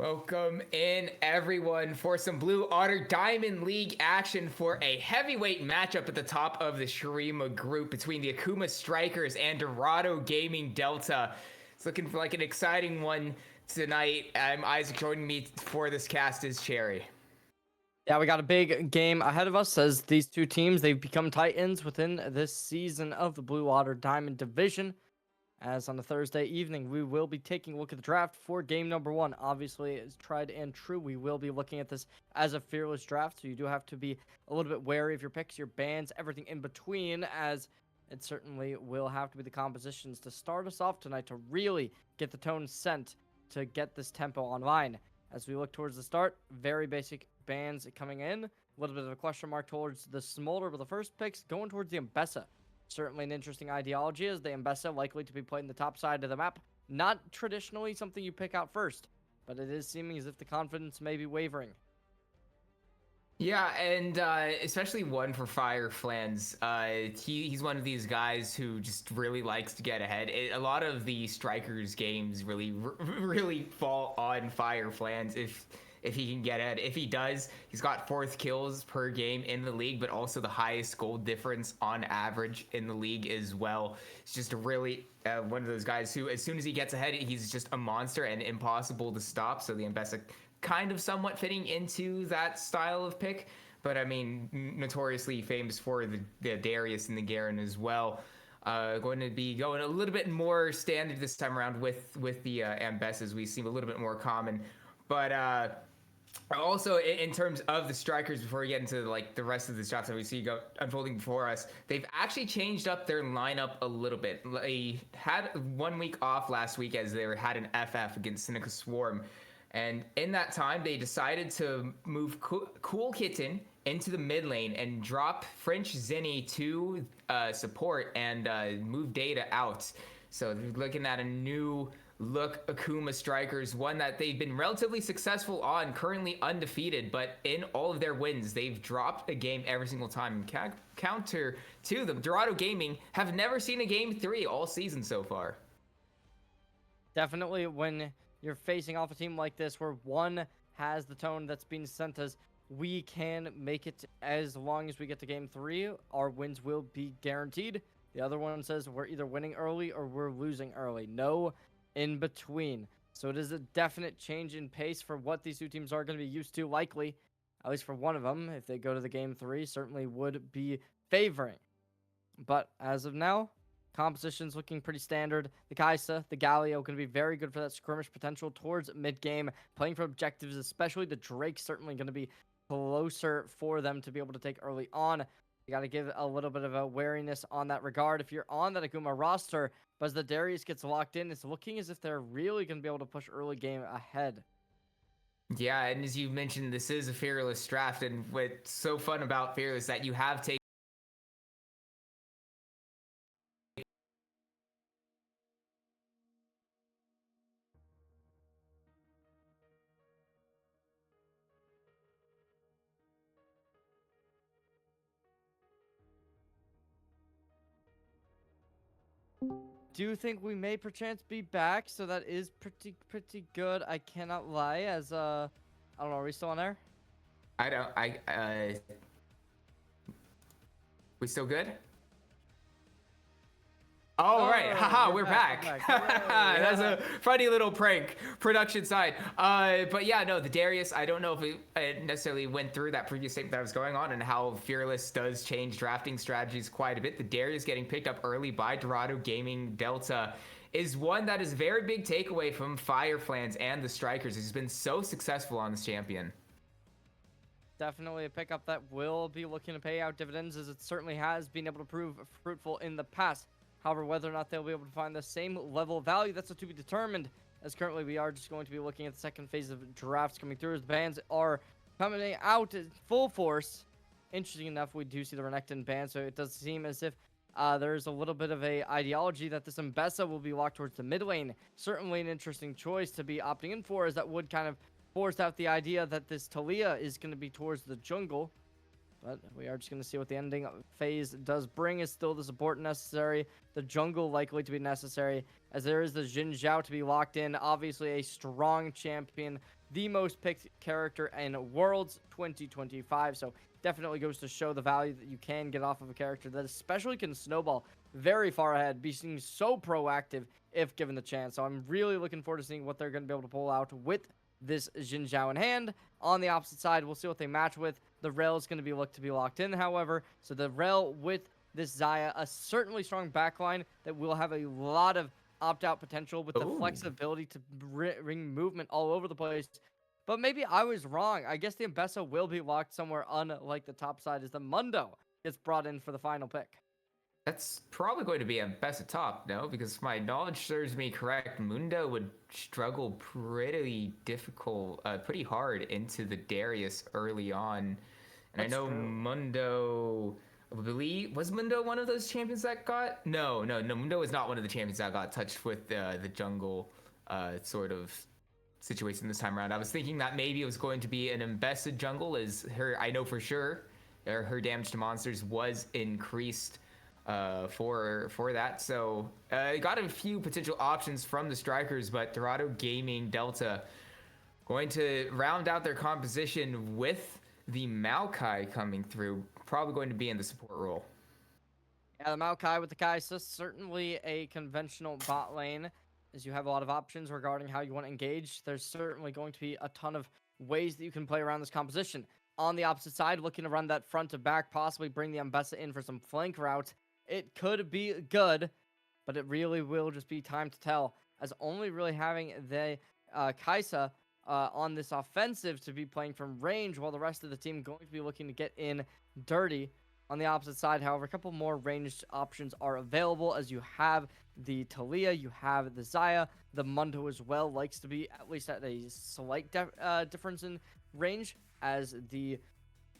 Welcome in, everyone, for some Blue Otter Diamond League action for a heavyweight matchup at the top of the Shurima group between the Akuma Strikers and Dorado Gaming Delta. It's looking for like an exciting one tonight. I'm Isaac. Joining me for this cast is Cherry. Yeah, we got a big game ahead of us as these two teams, they've become titans within this season of the Blue Water Diamond Division. As on a Thursday evening, we will be taking a look at the draft for game number one. Obviously, it's tried and true. We will be looking at this as a fearless draft, so you do have to be a little bit wary of your picks, your bans, everything in between, as it certainly will have to be the compositions to start us off tonight to really get the tone sent to get this tempo online. As we look towards the start, very basic bans coming in. A little bit of a question mark towards the Smolder, but the first picks going towards the Mbessa. Certainly an interesting ideology, as the Mbessa likely to be played in the top side of the map. Not traditionally something you pick out first, but it is seeming as if the confidence may be wavering. Yeah, and especially one for Fire Flans. He's one of these guys who just really likes to get ahead. A lot of the Strikers games really fall on Fire Flans if he can get ahead. If he does, he's got 4th kills per game in the league, but also the highest gold difference on average in the league as well. It's just a really one of those guys who, as soon as he gets ahead, he's just a monster and impossible to stop. So the Mbessa kind of somewhat fitting into that style of pick, but I mean, notoriously famous for the Darius and the Garen as well. Going to be going a little bit more standard this time around with the Mbessas. We seem a little bit more common, but also in terms of the Strikers, before we get into like the rest of the shots that we see go unfolding before us, they've actually changed up their lineup a little bit. They had 1 week off last week as they had an FF against Seneca Swarm. And in that time, they decided to move Cool Kitten into the mid lane and drop French Zinni to support and move Data out. So they're looking at a new look Akuma Strikers, one that they've been relatively successful on, currently undefeated, but in all of their wins, they've dropped a game every single time. And counter to them, Dorado Gaming have never seen a game 3 all season so far. Definitely when you're facing off a team like this where one has the tone that's being sent as we can make it as long as we get to game 3, our wins will be guaranteed. The other one says we're either winning early or we're losing early. No in between. So it is a definite change in pace for what these two teams are going to be used to, likely, at least for one of them, if they go to the game 3, certainly would be favoring. But as of now, composition's looking pretty standard. The Kaisa, the Galio, going to be very good for that skirmish potential towards mid-game. Playing for objectives, especially the Drake, certainly going to be closer for them to be able to take early on. You got to give a little bit of a wariness on that regard if you're on that Akuma roster. But as the Darius gets locked in, it's looking as if they're really going to be able to push early game ahead. Yeah, and as you mentioned, this is a fearless draft, and what's so fun about fearless that you have taken Do think we may perchance be back, so that is pretty good. I cannot lie, as I don't know, are we still on there? We still good? All right, haha, we're back. That's a funny little prank, production side. But yeah, no, the Darius, I don't know if it necessarily went through that previous statement that was going on and how Fearless does change drafting strategies quite a bit. The Darius getting picked up early by Dorado Gaming Delta is one that is a very big takeaway from Fire Flans and the Strikers. He's been so successful on this champion. Definitely a pickup that will be looking to pay out dividends, as it certainly has been able to prove fruitful in the past. However, whether or not they'll be able to find the same level of value, that's to be determined, as currently we are just going to be looking at the second phase of drafts coming through, as the bans are coming out in full force. Interesting enough, we do see the Renekton ban, so it does seem as if there's a little bit of a ideology that this Mbessa will be locked towards the mid lane. Certainly an interesting choice to be opting in for, as that would kind of force out the idea that this Talia is going to be towards the jungle. But we are just going to see what the ending phase does bring. Is still the support necessary. The jungle likely to be necessary, as there is the Jin Zhao to be locked in. Obviously a strong champion the most picked character in Worlds 2025. So definitely goes to show the value that you can get off of a character that especially can snowball very far ahead, being so proactive if given the chance. So I'm really looking forward to seeing what they're going to be able to pull out with this Xin Zhao in hand. On the opposite side, we'll see what they match with. The Rel is going to be looked to be locked in, however. So the Rel with this Xayah, a certainly strong backline that will have a lot of opt-out potential with the Ooh. flexibility to bring movement all over the place. But maybe I was wrong. I guess the Mbessa will be locked somewhere unlike the top side as the Mundo gets brought in for the final pick. That's probably going to be a best of top, no? Because if my knowledge serves me correct, Mundo would struggle pretty hard into the Darius early on. And That's I know true. Mundo, I believe, was Mundo one of those champions that got? No, Mundo was not one of the champions that got touched with the jungle sort of situation this time around. I was thinking that maybe it was going to be an invested jungle, as I know for sure, her damage to monsters was increased for that. So got a few potential options from the strikers, but Dorado Gaming Delta going to round out their composition with the Maokai coming through, probably going to be in the support role. Yeah, the Maokai with the Kaisa, certainly a conventional bot lane, as you have a lot of options regarding how you want to engage. There's certainly going to be a ton of ways that you can play around this composition. On the opposite side, looking to run that front to back, possibly bring the Mbessa in for some flank routes. It could be good, but it really will just be time to tell, as only really having the Kaisa on this offensive to be playing from range, while the rest of the team going to be looking to get in dirty. On the opposite side, however, a couple more ranged options are available, as you have the Talia, you have the Xayah, the Mundo as well likes to be at least at a slight difference in range, as the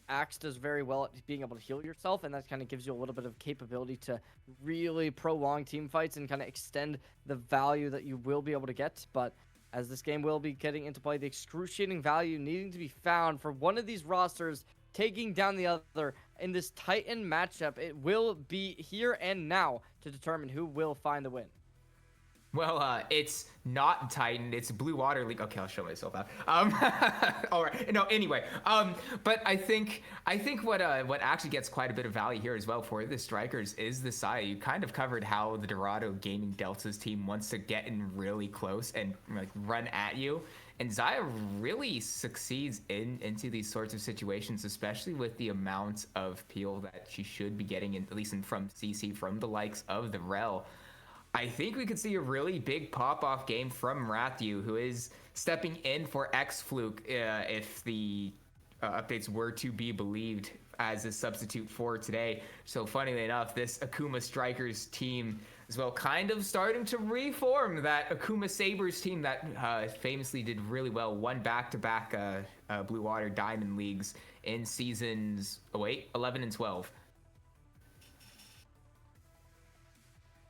Axe does very well at being able to heal yourself, and that kind of gives you a little bit of capability to really prolong team fights and kind of extend the value that you will be able to get. But as this game will be getting into play, the excruciating value needing to be found for one of these rosters taking down the other in this Titan matchup, it will be here and now to determine who will find the win. Well, it's not Titan. It's Blue Water League. Okay, I'll show myself out. All right. No, anyway. But I think what actually gets quite a bit of value here as well for the strikers is the Xayah. You kind of covered how the Dorado Gaming Delta's team wants to get in really close and like run at you. And Xayah really succeeds into these sorts of situations, especially with the amount of peel that she should be getting, at least from CC, from the likes of the Rel. I think we could see a really big pop-off game from Rathu, who is stepping in for X-Fluke if the updates were to be believed, as a substitute for today. So funnily enough, this Akuma Strikers team as well kind of starting to reform that Akuma Sabres team that famously did really well, won back-to-back Blue Water Diamond Leagues in seasons 11 and 12.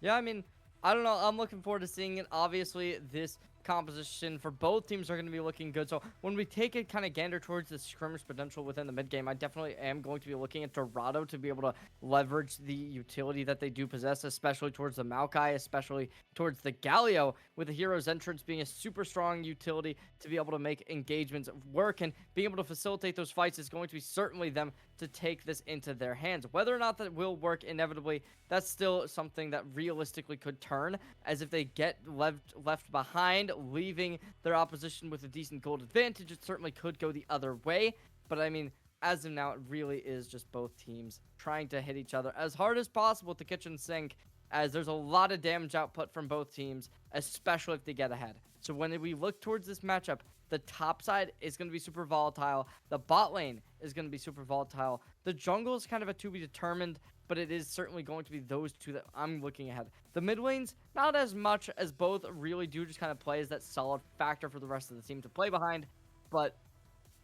Yeah, I mean, I don't know. I'm looking forward to seeing it. Obviously, this composition for both teams are going to be looking good. So when we take a kind of gander towards the skirmish potential within the mid game, I definitely am going to be looking at Dorado to be able to leverage the utility that they do possess, especially towards the Maokai, especially towards the Galio, with the hero's entrance being a super strong utility to be able to make engagements work, and being able to facilitate those fights is going to be certainly them to take this into their hands. Whether or not that will work inevitably, that's still something that realistically could turn, as if they get left behind, leaving their opposition with a decent gold advantage, it certainly could go the other way. But I mean, as of now, it really is just both teams trying to hit each other as hard as possible with the kitchen sink, as there's a lot of damage output from both teams, especially if they get ahead. So when we look towards this matchup, the top side is going to be super volatile. The bot lane is going to be super volatile. The jungle is kind of a to be determined, but it is certainly going to be those two that I'm looking ahead. The mid lanes, not as much, as both really do just kind of play as that solid factor for the rest of the team to play behind. But,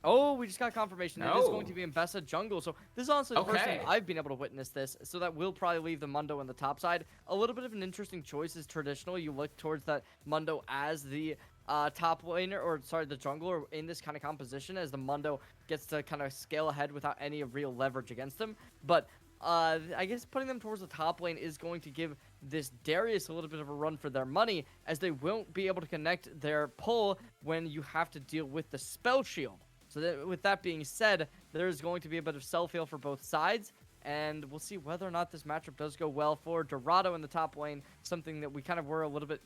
oh, we just got confirmation. It is going to be Mbessa jungle. So this is honestly the first time I've been able to witness this. So that will probably leave the Mundo on the top side. A little bit of an interesting choice is traditional. You look towards that Mundo as the top laner, or sorry, the jungler in this kind of composition, as the Mundo gets to kind of scale ahead without any real leverage against them. But I guess putting them towards the top lane is going to give this Darius a little bit of a run for their money, as they won't be able to connect their pull when you have to deal with the spell shield. So that, with that being said, there's going to be a bit of self-heal for both sides, and we'll see whether or not this matchup does go well for Dorado in the top lane, something that we kind of were a little bit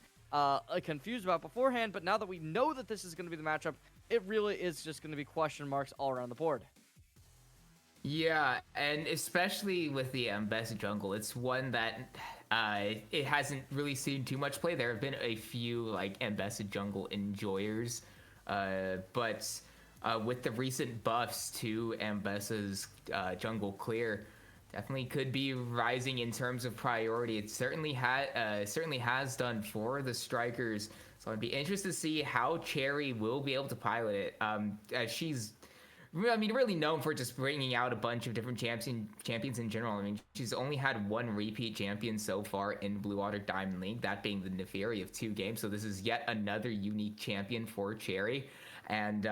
confused about beforehand, but now that we know that this is going to be the matchup, it really is just going to be question marks all around the board. Yeah, and especially with the best jungle, it's one that it hasn't really seen too much play. There have been a few like best jungle enjoyers, but with the recent buffs to Ambessa's jungle clear, definitely could be rising in terms of priority. It certainly has done for the strikers. So I'd be interested to see how Cherry will be able to pilot it. She's really known for just bringing out a bunch of different champions in general. I mean, she's only had one repeat champion so far in Blue Water Diamond League, that being the Neferi of 2 games. So this is yet another unique champion for Cherry. And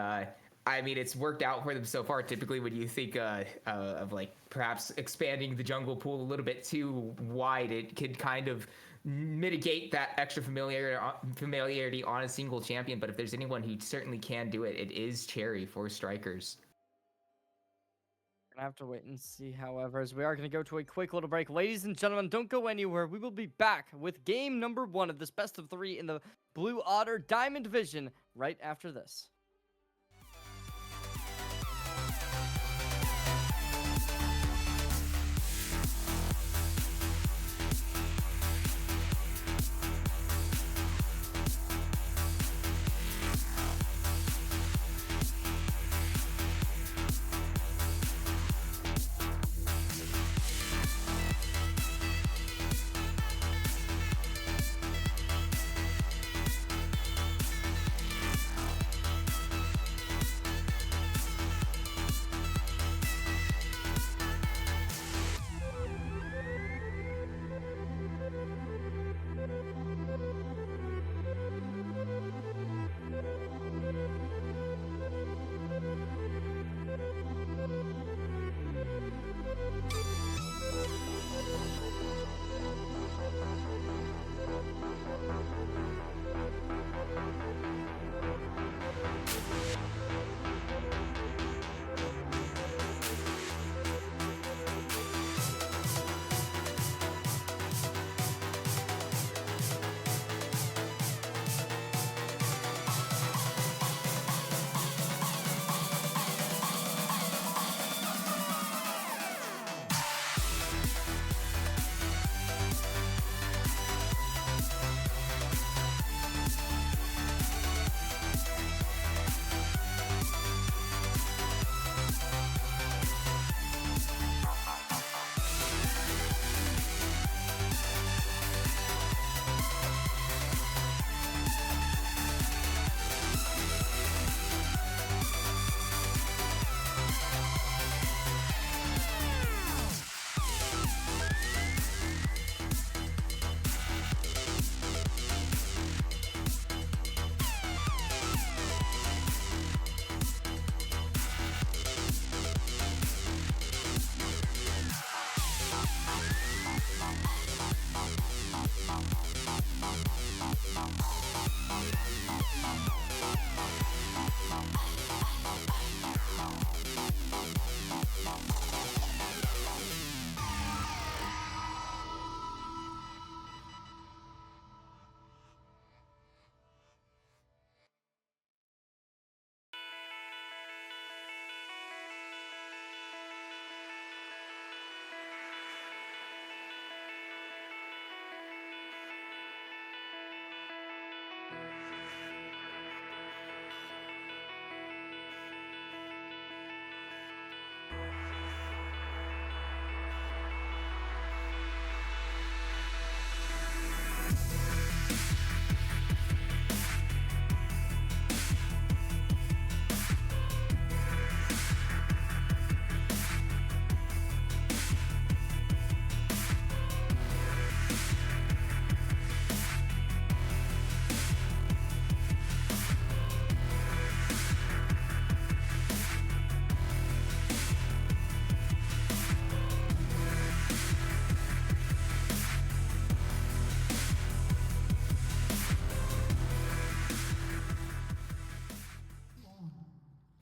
it's worked out for them so far. Typically, when you think of like perhaps expanding the jungle pool a little bit too wide, it could kind of mitigate that extra familiarity on a single champion. But if there's anyone who certainly can do it, it is Cherry for strikers. I have to wait and see, however, as we are going to go to a quick little break. Ladies and gentlemen, don't go anywhere. We will be back with game number 1 of this best of 3 in the Blue Otter Diamond Division right after this.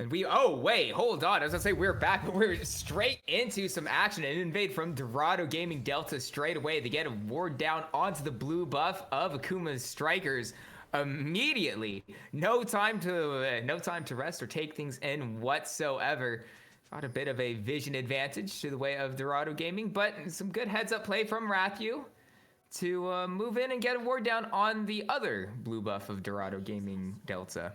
And oh, wait, hold on. I was gonna say we're back, but we're straight into some action. An invade from Dorado Gaming Delta straight away. They get a ward down onto the blue buff of Akuma's strikers immediately. No time to rest or take things in whatsoever. Got a bit of a vision advantage to the way of Dorado Gaming, but some good heads-up play from Rathu to move in and get a ward down on the other blue buff of Dorado Gaming Delta.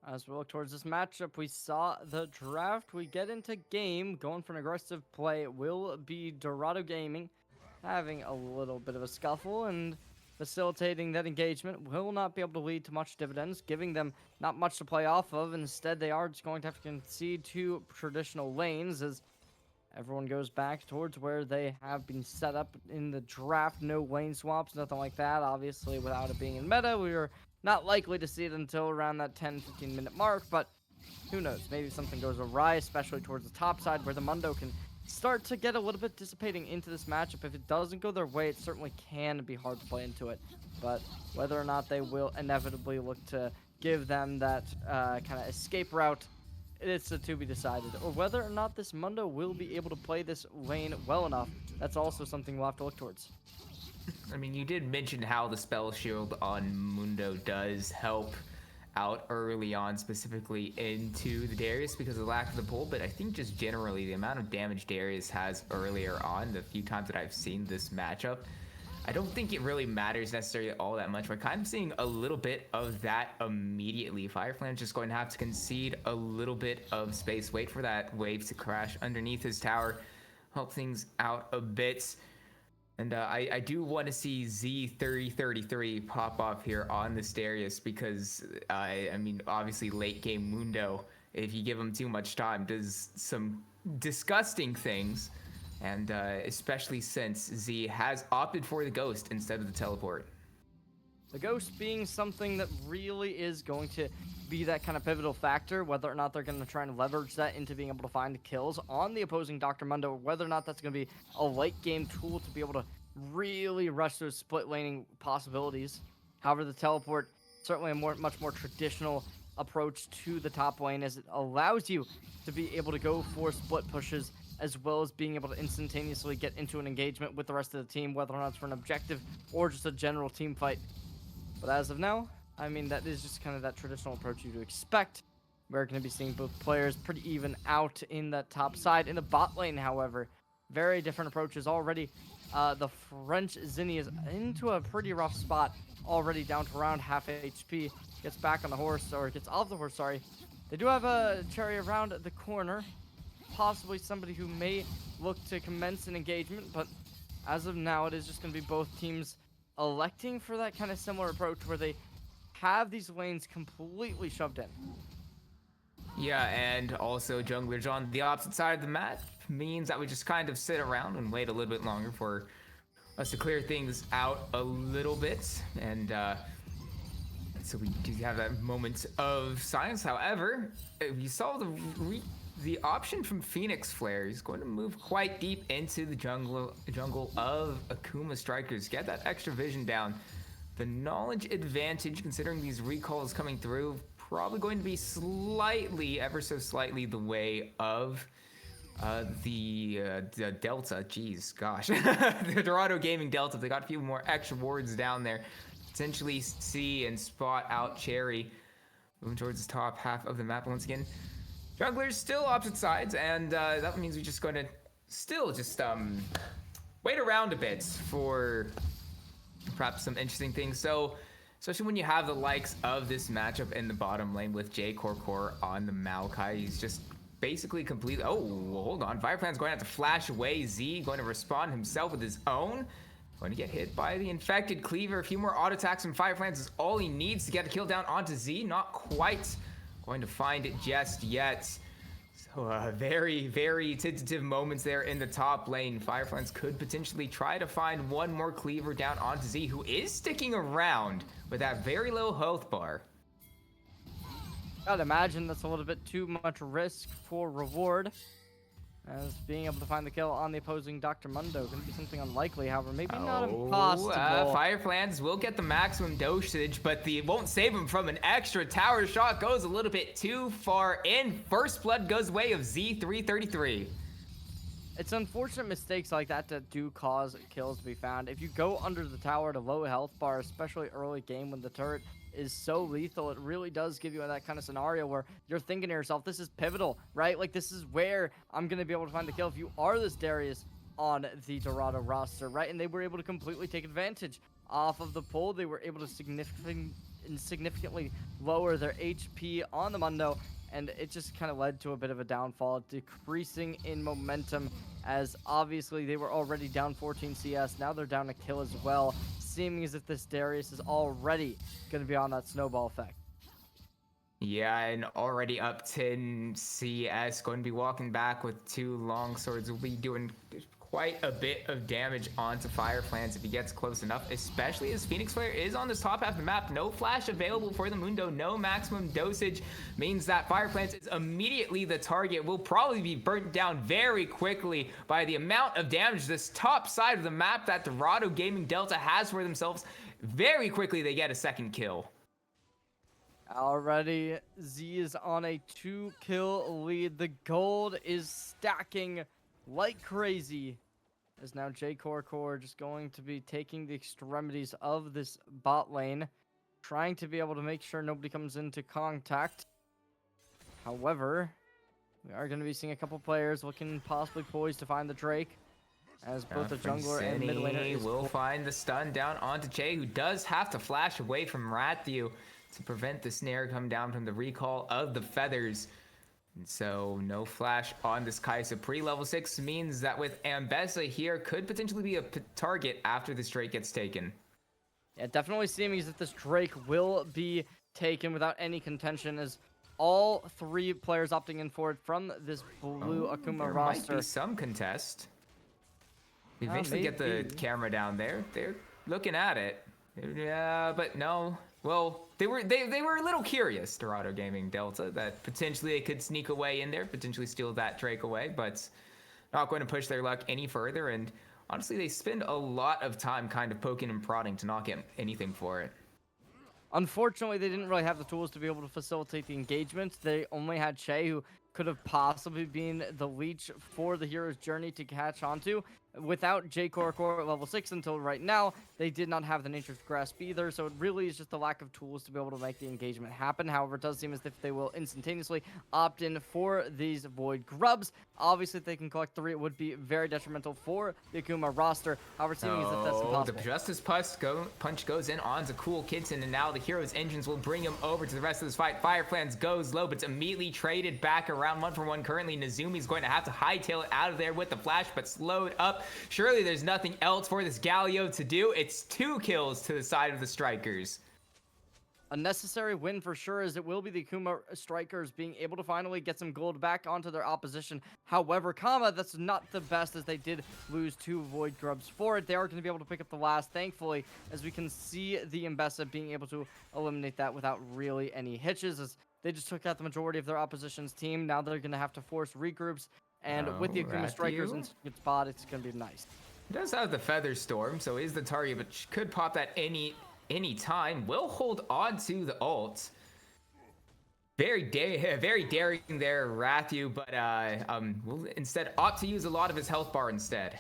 As we look towards this matchup, we saw the draft. We get into game, going for an aggressive play. It will be Dorado Gaming having a little bit of a scuffle and facilitating that engagement. Will not be able to lead to much dividends, giving them not much to play off of. Instead, they are just going to have to concede to traditional lanes as everyone goes back towards where they have been set up in the draft. No lane swaps, nothing like that. Obviously, without it being in meta, we were not likely to see it until around that 10-15 minute mark, but who knows? Maybe something goes awry, especially towards the top side where the Mundo can start to get a little bit dissipating into this matchup. If it doesn't go their way, it certainly can be hard to play into it, but whether or not they will inevitably look to give them that kind of escape route, it's to be decided. Or whether or not this Mundo will be able to play this lane well enough, that's also something we'll have to look towards. I mean, you did mention how the spell shield on Mundo does help out early on, specifically into the Darius because of the lack of the pull, but I think just generally the amount of damage Darius has earlier on, the few times that I've seen this matchup, I don't think it really matters necessarily all that much. We're kind of seeing a little bit of that immediately. Firefly's just going to have to concede a little bit of space, wait for that wave to crash underneath his tower, help things out a bit. And I do want to see Z3033 pop off here on this Darius because, I mean, obviously late game Mundo, if you give him too much time, does some disgusting things. And especially since Z has opted for the Ghost instead of the Teleport. The Ghost being something that really is going to be that kind of pivotal factor, whether or not they're going to try and leverage that into being able to find kills on the opposing Dr. Mundo, or whether or not that's going to be a late game tool to be able to really rush those split laning possibilities. However, the Teleport, certainly a much more traditional approach to the top lane, as it allows you to be able to go for split pushes as well as being able to instantaneously get into an engagement with the rest of the team, whether or not it's for an objective or just a general team fight. But as of now, I mean, that is just kind of that traditional approach you'd expect. We're going to be seeing both players pretty even out in that top side. In the bot lane, however, very different approaches already. The French Zinni is into a pretty rough spot, already down to around half HP. Gets back on the horse, or gets off the horse, sorry. They do have a cherry around the corner. Possibly somebody who may look to commence an engagement, but as of now, it is just going to be both teams electing for that kind of similar approach where they have these lanes completely shoved in. Yeah, and also junglers on the opposite side of the map means that we just kind of sit around and wait a little bit longer for us to clear things out a little bit, and so we do have that moment of silence. However, you saw the option from Phoenix Flare. He's going to move quite deep into the jungle of Akuma strikers. Get that extra vision down. The knowledge advantage, considering these recalls coming through, probably going to be slightly, ever so slightly, the way of the Delta. Jeez, gosh. The Dorado Gaming Delta. They got a few more extra wards down there. Potentially see and spot out Cherry. Moving towards the top half of the map once again. Junglers still opposite sides, and that means we're just going to still just wait around a bit for perhaps some interesting things. So, especially when you have the likes of this matchup in the bottom lane with J Core on the Maokai, he's just basically completely. Oh, hold on. Fireplan's going to have to flash away. Z going to respond himself with his own. Going to get hit by the infected cleaver. A few more auto attacks from Fireflan's is all he needs to get the kill down onto Z. Not quite going to find it just yet. So very, very tentative moments there in the top lane. Fireflies could potentially try to find one more cleaver down onto Z, who is sticking around with that very low health bar. I'd imagine that's a little bit too much risk for reward. As being able to find the kill on the opposing Dr. Mundo going to be something unlikely, however, maybe not Oh, impossible. Fireflans will get the maximum dosage, but it won't save him from an extra tower shot. Goes a little bit too far in. First blood goes the way of Z333. It's unfortunate mistakes like that do cause kills to be found. If you go under the tower at a low health bar, especially early game when the turret is so lethal, it really does give you that kind of scenario where you're thinking to yourself, this is pivotal, right? Like, this is where I'm going to be able to find the kill if you are this Darius on the Dorado roster, right? And they were able to completely take advantage off of the pull. They were able to significantly lower their HP on the Mundo, and it just kind of led to a bit of a downfall, decreasing in momentum, as obviously they were already down 14 CS. Now they're down a kill as well, seeming as if this Darius is already going to be on that snowball effect. Yeah, and already up 10 CS, going to be walking back with 2 long swords. Will be doing quite a bit of damage onto Fireflans if he gets close enough, especially as Phoenix Flare is on this top half of the map. No flash available for the Mundo, no maximum dosage, means that Fireflans is immediately the target. Will probably be burnt down very quickly by the amount of damage this top side of the map that Dorado Gaming Delta has for themselves. Very quickly they get a second kill. Already, Z is on a 2-kill lead. The gold is stacking like crazy, as now J Core just going to be taking the extremities of this bot lane, trying to be able to make sure nobody comes into contact. However, we are going to be seeing a couple players looking possibly poised to find the Drake, as both the jungler and mid laner will find the stun down onto Jay, who does have to flash away from Rathiu to prevent the snare come down from the recall of the feathers. And so no flash on this Kai'Sa pre-level 6 means that with Ambessa here could potentially be a target after this Drake gets taken. Yeah, definitely seeming as if this Drake will be taken without any contention, as all 3 players opting in for it from this blue Akuma there roster. Might be some contest. We eventually get the camera down there. They're looking at it. Yeah, but no. Well, they were a little curious, Dorado Gaming Delta, that potentially they could sneak away in there, potentially steal that Drake away, but not going to push their luck any further. And honestly, they spend a lot of time kind of poking and prodding to not get anything for it. Unfortunately, they didn't really have the tools to be able to facilitate the engagement. They only had Che, who could have possibly been the leech for the hero's journey to catch onto. Without J Core at level 6 until right now, they did not have the Nature's Grasp either, so it really is just a lack of tools to be able to make the engagement happen. However, it does seem as if they will instantaneously opt in for these Void Grubs. Obviously, if they can collect 3, it would be very detrimental for the Akuma roster. However, seeming as if that's impossible. The Justice Punch goes in onto Cool Kitten, and now the hero's engines will bring him over to the rest of this fight. Fireflans goes low, but it's immediately traded back around 1-for-1 currently. Nazumi's going to have to hightail it out of there with the flash, but slowed up. Surely there's nothing else for this Galio to do. It's 2 kills to the side of the Strikers. A necessary win for sure, as it will be the Akuma Strikers being able to finally get some gold back onto their opposition. However, that's not the best, as they did lose 2 Void Grubs for it. They are going to be able to pick up the last, thankfully, as we can see the Ambessa being able to eliminate that without really any hitches, as they just took out the majority of their opposition's team. Now they're going to have to force regroups. And with the Akuma Strikers in good spot, it's going to be nice. He does have the Feather Storm, so he's the target, but could pop that any time. Will hold on to the ult. Very daring there, Rathiu, but will instead opt to use a lot of his health bar instead.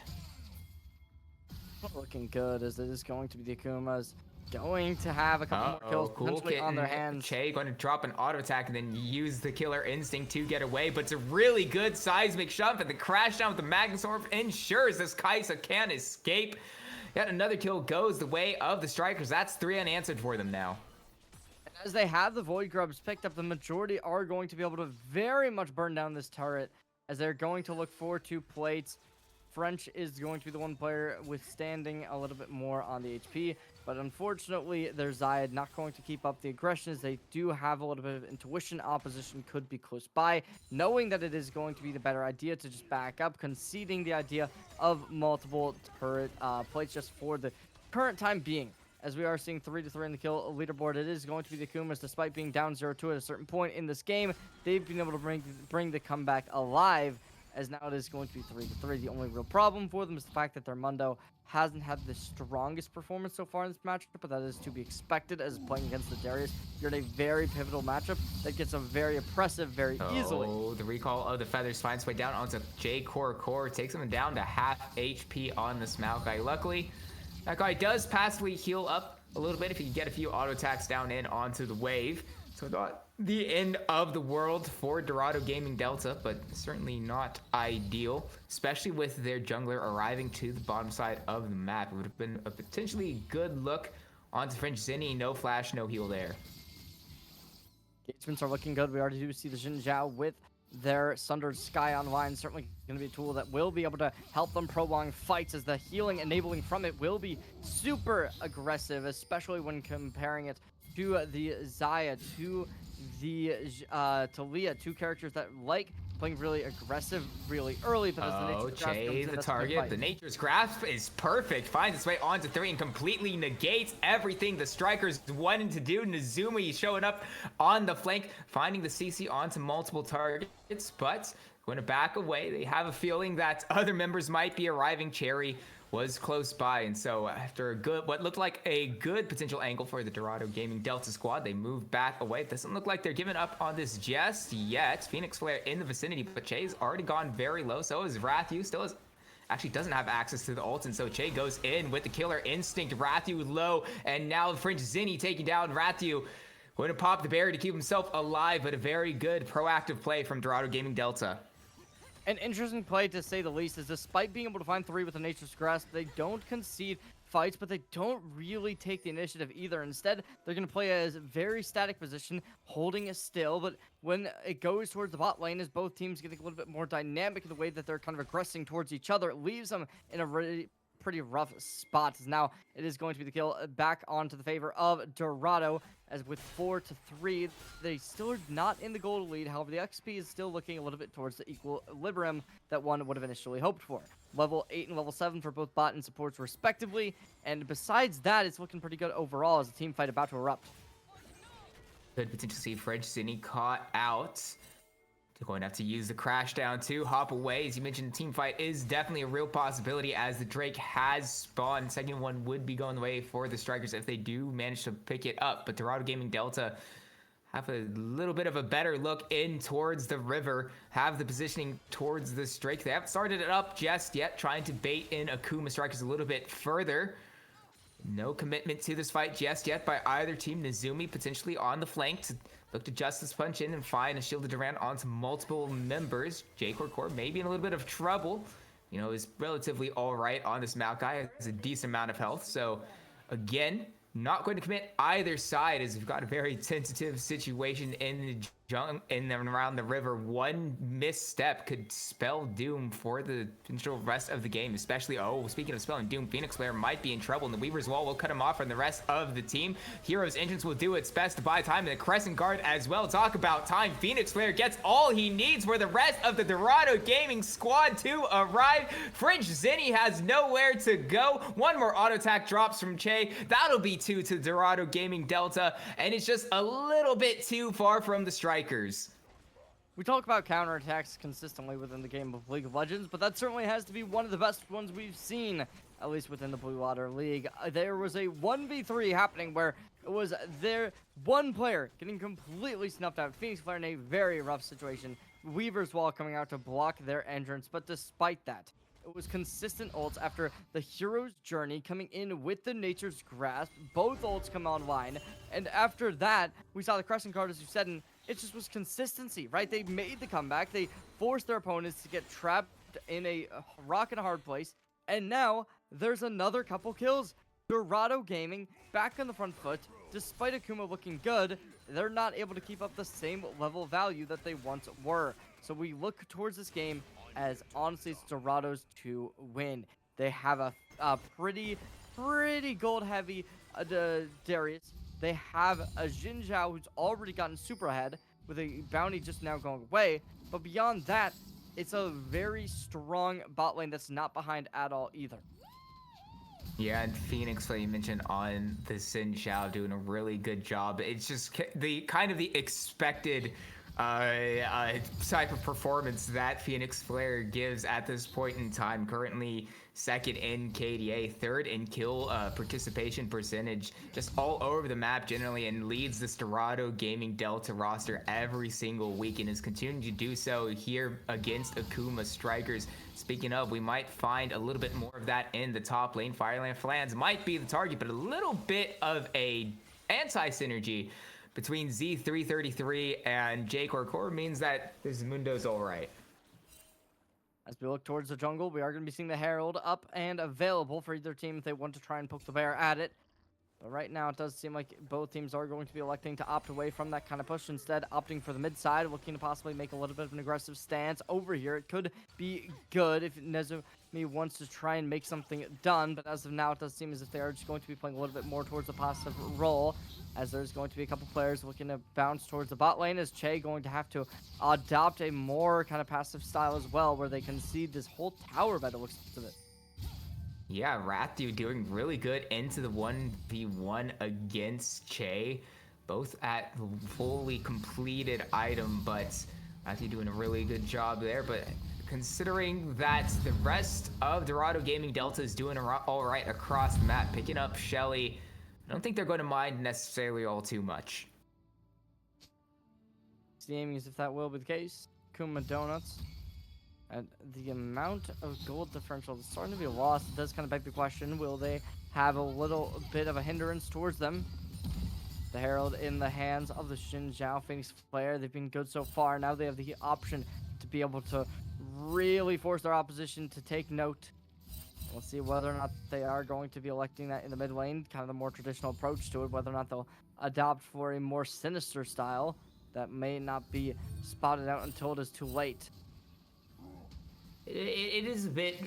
Looking good, as it is going to be the Akumas. Going to have a couple more kills potentially on their hands. Che going to drop an auto attack and then use the killer instinct to get away, but it's a really good seismic jump, and the crash down with the Magnus Orb ensures this Kai'Sa can escape. Yet another kill goes the way of the Strikers. That's 3 unanswered for them now. As they have the Void Grubs picked up, the majority are going to be able to very much burn down this turret, as they're going to look for 2 plates. French is going to be the one player withstanding a little bit more on the HP, but unfortunately, their Zayed not going to keep up the aggression, as they do have a little bit of intuition. Opposition could be close by, knowing that it is going to be the better idea to just back up, conceding the idea of multiple turret plates just for the current time being. As we are seeing 3-3 in the kill leaderboard, it is going to be the Akumas, despite being down 0-2 at a certain point in this game. They've been able to bring the comeback alive, as now it is going to be 3-3. The only real problem for them is the fact that their Mundo hasn't had the strongest performance so far in this matchup, but that is to be expected as playing against the Darius. You're in a very pivotal matchup that gets a very oppressive very easily. Oh, the recall of the feathers finds way down onto J Core. Takes him down to half HP on this Maokai. Luckily, that guy does passively heal up a little bit if he can get a few auto attacks down in onto the wave. So not the end of the world for Dorado Gaming Delta, but certainly not ideal, especially with their jungler arriving to the bottom side of the map. It would have been a potentially good look onto French Zinni. No flash, no heal there. Engagements are looking good. We already do see the Xin Zhao with their Sundered Sky online. Certainly going to be a tool that will be able to help them prolong fights, as the healing enabling from it will be super aggressive, especially when comparing it to the Xayah, to the Talia, two characters that like playing really aggressive really early, but as the Nature's Grasp comes in, the that's target. The Nature's Grasp is perfect. Finds its way onto 3 and completely negates everything the strikers wanted to do. Nezumi showing up on the flank, finding the CC onto multiple targets, but going to back away. They have a feeling that other members might be arriving. Cherry was close by, and so after what looked like a good potential angle for the Dorado Gaming Delta squad, they move back away. It doesn't look like they're giving up on this just yet. Phoenix Flare in the vicinity, but Che's already gone very low. So is Rathu. Actually doesn't have access to the ult, and so Che goes in with the Killer Instinct. Rathu low, and now French Zinni taking down Rathu. Going to pop the barrier to keep himself alive, but a very good proactive play from Dorado Gaming Delta. An interesting play, to say the least, is despite being able to find 3 with the Nature's Grasp, they don't concede fights, but they don't really take the initiative either. Instead, they're going to play a very static position, holding it still, but when it goes towards the bot lane, as both teams getting a little bit more dynamic in the way that they're kind of aggressing towards each other, it leaves them in a really pretty rough spot. Now it is going to be the kill back onto the favor of Dorado, as with 4-3, they still are not in the goal lead. However, the XP is still looking a little bit towards the equilibrium that one would have initially hoped for. Level 8 and level 7 for both bot and supports respectively, and besides that, it's looking pretty good overall as a team fight about to erupt. Could potentially see French Zinni caught out. They're going to have to use the crash down to hop away. As you mentioned, the team fight is definitely a real possibility, as the Drake has spawned. Second one would be going the way for the strikers if they do manage to pick it up. But Dorado Gaming Delta have a little bit of a better look in towards the river, have the positioning towards this Drake. They haven't started it up just yet, trying to bait in Akuma strikers a little bit further. No commitment to this fight just yet by either team. Nezumi potentially on the flank to look to Justice punch in and find a shielded Durant onto multiple members. J Core maybe in a little bit of trouble. You know, is relatively all right on this Maokai. Has a decent amount of health. So again, not going to commit either side, as we've got a very tentative situation in the in and around the river. One misstep could spell doom for the potential rest of the game, especially, speaking of spelling doom, Phoenix Flare might be in trouble, and the Weaver's Wall will cut him off from the rest of the team. Hero's Entrance will do its best to buy time, and the Crescent Guard as well. Talk about time. Phoenix Flare gets all he needs for the rest of the Dorado Gaming squad to arrive. French Zinni has nowhere to go. One more auto attack drops from Che. That'll be 2 to Dorado Gaming Delta, and it's just a little bit too far from the strikers. We talk about counterattacks consistently within the game of League of Legends, but that certainly has to be one of the best ones we've seen, at least within the Blue Water League. There was a 1v3 happening where it was their one player getting completely snuffed out. Phoenix Flare in a very rough situation. Weaver's Wall coming out to block their entrance, but despite that, it was consistent ults after the hero's journey coming in with the Nature's Grasp. Both ults come online, and after that, we saw the Crescent Guard, as you said, and it just was consistency, right? They made the comeback. They forced their opponents to get trapped in a rock and a hard place, and now there's another couple kills. Dorado Gaming back on the front foot. Despite Akuma looking good, they're not able to keep up the same level of value that they once were. So we look towards this game as, honestly, it's Dorado's to win. They have a pretty gold-heavy Darius. They have a Xin Zhao who's already gotten super ahead, with a bounty just now going away. But beyond that, it's a very strong bot lane that's not behind at all either. Yeah, and Phoenix, like you mentioned, on the Xin Zhao doing a really good job. It's just the kind of the expected type of performance that Phoenix Flare gives at this point in time. Currently second in KDA, third in kill participation percentage, just all over the map generally, and leads this Dorado Gaming Delta roster every single week, and is continuing to do so here against Akuma Strikers. Speaking of, we might find a little bit more of that in the top lane. Fireland Flans might be the target, but a little bit of a anti-synergy between Z333 and J-Core means that this Mundo's alright. As we look towards the jungle, we are going to be seeing the Herald up and available for either team if they want to try and poke the bear at it. But right now, it does seem like both teams are going to be electing to opt away from that kind of push, instead opting for the mid side, looking to possibly make a little bit of an aggressive stance over here. It could be good if Nezumi wants to try and make something done, but as of now, it does seem as if they are just going to be playing a little bit more towards the passive role, as there's going to be a couple players looking to bounce towards the bot lane, as Che going to have to adopt a more kind of passive style as well, where they concede this whole tower by the looks of it. Yeah, Rathu doing really good into the 1v1 against Che. Both at fully completed item, but Rathu doing a really good job there. But considering that the rest of Dorado Gaming Delta is doing all right across the map, picking up Shelly, I don't think they're going to mind necessarily all too much. Seeming as if that will be the case. Kuma Donuts. And the amount of gold differential is starting to be lost. It does kind of beg the question, will they have a little bit of a hindrance towards them? The Herald in the hands of the Xin Zhao Phoenix Flare. They've been good so far. Now they have the option to be able to really force their opposition to take note. We'll see whether or not they are going to be electing that in the mid lane, kind of the more traditional approach to it, whether or not they'll adopt for a more sinister style that may not be spotted out until it is too late. It is a bit,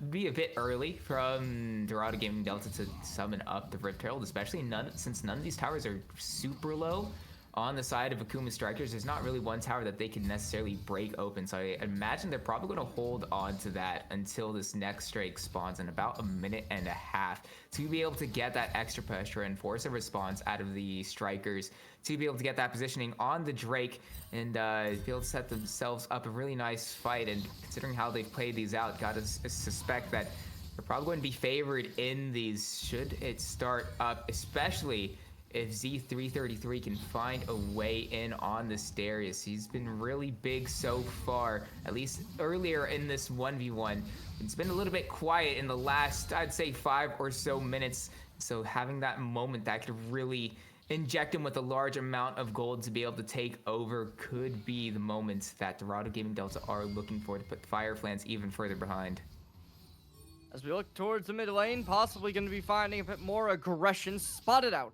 be a bit early from Dorado Gaming Delta to summon up the Rift Herald, especially since none of these towers are super low. On the side of Akuma Strikers, there's not really one tower that they can necessarily break open, so I imagine they're probably going to hold on to that until this next Drake spawns in about a minute and a half to be able to get that extra pressure and force a response out of the Strikers to be able to get that positioning on the Drake and be able to set themselves up a really nice fight. And considering how they've played these out, gotta suspect that they're probably going to be favored in these should it start up, especially if Z333 can find a way in on this Darius. He's been really big so far, at least earlier in this 1v1. It's been a little bit quiet in the last, I'd say, 5 or so minutes. So having that moment that could really inject him with a large amount of gold to be able to take over could be the moment that Dorado Gaming Delta are looking for to put Fireflans even further behind. As we look towards the mid lane, possibly going to be finding a bit more aggression spotted out,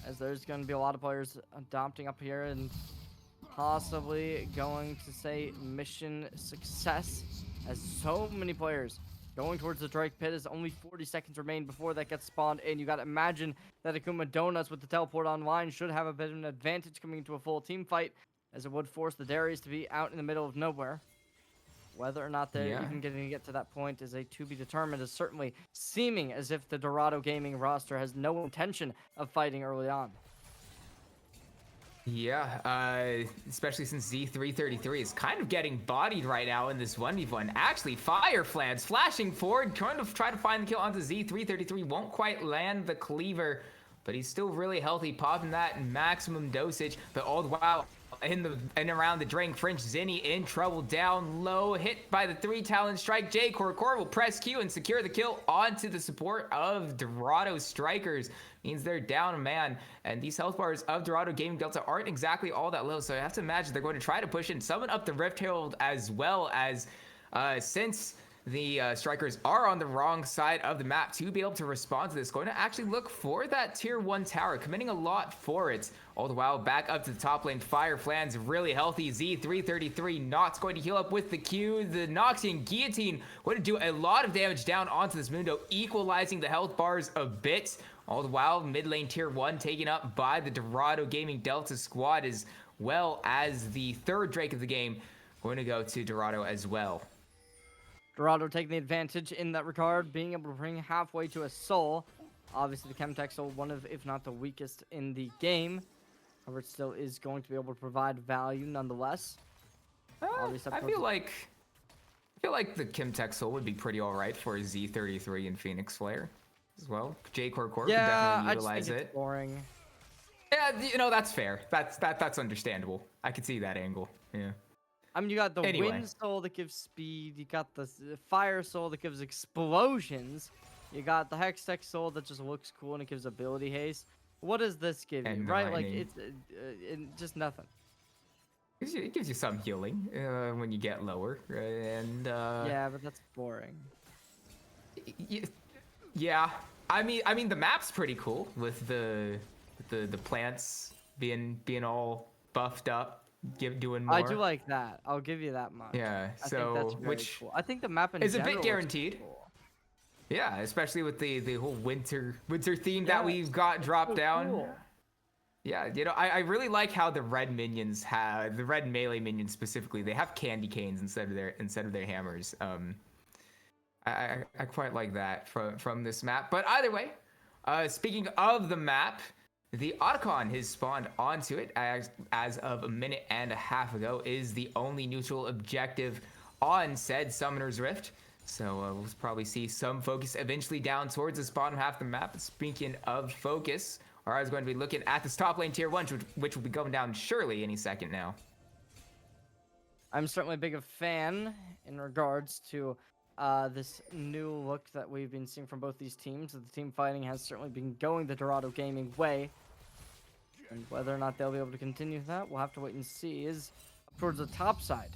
as there's going to be a lot of players adopting up here and possibly going to say mission success, as so many players going towards the Drake pit as only 40 seconds remain before that gets spawned in. You got to imagine that Akuma Donuts with the teleport online should have a bit of an advantage coming into a full team fight, as it would force the Darius to be out in the middle of nowhere. Whether or not they're even going to get to that point is a to be determined, is certainly seeming as if the Dorado Gaming roster has no intention of fighting early on. Yeah, especially since Z333 is kind of getting bodied right now in this 1v1. Actually, Fireflans flashing forward, trying to find the kill onto Z333. Won't quite land the cleaver, but he's still really healthy, popping that in maximum dosage. But all the while, in and around the Drake French, Zinni in trouble, down low, hit by the 3-talent strike. J-Core will press Q and secure the kill onto the support of Dorado Strikers. Means they're down a man, and these health bars of Dorado Gaming Delta aren't exactly all that low, so I have to imagine they're going to try to push in, summon up the Rift Herald, as well as since the Strikers are on the wrong side of the map, to be able to respond to this, going to actually look for that tier 1 tower, committing a lot for it. All the while, back up to the top lane, Fireflans really healthy. Z333 not going to heal up with the Q. The Noxian Guillotine going to do a lot of damage down onto this Mundo, equalizing the health bars a bit. All the while, mid lane tier 1 taken up by the Dorado Gaming Delta squad, as well as the third Drake of the game going to go to Dorado as well. Dorado taking the advantage in that regard, being able to bring halfway to a soul. Obviously, the Chemtech soul, one of, if not the weakest in the game. However, it still is going to be able to provide value nonetheless. Obviously, I feel like the Kimtech Soul would be pretty all right for Z33 and Phoenix Flare as well. J Core Core could yeah, definitely I just think utilize it's it. boring. Yeah, you know, that's fair. That's understandable. I could see that angle. Yeah. I mean, you got the Anyway. Wind Soul that gives speed. You got the Fire Soul that gives explosions. You got the Hextech Soul that just looks cool and it gives ability haste. What does this give you, And the right? Like, lightning. it's just nothing. It gives you some healing when you get lower, and Yeah, but that's boring. Yeah. I mean, the map's pretty cool with the plants being all buffed up, doing more. I do like that. I'll give you that much. Yeah. I think that's So very cool. I think the map in is a general bit looks guaranteed. cool. Yeah, especially with the whole winter theme that Yeah, we've got dropped so down. cool. Yeah, you know, I really like how the red minions have the red melee minions specifically. They have candy canes instead of their hammers. I quite like that from this map. But either way, speaking of the map, the Otacon has spawned onto it as of a minute and a half ago. Is the only neutral objective on said Summoner's Rift. So we'll probably see some focus eventually down towards the bottom half of the map. Speaking of focus, I was going to be looking at this top lane tier 1, which will be going down surely any second now. I'm certainly a big fan in regards to this new look that we've been seeing from both these teams. The team fighting has certainly been going the Dorado gaming way. And whether or not they'll be able to continue that, we'll have to wait and see. Is up towards the top side.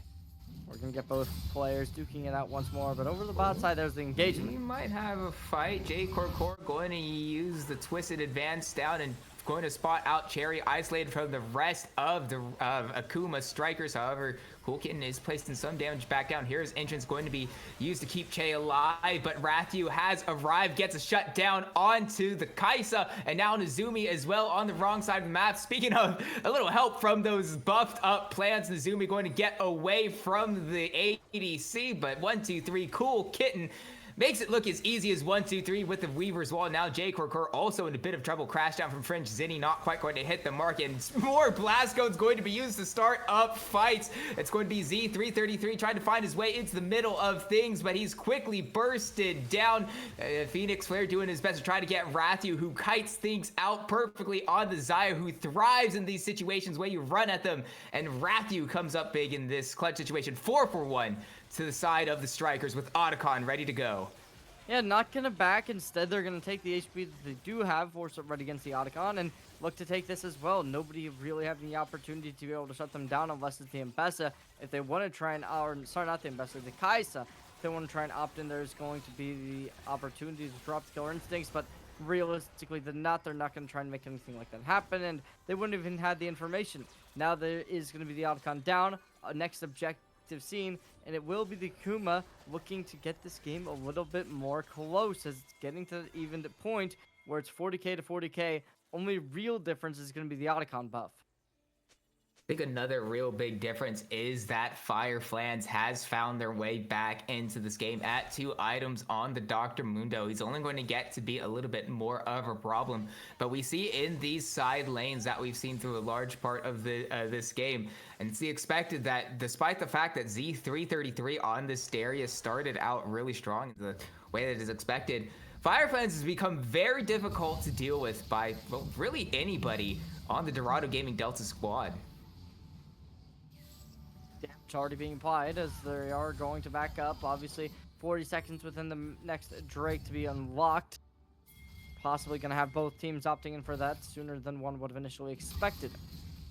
We're going to get both players duking it out once more. But over the bot side, there's the engagement. We might have a fight. J Core going to use the Twisted Advance down and going to spot out Cherry, isolated from the rest of the Akuma strikers. However, Cool Kitten is placed in some damage back down. Here's entrance going to be used to keep Che alive, but Rathu has arrived, gets a shut down onto the Kaisa, and now Nezumi as well on the wrong side of the map. Speaking of a little help from those buffed up plants, Nezumi going to get away from the ADC, but 1, 2, 3, Cool Kitten makes it look as easy as 1, 2, 3 with the Weaver's Wall. Now J Core also in a bit of trouble. Crash down from Fringe. Zinni not quite going to hit the mark, and more blast codes going to be used to start up fights. It's going to be Z333 trying to find his way into the middle of things, but he's quickly bursted down. Phoenix Flare doing his best to try to get Rathu, who kites things out perfectly on the Xayah, who thrives in these situations where you run at them, and Rathu comes up big in this clutch situation. 4 for 1 to the side of the strikers with Otacon ready to go. Yeah, not gonna back. Instead, they're gonna take the HP that they do have, force it right against the Otacon, and look to take this as well. Nobody really having the opportunity to be able to shut them down unless it's the Mbessa. If they want to try and, or sorry, not the Mbessa, the Kaisa. If they want to try and opt in, there's going to be the opportunity to drop the Killer Instincts, but realistically, they're not going to try and make anything like that happen, and they wouldn't even had the information. Now there is going to be the Otacon down. Next objective scene, and it will be the Akuma looking to get this game a little bit more close as it's getting to even the point where it's 40k to 40k. Only real difference is going to be the Otacon buff. I think another real big difference is that Fire Flans has found their way back into this game at 2 items on the Dr. Mundo. He's only going to get to be a little bit more of a problem, but we see in these side lanes that we've seen through a large part of the this game, and it's the expected that despite the fact that Z333 on this Darius started out really strong the way that is expected, Fire Flans has become very difficult to deal with by, well, really anybody on the Dorado Gaming Delta squad. Damage already being applied as they are going to back up. Obviously, 40 seconds within the next Drake to be unlocked. Possibly going to have both teams opting in for that sooner than one would have initially expected.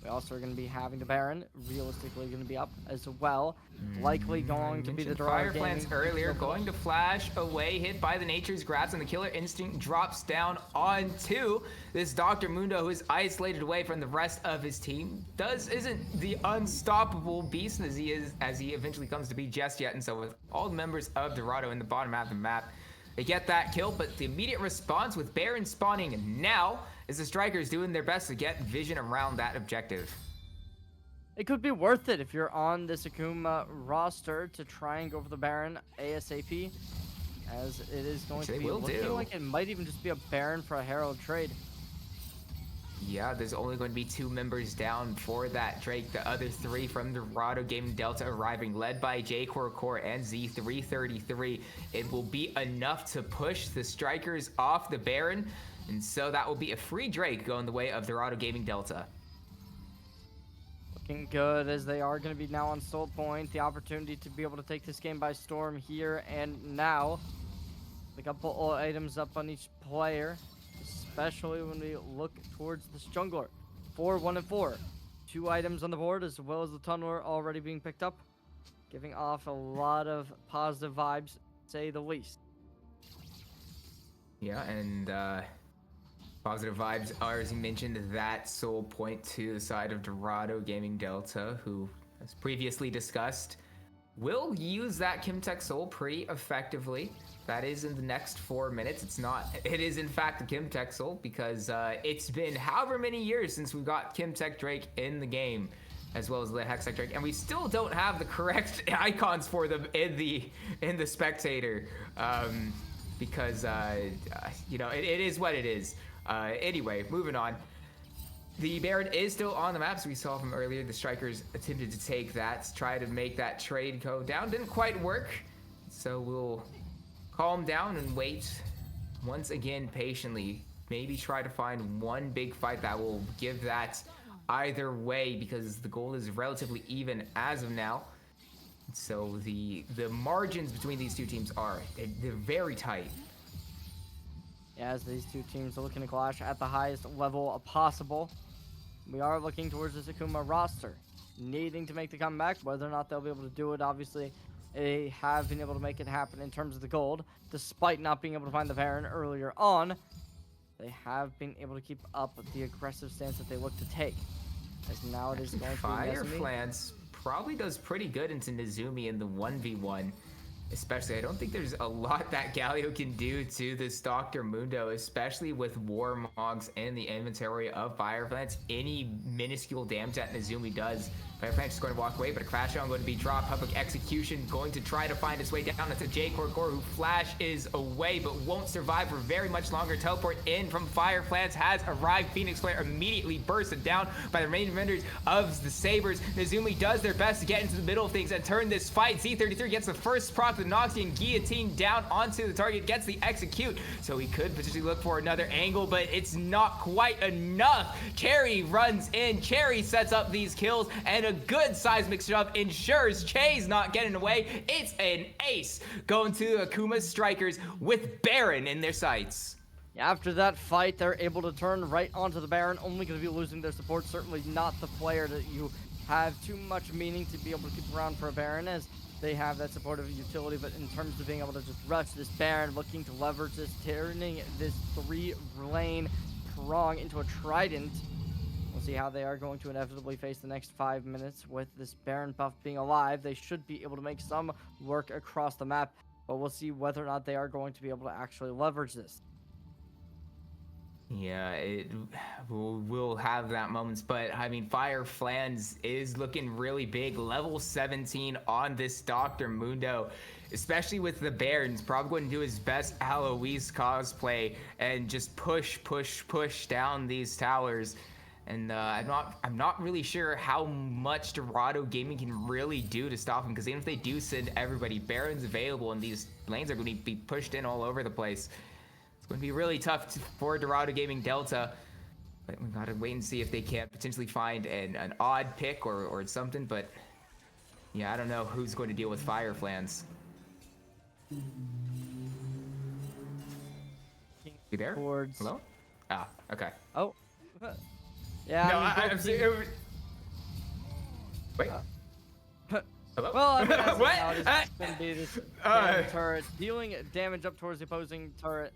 We also are going to be having the Baron, realistically going to be up as well. Likely going to be the Fire Dorado Flans Gaming. earlier, going to flash away, hit by the Nature's Grasp, and the Killer Instinct drops down onto this Dr. Mundo, who is isolated away from the rest of his team. Isn't the unstoppable beast as he eventually comes to be just yet, and so with all the members of Dorado in the bottom half of the map, they get that kill, but the immediate response with Baron spawning now is the strikers doing their best to get vision around that objective. It could be worth it if you're on this Akuma roster to try and go for the Baron ASAP, as it is going to be looking like it might even just be a Baron for a Herald trade. Yeah, there's only going to be 2 members down for that Drake. The other 3 from Dorado Gaming Delta arriving, led by J Core and Z333. It will be enough to push the strikers off the Baron, and so that will be a free Drake going the way of Dorado Gaming Delta. Looking good, as they are going to be now on Soul Point. The opportunity to be able to take this game by storm here and now. A couple items up on each player, especially when we look towards this jungler. 4, 1, and 4. 2 items on the board, as well as the tunneler already being picked up, giving off a lot of positive vibes, to say the least. Yeah, and positive vibes are, as you mentioned, that Soul Point to the side of Dorado Gaming Delta, who, as previously discussed, will use that Kimtech Soul pretty effectively. That is in the next 4 minutes. It is in fact a Kimtech Soul, because it's been however many years since we got Kimtech Drake in the game, as well as the Hextech Drake, and we still don't have the correct icons for them in the spectator, because you know, it is what it is. Anyway, moving on. The Baron is still on the map, so we saw from earlier. The strikers attempted to take that, try to make that trade go down. Didn't quite work, so we'll calm down and wait once again patiently. Maybe try to find one big fight that will give that either way, because the goal is relatively even as of now. So the margins between these 2 teams they're very tight. As these 2 teams are looking to clash at the highest level possible. We are looking towards this Akuma roster, needing to make the comeback. Whether or not they'll be able to do it, obviously, they have been able to make it happen in terms of the gold, despite not being able to find the Baron earlier on. They have been able to keep up the aggressive stance that they look to take. As now it is going to be Fireflans probably does pretty good into Nezumi in the 1v1. Especially, I don't think there's a lot that Galio can do to this Dr. Mundo, especially with Warmogs and the inventory of Fireflans. Any minuscule damage that Nezumi does, Fireflans is going to walk away, but a crash on going to be dropped. Public Execution going to try to find its way down. It's a J Core, who flashes away, but won't survive for very much longer. Teleport in from Fireflans has arrived. Phoenix Flare immediately bursted down by the remaining vendors of the Sabres. Nezumi does their best to get into the middle of things and turn this fight. Z33 gets the first proc, the Noxian Guillotine down onto the target, gets the execute, so he could potentially look for another angle, but it's not quite enough. Cherry runs in, Cherry sets up these kills, and a good seismic shove ensures Che's not getting away. It's an ace going to Akuma's strikers with Baron in their sights. After that fight, they're able to turn right onto the Baron, only going to be losing their support. Certainly not the player that you have too much meaning to be able to keep around for a Baron, as they have that supportive utility. But in terms of being able to just rush this Baron, looking to leverage this, turning this 3-lane prong into a trident. We'll see how they are going to inevitably face the next 5 minutes. With this Baron buff being alive, they should be able to make some work across the map, but we'll see whether or not they are going to be able to actually leverage this. Yeah, we'll have that moments, but I mean, Fireflans is looking really big. Level 17 on this Dr. Mundo, especially with the Barons. Probably going to do his best Alois cosplay and just push down these towers. And I'm not really sure how much Dorado Gaming can really do to stop him, because even if they do send everybody, Barons available, and these lanes are going to be pushed in all over the place. It's going to be really tough for Dorado Gaming Delta, but we gotta wait and see if they can potentially find an odd pick or something. But yeah, I don't know who's going to deal with Fireflans. You there? Towards... Hello? Ah, okay. Oh. Yeah. No, I mean, wait. Hello? Well, I mean, as of what? now, it's going to be this turret dealing damage up towards the opposing turret.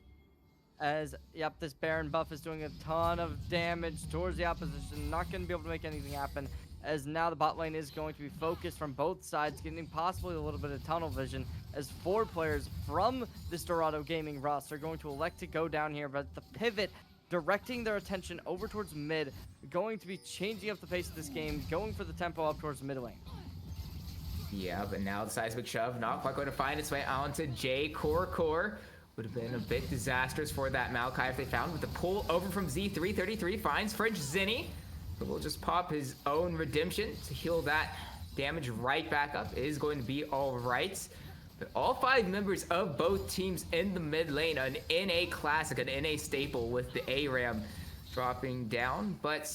As, yep, this Baron buff is doing a ton of damage towards the opposition. Not going to be able to make anything happen, as now the bot lane is going to be focused from both sides, getting possibly a little bit of tunnel vision, as 4 players from this Dorado Gaming roster are going to elect to go down here, but the pivot directing their attention over towards mid, going to be changing up the pace of this game, going for the tempo up towards mid lane. Yeah, but now the seismic shove not quite going to find its way onto J Core, Would have been a bit disastrous for that Maokai if they found, with the pull over from Z333 finds French Zinni. But we'll just pop his own redemption to heal that damage right back up. It is going to be all right. But all 5 members of both teams in the mid lane, an NA classic, an NA staple with the ARAM dropping down. But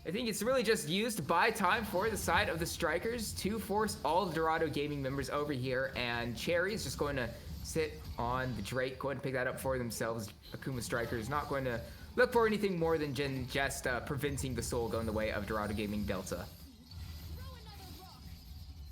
I think it's really just used to buy time for the side of the Strikers to force all the Dorado Gaming members over here. And Cherry is just going to sit on the Drake, going to pick that up for themselves. Akuma Strikers not going to look for anything more than just preventing the soul going the way of Dorado Gaming Delta.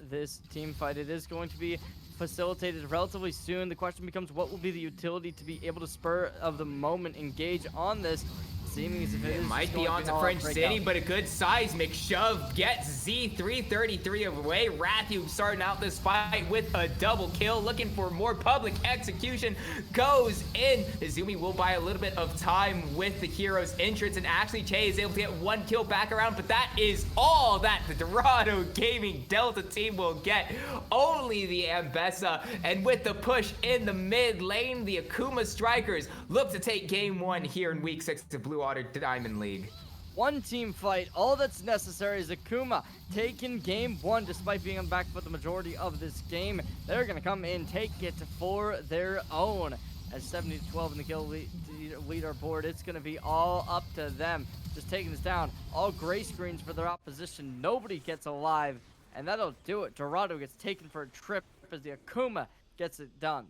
This team fight, it is going to be facilitated relatively soon. The question becomes, what will be the utility to be able to spur of the moment engage on this? Seeming as if it might be onto French City, but a good seismic shove gets Z333 away. Rathu starting out this fight with a double kill, looking for more public execution, goes in. Izumi will buy a little bit of time with the hero's entrance, and actually Che is able to get 1 kill back around, but that is all that the Dorado Gaming Delta team will get. Only the Ambessa, and with the push in the mid lane, the Akuma Strikers look to take game 1 here in week 6 to Blue Water Diamond League. One team fight. All that's necessary is Akuma taking game 1 despite being on the back foot the majority of this game. They're going to come in, take it for their own. At 70-12 in the kill leaderboard, it's going to be all up to them. Just taking this down. All gray screens for their opposition. Nobody gets alive, and that'll do it. Dorado gets taken for a trip as the Akuma gets it done.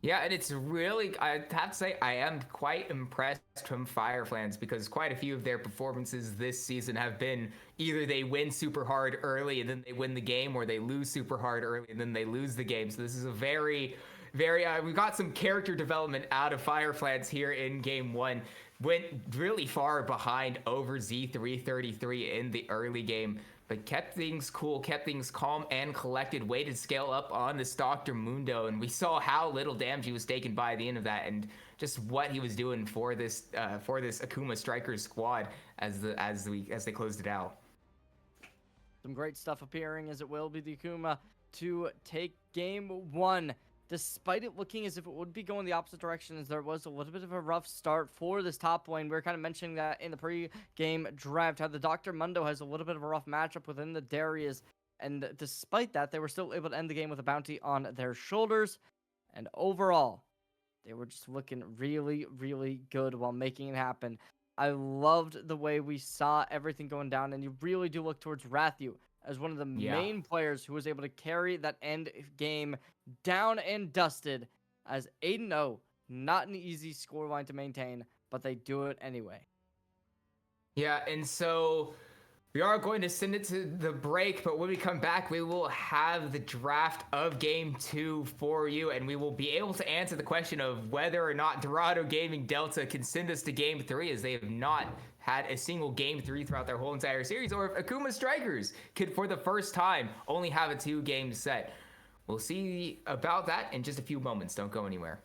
Yeah, and it's really, I have to say, I am quite impressed from Fireflans, because quite a few of their performances this season have been either they win super hard early and then they win the game, or they lose super hard early and then they lose the game. So this is a very, we got some character development out of Fireflans here in game 1. Went really far behind over Z333 in the early game, but kept things cool, kept things calm and collected, waited to scale up on this Dr. Mundo, and we saw how little damage he was taken by the end of that, and just what he was doing for this Akuma Strikers squad as they closed it out. Some great stuff appearing, as it will be the Akuma to take game 1. Despite it looking as if it would be going the opposite direction, as there was a little bit of a rough start for this top lane. We were kind of mentioning that in the pre-game draft, how the Dr. Mundo has a little bit of a rough matchup within the Darius, and despite that, they were still able to end the game with a bounty on their shoulders, and overall, they were just looking really, really good while making it happen. I loved the way we saw everything going down, and you really do look towards Rathu as one of the main players who was able to carry that end game down and dusted, as 8-0, not an easy scoreline to maintain, but they do it anyway. Yeah, and so we are going to send it to the break, but when we come back, we will have the draft of Game 2 for you, and we will be able to answer the question of whether or not Dorado Gaming Delta can send us to Game 3, as they have not had a single Game 3 throughout their whole entire series, or if Akuma Strikers could, for the first time, only have a 2-game set. We'll see about that in just a few moments. Don't go anywhere.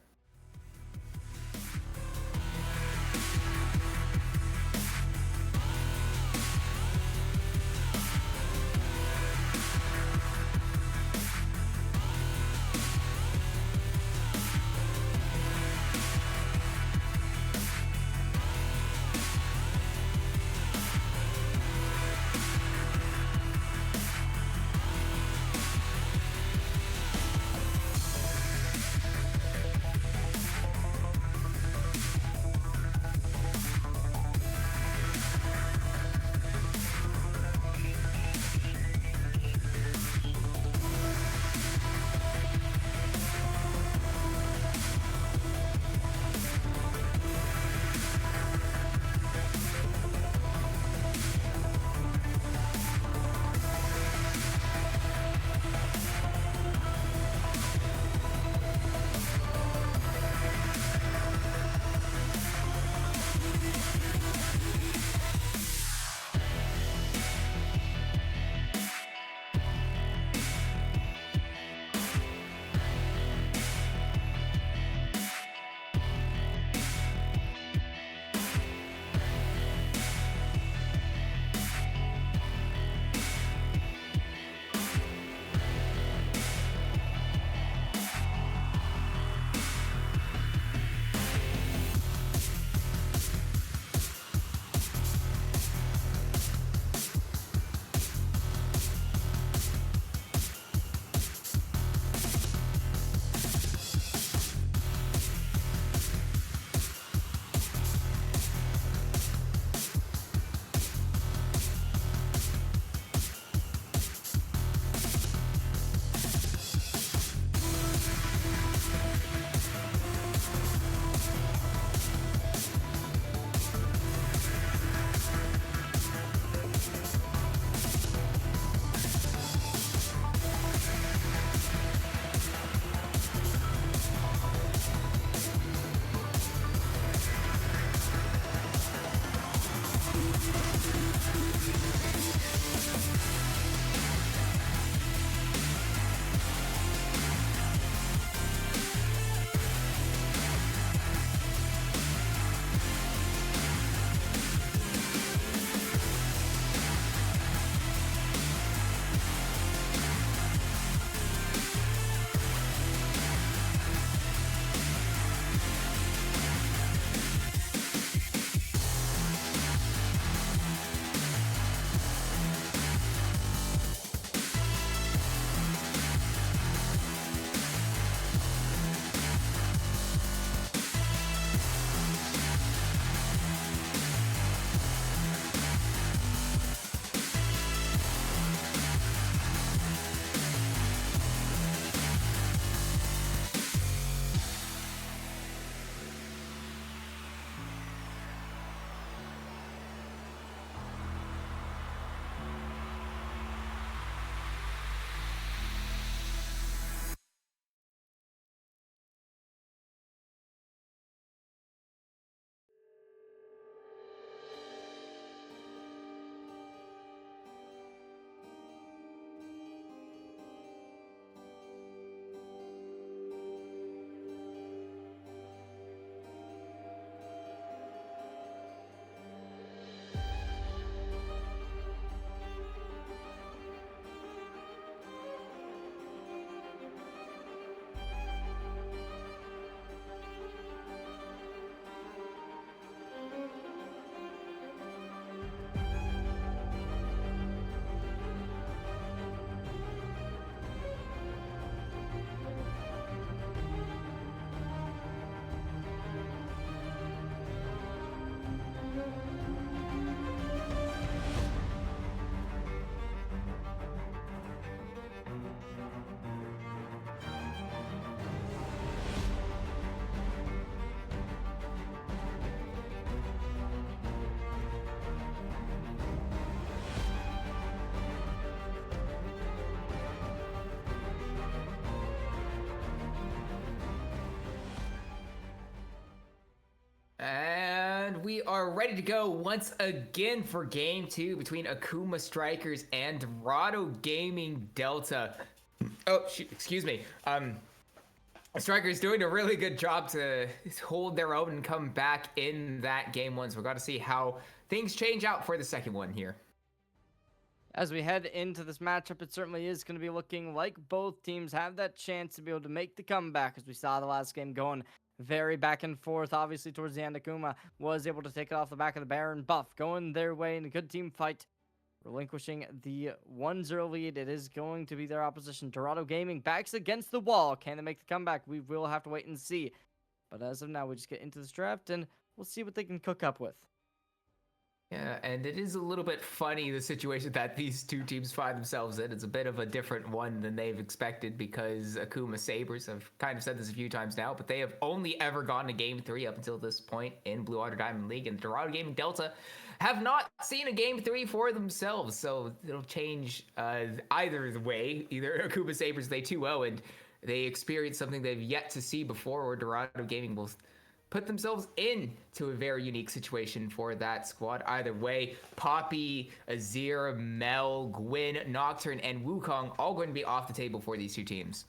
we are ready to go once again for game 2 between Akuma Strikers and Dorado Gaming Delta. Oh, shoot, excuse me. Strikers doing a really good job to hold their own and come back in that game 1. So we're going to see how things change out for the second one here. As we head into this matchup, it certainly is going to be looking like both teams have that chance to be able to make the comeback, as we saw the last game going very back and forth. Obviously, towards the end, Akuma was able to take it off the back of the Baron buff, going their way in a good team fight, relinquishing the 1-0 lead. It is going to be their opposition. Dorado Gaming backs against the wall. Can they make the comeback? We will have to wait and see. But as of now, we just get into this draft, and we'll see what they can cook up with. Yeah, and it is a little bit funny, the situation that these two teams find themselves in. It's a bit of a different one than they've expected, because Akuma Sabres, I've kind of said this a few times now, but they have only ever gone to Game 3 up until this point in Blue Water Diamond League, and Dorado Gaming Delta have not seen a Game 3 for themselves, so it'll change either the way. Either Akuma Sabres, they 2-0, and they experience something they've yet to see before, or Dorado Gaming will put themselves into a very unique situation for that squad. Either way, Poppy, Azir, Mel, Gwyn, Nocturne, and Wukong all going to be off the table for these two teams.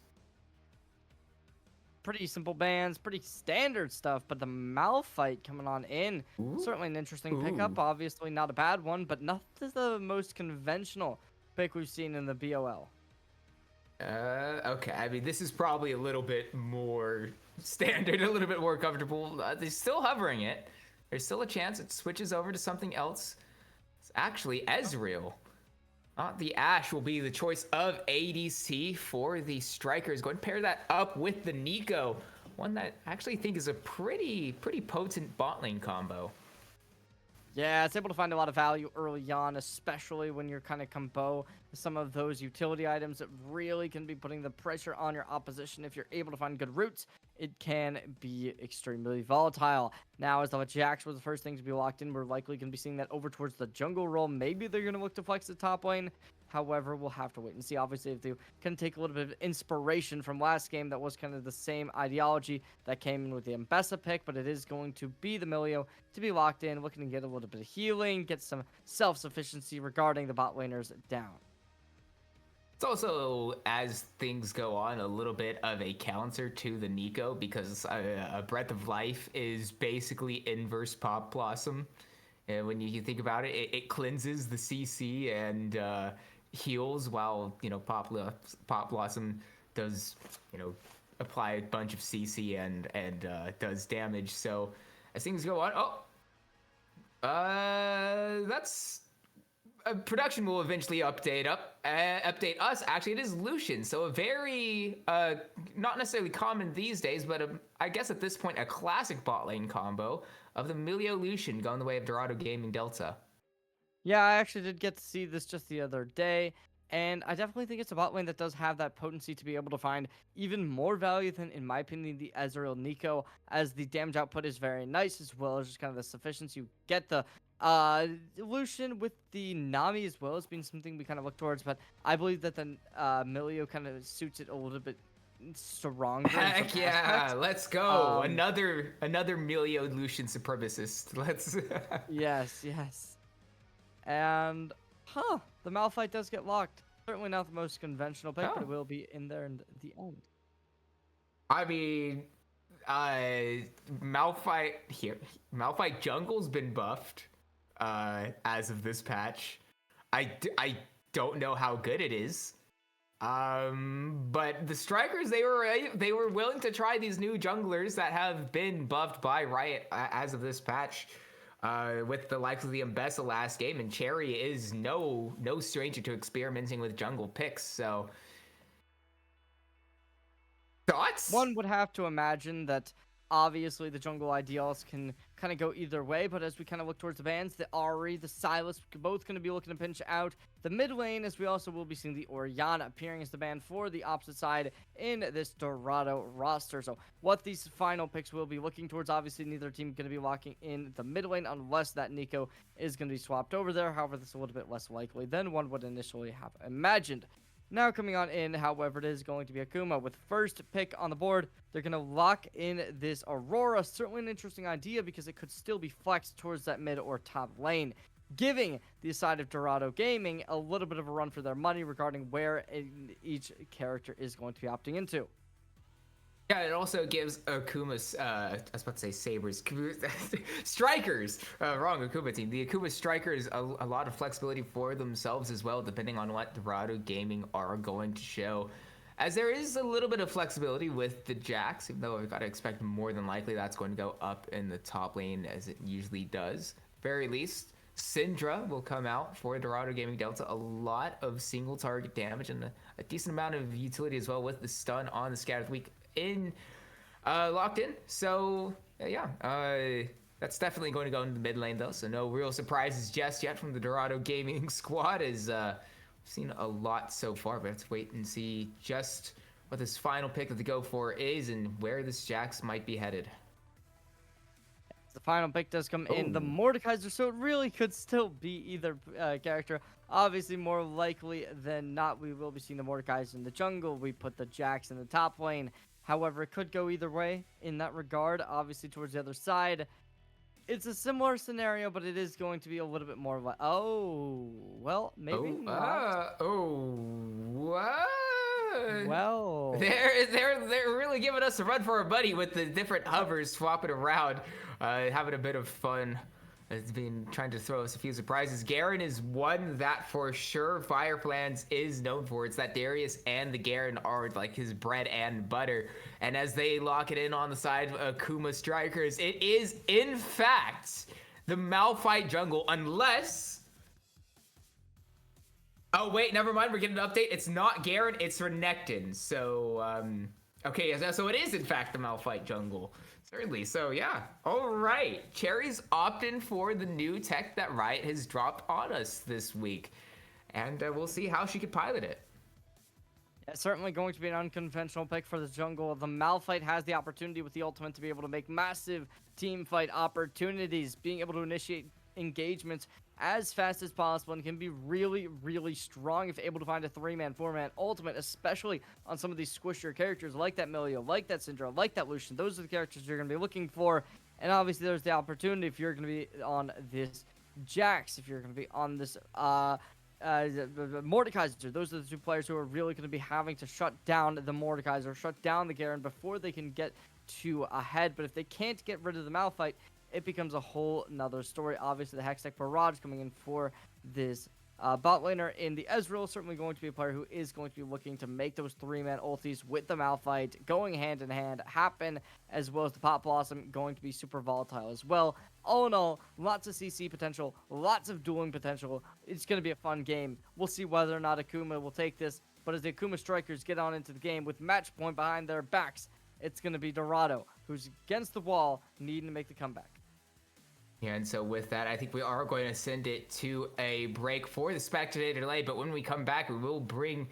Pretty simple bans, pretty standard stuff, but the Malphite coming on in, certainly an interesting pickup. Obviously not a bad one, but not the most conventional pick we've seen in the BOL. Okay, I mean, this is probably a little bit more standard, a little bit more comfortable. They're still hovering it. There's still a chance it switches over to something else. It's actually Ezreal. The Ashe will be the choice of ADC for the Strikers. Go ahead and pair that up with the Nico. One that I actually think is a pretty potent bot lane combo. Yeah, it's able to find a lot of value early on, especially when you're kind of combo some of those utility items that really can be putting the pressure on your opposition. If you're able to find good roots, it can be extremely volatile. Now, as the Jax was the first thing to be locked in, we're likely going to be seeing that over towards the jungle role. Maybe they're going to look to flex the top lane. However, we'll have to wait and see. Obviously, if they can take a little bit of inspiration from last game, that was kind of the same ideology that came in with the Mbessa pick, but it is going to be the Milio to be locked in, looking to get a little bit of healing, get some self-sufficiency regarding the bot laners down. It's also, as things go on, a little bit of a counter to the Nico, because a Breath of Life is basically inverse Pop Blossom. And when you think about it, it cleanses the CC and heals, while, you know, Pop Blossom does, you know, apply a bunch of CC and does damage. So as things go on, that's... production will eventually update us. Actually, it is Lucian, so a very not necessarily common these days, but I guess at this point a classic bot lane combo of the Milio Lucian going the way of Dorado Gaming Delta. Yeah, I actually did get to see this just the other day, and I definitely think it's a bot lane that does have that potency to be able to find even more value than, in my opinion, the Ezreal Nico, as the damage output is very nice, as well as just kind of the sufficiency. You get the Lucian with the Nami as well as being something we kind of look towards, but I believe that the Milio kind of suits it a little bit stronger. Heck yeah, let's go. Another Milio Lucian supremacist. Let's yes. And the Malphite does get locked. Certainly not the most conventional pick, but it will be in there in the end. I mean, Malphite jungle's been buffed as of this patch. I don't know how good it is, but the Strikers, they were willing to try these new junglers that have been buffed by Riot as of this patch, with the likes of the Mbessa last game, and Cherry is no stranger to experimenting with jungle picks. So thoughts? One would have to imagine that obviously the jungle ideals can kind of go either way, but as we kind of look towards the bans, the Ahri, the Sylas, both going to be looking to pinch out the mid lane, as we also will be seeing the Orianna appearing as the ban for the opposite side in this Dorado roster. So what these final picks will be looking towards, obviously neither team going to be locking in the mid lane unless that Nico is going to be swapped over there. However, this is a little bit less likely than one would initially have imagined. Now coming on in, however, it is going to be Akuma with first pick on the board. They're going to lock in this Aurora. Certainly an interesting idea because it could still be flexed towards that mid or top lane, giving the side of Dorado Gaming a little bit of a run for their money regarding where each character is going to be opting into. Yeah, it also gives Akuma's, I was about to say Sabres, Strikers, wrong, Akuma team. The Akuma Strikers, a lot of flexibility for themselves as well, depending on what Dorado Gaming are going to show. As there is a little bit of flexibility with the Jax, even though we've got to expect more than likely that's going to go up in the top lane as it usually does. Very least, Syndra will come out for Dorado Gaming Delta. A lot of single target damage and a decent amount of utility as well with the stun on the Scattered Weak locked in. So yeah, that's definitely going to go into the mid lane though. So no real surprises just yet from the Dorado Gaming squad. We've seen a lot so far, but let's wait and see just what this final pick that they go for is and where this Jax might be headed. The final pick does come in the Mordekaiser, so it really could still be either character. Obviously, more likely than not, we will be seeing the Mordekaiser in the jungle. We put the Jax in the top lane. However, it could go either way in that regard. Obviously, towards the other side, it's a similar scenario, but it is going to be a little bit more like, maybe not. What? Well, they're really giving us a run for our money with the different hovers swapping around, having a bit of fun. It's been trying to throw us a few surprises. Garen is one that for sure Fireflands is known for. It's that Darius and the Garen are like his bread and butter. And as they lock it in on the side of Akuma Strikers, it is in fact the Malphite jungle, unless... Oh wait, never mind, we're getting an update. It's not Garen, it's Renekton. So, okay, so it is in fact the Malphite jungle. Certainly, so yeah. All right, Cherry's opting for the new tech that Riot has dropped on us this week. And we'll see how she could pilot it. Yeah, certainly going to be an unconventional pick for the jungle. The Malphite has the opportunity with the ultimate to be able to make massive team fight opportunities, being able to initiate engagements as fast as possible, and can be really, really strong if able to find a 3-man, 4-man ultimate, especially on some of these squishier characters like that Milio, like that Syndra, like that Lucian. Those are the characters you're going to be looking for, and obviously there's the opportunity if you're going to be on this Jax, if you're going to be on this Mordekaiser. Those are the two players who are really going to be having to shut down the Mordekaiser, shut down the Garen before they can get to ahead. But if they can't get rid of the Malphite, it becomes a whole nother story. Obviously, the Hextech Barrage coming in for this bot laner in the Ezreal, certainly going to be a player who is going to be looking to make those 3-man ultis with the Malphite going hand in hand happen, as well as the Pot Blossom going to be super volatile as well. All in all, lots of CC potential, lots of dueling potential. It's going to be a fun game. We'll see whether or not Akuma will take this, but as the Akuma Strikers get on into the game with match point behind their backs, it's going to be Dorado, who's against the wall, needing to make the comeback. Yeah, and so with that, I think we are going to send it to a break for the spectator delay. But when we come back, we will bring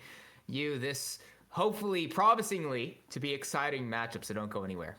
you this, hopefully, promisingly, to be exciting matchup. So don't go anywhere.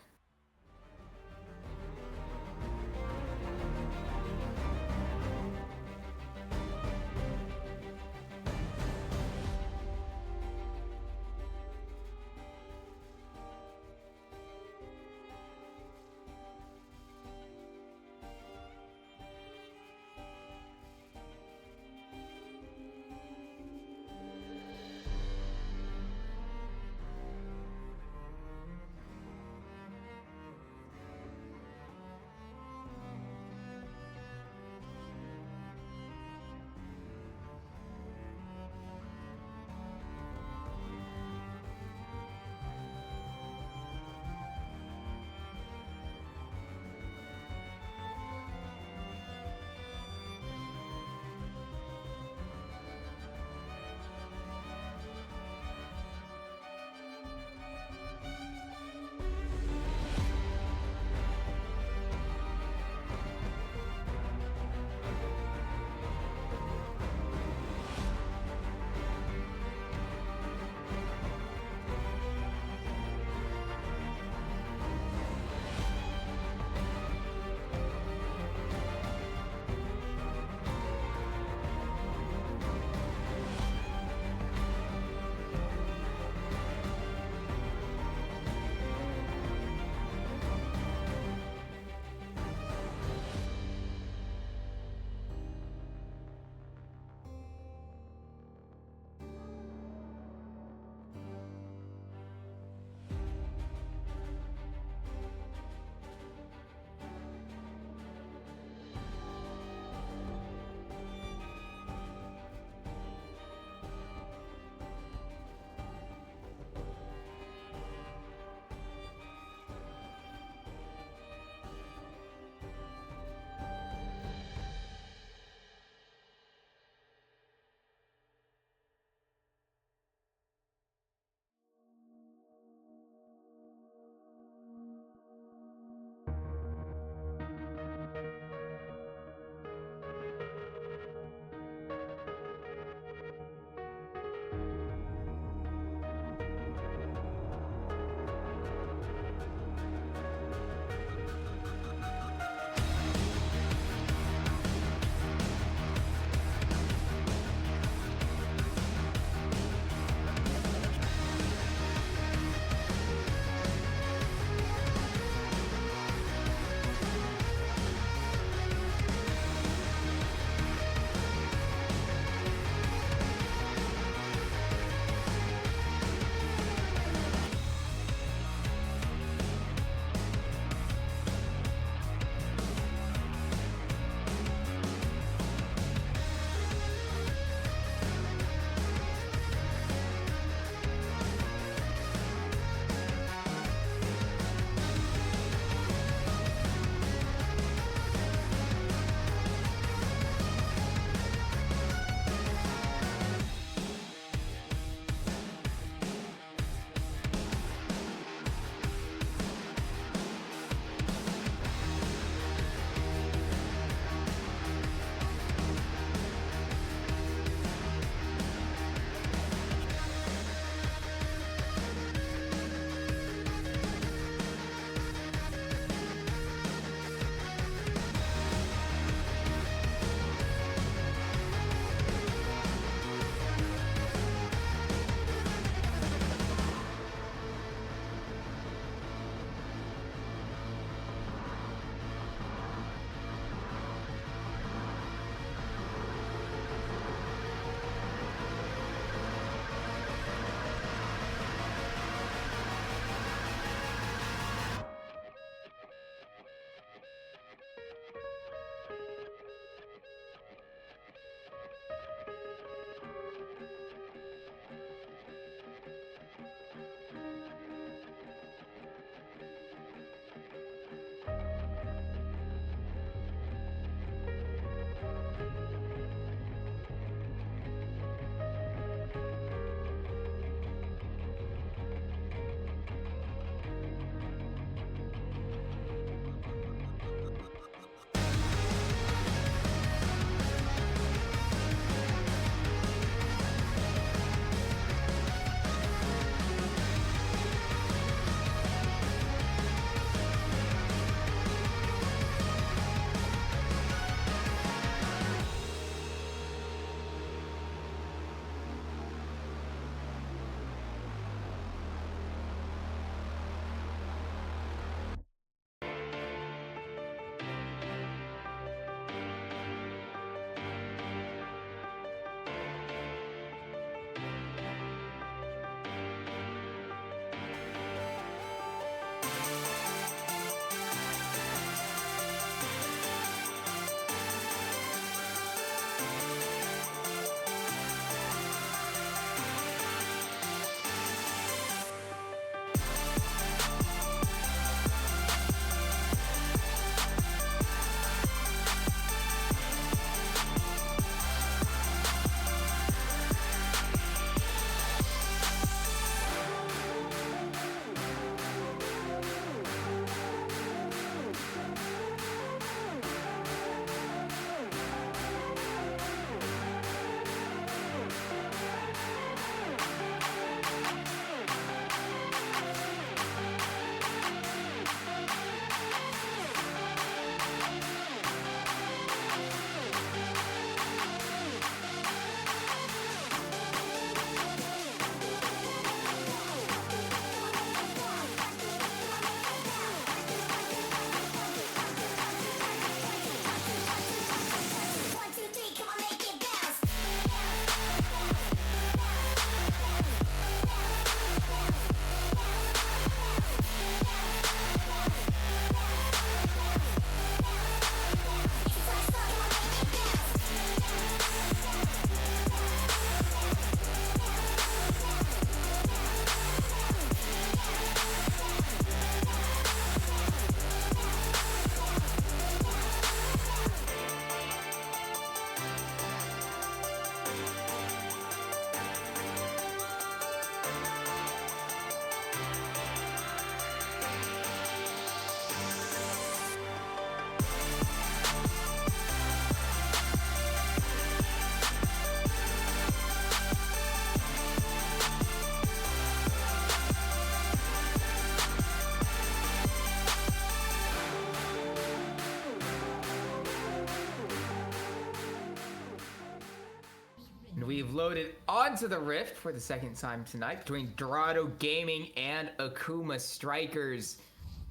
we've loaded onto the Rift for the second time tonight between Dorado Gaming and Akuma Strikers.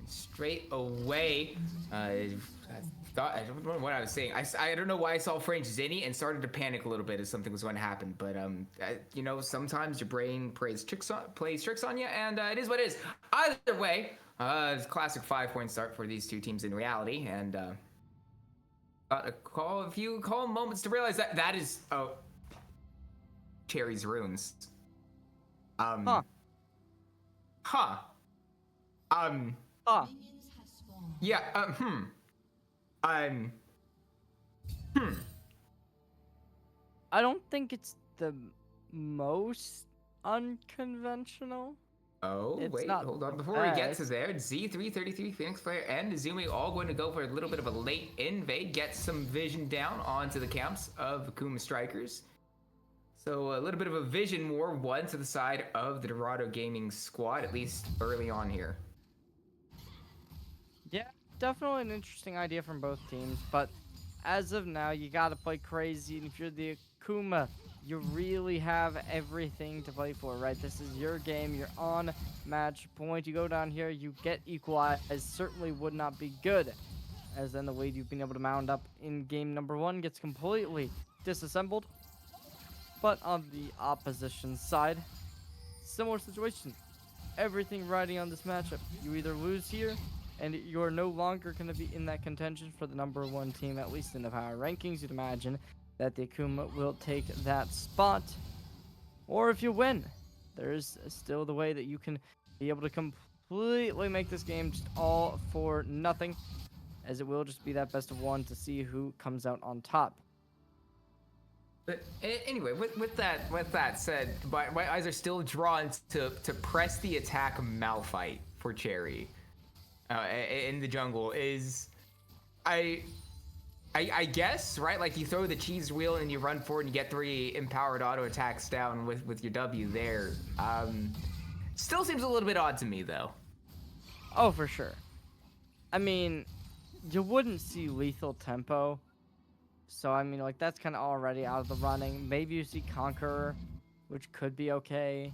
Straight away, I don't know what I was saying. I don't know why I saw French Zinni and started to panic a little bit as something was going to happen. But sometimes your brain plays tricks on you, and it is what it is. Either way, it's a classic 5-point start for these two teams in reality, and a few moments to realize that is Cherry's runes. Huh. Huh. Yeah. I don't think it's the most unconventional. Oh, It's wait, not hold on. the Before we get best. to there, Z333, Phoenix player, and Izumi all going to go for a little bit of a late invade, get some vision down onto the camps of Akuma Strikers. So a little bit of a vision war won to the side of the Dorado Gaming squad, at least early on here. Yeah, definitely an interesting idea from both teams, but as of now, you gotta play crazy, and if you're the Akuma, you really have everything to play for, right? This is your game, you're on match point, you go down here, you get equalized, certainly would not be good, as then the lead you've been able to mount up in game number 1 gets completely disassembled. But on the opposition side, similar situation. Everything riding on this matchup. You either lose here, and you're no longer going to be in that contention for the number 1 team, at least in the power rankings. You'd imagine that the Akuma will take that spot. Or if you win, there's still the way that you can be able to completely make this game just all for nothing, as it will just be that best of 1 to see who comes out on top. But anyway, with that said, my eyes are still drawn to press the attack Malphite for Cherry in the jungle. I guess, right? Like, you throw the cheese wheel and you run forward and you get 3 empowered auto attacks down with your W there. Still seems a little bit odd to me, though. Oh, for sure. I mean, you wouldn't see lethal tempo. So, I mean, like, that's kind of already out of the running. Maybe you see Conqueror, which could be okay.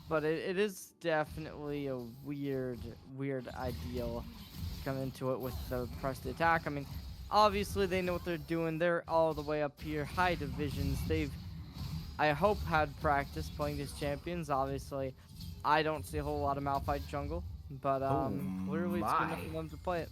But it is definitely a weird ideal to come into it with the press the attack. I mean, obviously they know what they're doing. They're all the way up here, high divisions. They've, I hope, had practice playing these champions. Obviously, I don't see a whole lot of Malphite jungle. But clearly it's good enough for them to play it.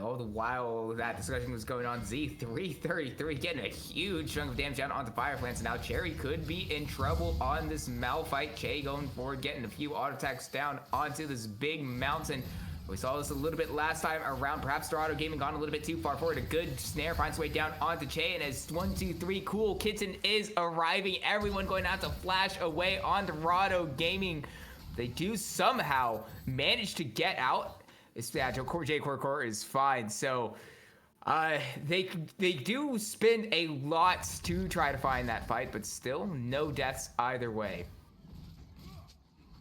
All the while that discussion was going on, Z333 getting a huge chunk of damage down onto Fire Plants, and now Cherry could be in trouble on this Malphite. Che going forward, getting a few auto attacks down onto this big mountain. We saw this a little bit last time around. Perhaps Dorado Gaming gone a little bit too far forward. A good snare finds way down onto Che, and as 1, 2, 3, Cool Kitten is arriving. Everyone going out to flash away on Dorado Gaming. They do somehow manage to get out. J Core is fine, so they do spend a lot to try to find that fight, but still no deaths either way.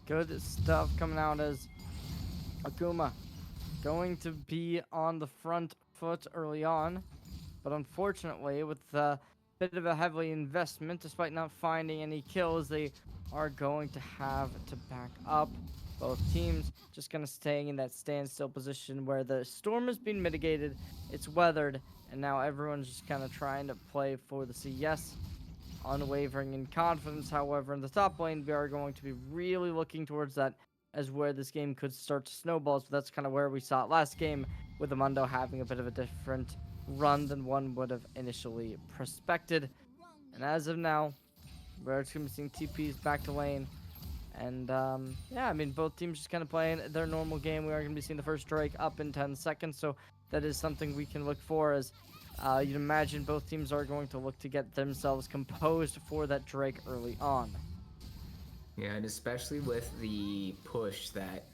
Good stuff coming out as Akuma going to be on the front foot early on, but unfortunately with a bit of a heavy investment, despite not finding any kills, they are going to have to back up. Both teams just kind of staying in that standstill position where the storm has been mitigated, it's weathered, and now everyone's just kind of trying to play for the CS. Unwavering in confidence, however, in the top lane, we are going to be really looking towards that as where this game could start to snowball. So that's kind of where we saw it last game, with Amundo having a bit of a different run than one would have initially prospected. And as of now, we're just going to be seeing TPs back to lane. And, yeah, I mean, both teams just kind of playing their normal game. We are going to be seeing the first Drake up in 10 seconds, so that is something we can look for, as you'd imagine both teams are going to look to get themselves composed for that Drake early on. Yeah, and especially with the push that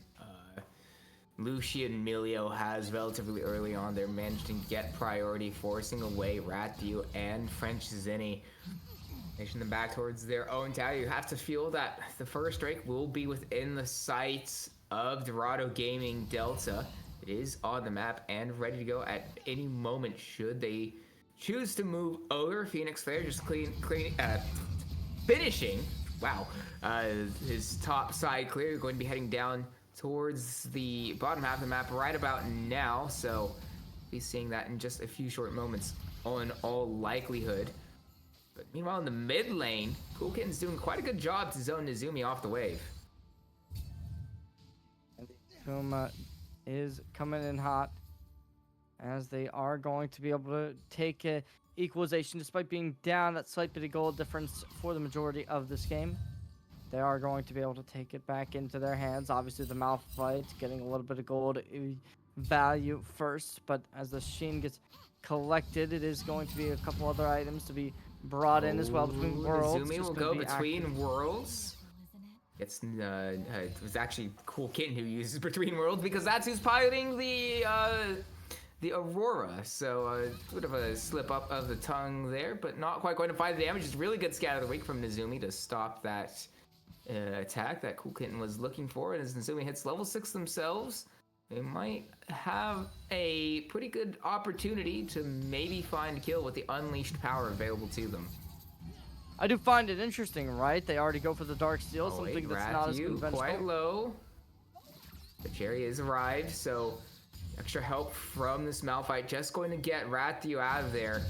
Lucian Milio has relatively early on, they're managing to get priority, forcing away Ratthew and French Zinni. Nation them back towards their own tower. You have to feel that the first Drake will be within the sights of Dorado Gaming Delta. It is on the map and ready to go at any moment should they choose to move over. Phoenix Flare just finishing. Wow. His top side clear. Going to be heading down towards the bottom half of the map right about now. So be seeing that in just a few short moments in all likelihood. But meanwhile, in the mid lane, Cool Kitten's doing quite a good job to zone Nezumi off the wave. And Akuma is coming in hot, as they are going to be able to take a equalization despite being down that slight bit of goal difference for the majority of this game. They are going to be able to take it back into their hands. Obviously, the Malphite getting a little bit of gold value first, but as the Sheen gets collected, it is going to be a couple other items to be brought in as well between worlds. Nezumi will go between worlds. It was actually Cool Kitten who uses between worlds because that's who's piloting the Aurora. So a bit of a slip up of the tongue there, but not quite going to find the damage. It's really good scatter of the week from Nezumi to stop that attack that Cool Kitten was looking for. And as Nezumi hits level 6 themselves, they might have a pretty good opportunity to maybe find a kill with the unleashed power available to them. I do find it interesting, right? They already go for the Dark Steel, something that's not as conventional. Quite low. The Cherry has arrived, so extra help from this Malphite just going to get Rathiu out of there.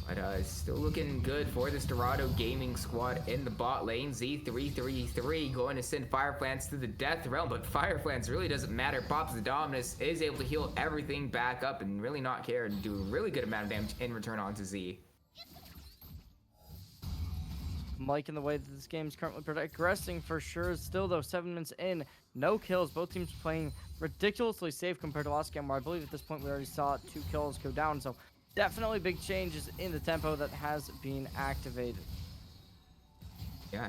But it's still looking good for this Dorado gaming squad in the bot lane. Z333 going to send Fireflans to the death realm, but Fireflans really doesn't matter. Pops the Dominus, is able to heal everything back up and really not care and do a really good amount of damage in return onto Z. Liking the way that this game is currently progressing for sure. Still though, 7 minutes in, no kills. Both teams playing ridiculously safe compared to last game, where I believe at this point we already saw 2 kills go down. So definitely big changes in the tempo that has been activated. Yeah,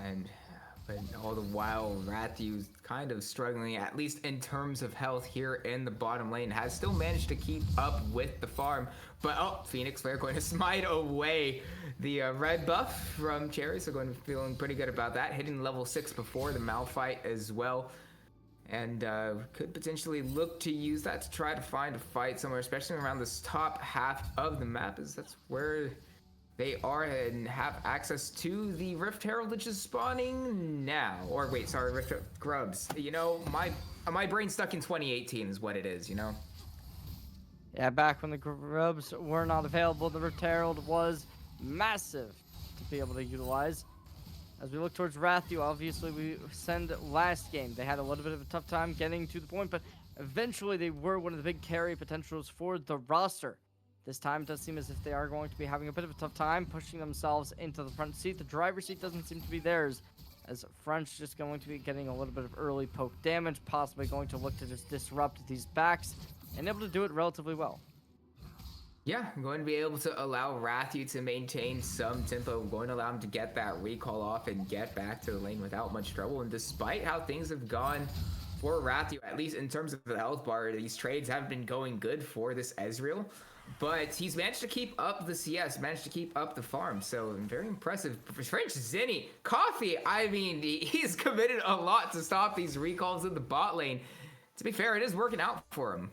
but all the while, Rathiu's kind of struggling, at least in terms of health here in the bottom lane. Has still managed to keep up with the farm. But, Phoenix Flare going to smite away the red buff from Cherry. So going to be feeling pretty good about that. Hitting level 6 before the Malphite as well. And could potentially look to use that to try to find a fight somewhere, especially around this top half of the map, as that's where they are and have access to the Rift Herald, which is spawning now. Or wait, sorry, Rift Grubs. You know, my brain's stuck in 2018 is what it is, you know? Yeah, back when the Grubs were not available, the Rift Herald was massive to be able to utilize. As we look towards Rathiu, obviously we send last game. They had a little bit of a tough time getting to the point, but eventually they were one of the big carry potentials for the roster. This time it does seem as if they are going to be having a bit of a tough time pushing themselves into the front seat. The driver's seat doesn't seem to be theirs, as French just going to be getting a little bit of early poke damage, possibly going to look to just disrupt these backs, and able to do it relatively well. Yeah, I'm going to be able to allow Rathiu to maintain some tempo. I'm going to allow him to get that recall off and get back to the lane without much trouble. And despite how things have gone for Rathiu, at least in terms of the health bar, these trades have been going good for this Ezreal. But he's managed to keep up the CS, managed to keep up the farm. So very impressive. French Zinni, Coffee, I mean, he's committed a lot to stop these recalls in the bot lane. To be fair, it is working out for him.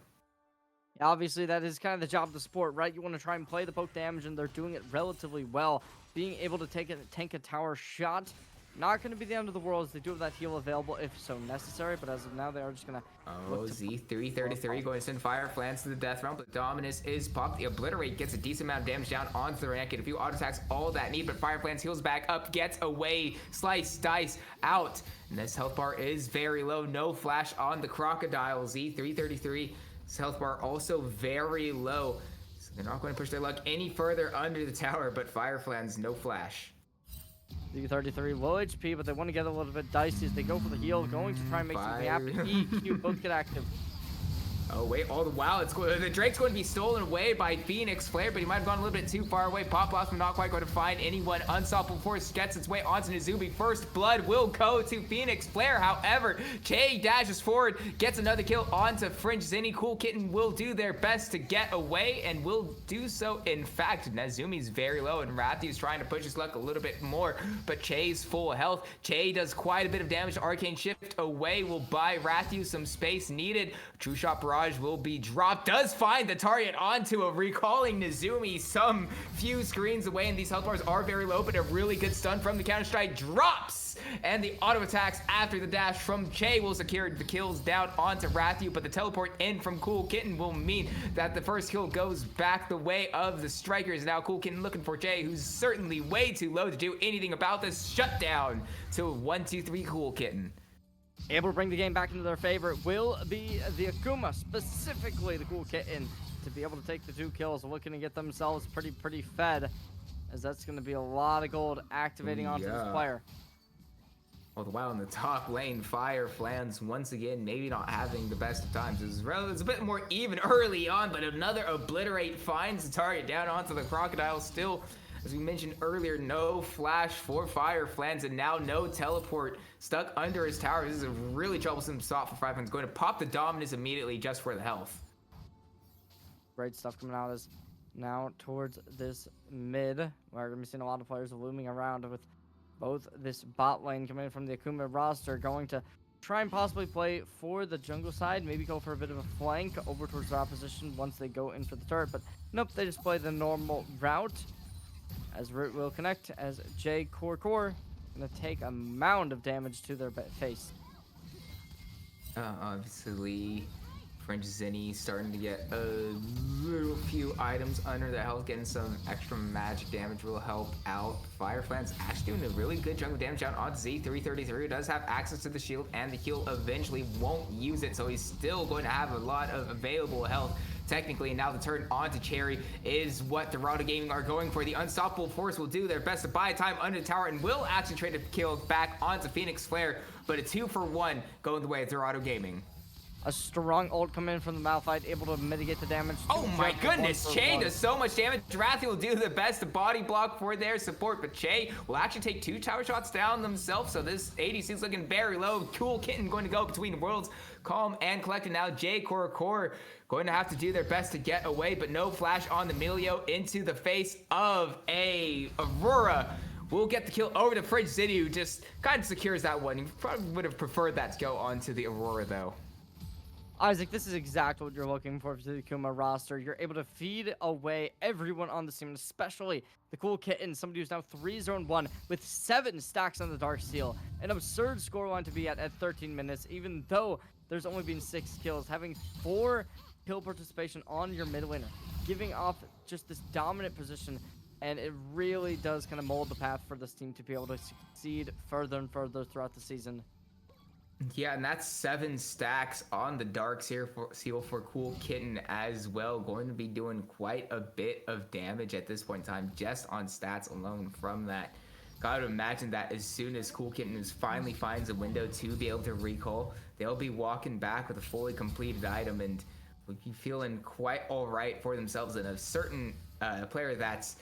Obviously, that is kind of the job of the sport, right? You want to try and play the poke damage, and they're doing it relatively well. Being able to tank a tower shot, not going to be the end of the world, as they do have that heal available if so necessary, but as of now, they are just going to... Z333 going to send Fireflans to the death realm, but Dominus is popped. The Obliterate gets a decent amount of damage down onto the rank, and a few auto attacks, all that need, but Fireflans heals back up, gets away, slice, dice, out. And this health bar is very low, no flash on the Crocodile. Z333... His health bar also very low, so they're not going to push their luck any further under the tower, but Fireflans, no flash. Z33 low HP, but they want to get a little bit dicey as they go for the heal, going to try and make something happen. EQ, both get active. Oh wait, all the while the Drake's going to be stolen away by Phoenix Flare, but he might have gone a little bit too far away. Pop Blossom not quite going to find anyone. Unstoppable Force gets its way onto Nezumi. First blood will go to Phoenix Flare. However, Che dashes forward, gets another kill onto Fringe Zinni. Cool Kitten will do their best to get away and will do so. In fact, Nezumi's very low and Rathiu's trying to push his luck a little bit more, but Che's full health. Che does quite a bit of damage. Arcane Shift away will buy Rathiu some space needed. True Shot Barrage barrage will be dropped. Does find the target onto a recalling Nezumi some few screens away, and these health bars are very low, but a really good stun from the Counter-Strike drops, and the auto attacks after the dash from Che will secure the kills down onto Rathu, but the teleport in from Cool Kitten will mean that the first kill goes back the way of the Strikers. Now Cool Kitten looking for Che, who's certainly way too low to do anything about this shutdown to 1-2-3 Cool Kitten. Able to bring the game back into their favor will be the Akuma, specifically the Cool Kitten, to be able to take the 2 kills, looking to get themselves pretty fed, as that's going to be a lot of gold activating onto this player. All the while in the top lane, Fire Flans once again maybe not having the best of times. It's a bit more even early on, but another Obliterate finds the target down onto the Crocodile. Still, as we mentioned earlier, no flash for Fire Flans, and now no teleport stuck under his tower. This is a really troublesome spot for Fire Flans. Going to pop the Dominus immediately just for the health. Great stuff coming out as now towards this mid. We're going to be seeing a lot of players looming around with both this bot lane coming in from the Akuma roster, going to try and possibly play for the jungle side, maybe go for a bit of a flank over towards the opposition once they go in for the turret, but nope, they just play the normal route. As Root will connect, as J Core gonna take a mound of damage to their face. Obviously, French Zinni starting to get a little few items under the health, getting some extra magic damage will help out. Fireflans actually doing a really good chunk of damage out on Z333, who does have access to the shield, and the heal eventually won't use it, so he's still going to have a lot of available health. Technically, now the turn onto Cherry is what Dorado Gaming are going for. The Unstoppable Force will do their best to buy time under the tower and will actually trade a kill back onto Phoenix Flare, but a 2-for-1 going the way of Dorado Gaming. A strong ult coming in from the Malphite, able to mitigate the damage. Oh my goodness, Che does so much damage. Rathu will do the best to body block for their support, but Che will actually take 2 tower shots down themselves, so this ADC is looking very low. Cool Kitten going to go between worlds, calm and collected. Now J Core going to have to do their best to get away, but no flash on the Milio into the face of a Aurora. We'll get the kill over to Fridge City, who just kind of secures that one. He probably would have preferred that to go onto the Aurora though. Isaac, this is exactly what you're looking for the Akuma roster. You're able to feed away everyone on the team, especially the Cool Kitten, somebody who's now 3-0-1 with 7 stacks on the Dark Seal. An absurd scoreline to be at 13 minutes, even though there's only been 6 kills. Having 4 kill participation on your mid laner, giving off just this dominant position, and it really does kind of mold the path for this team to be able to succeed further and further throughout the season. Yeah, and that's 7 stacks on the Dark Seal for Cool Kitten as well. Going to be doing quite a bit of damage at this point in time, just on stats alone from that. Gotta imagine that as soon as Cool Kitten finally finds a window to be able to recall, they'll be walking back with a fully completed item and will be feeling quite alright for themselves, and a certain player that's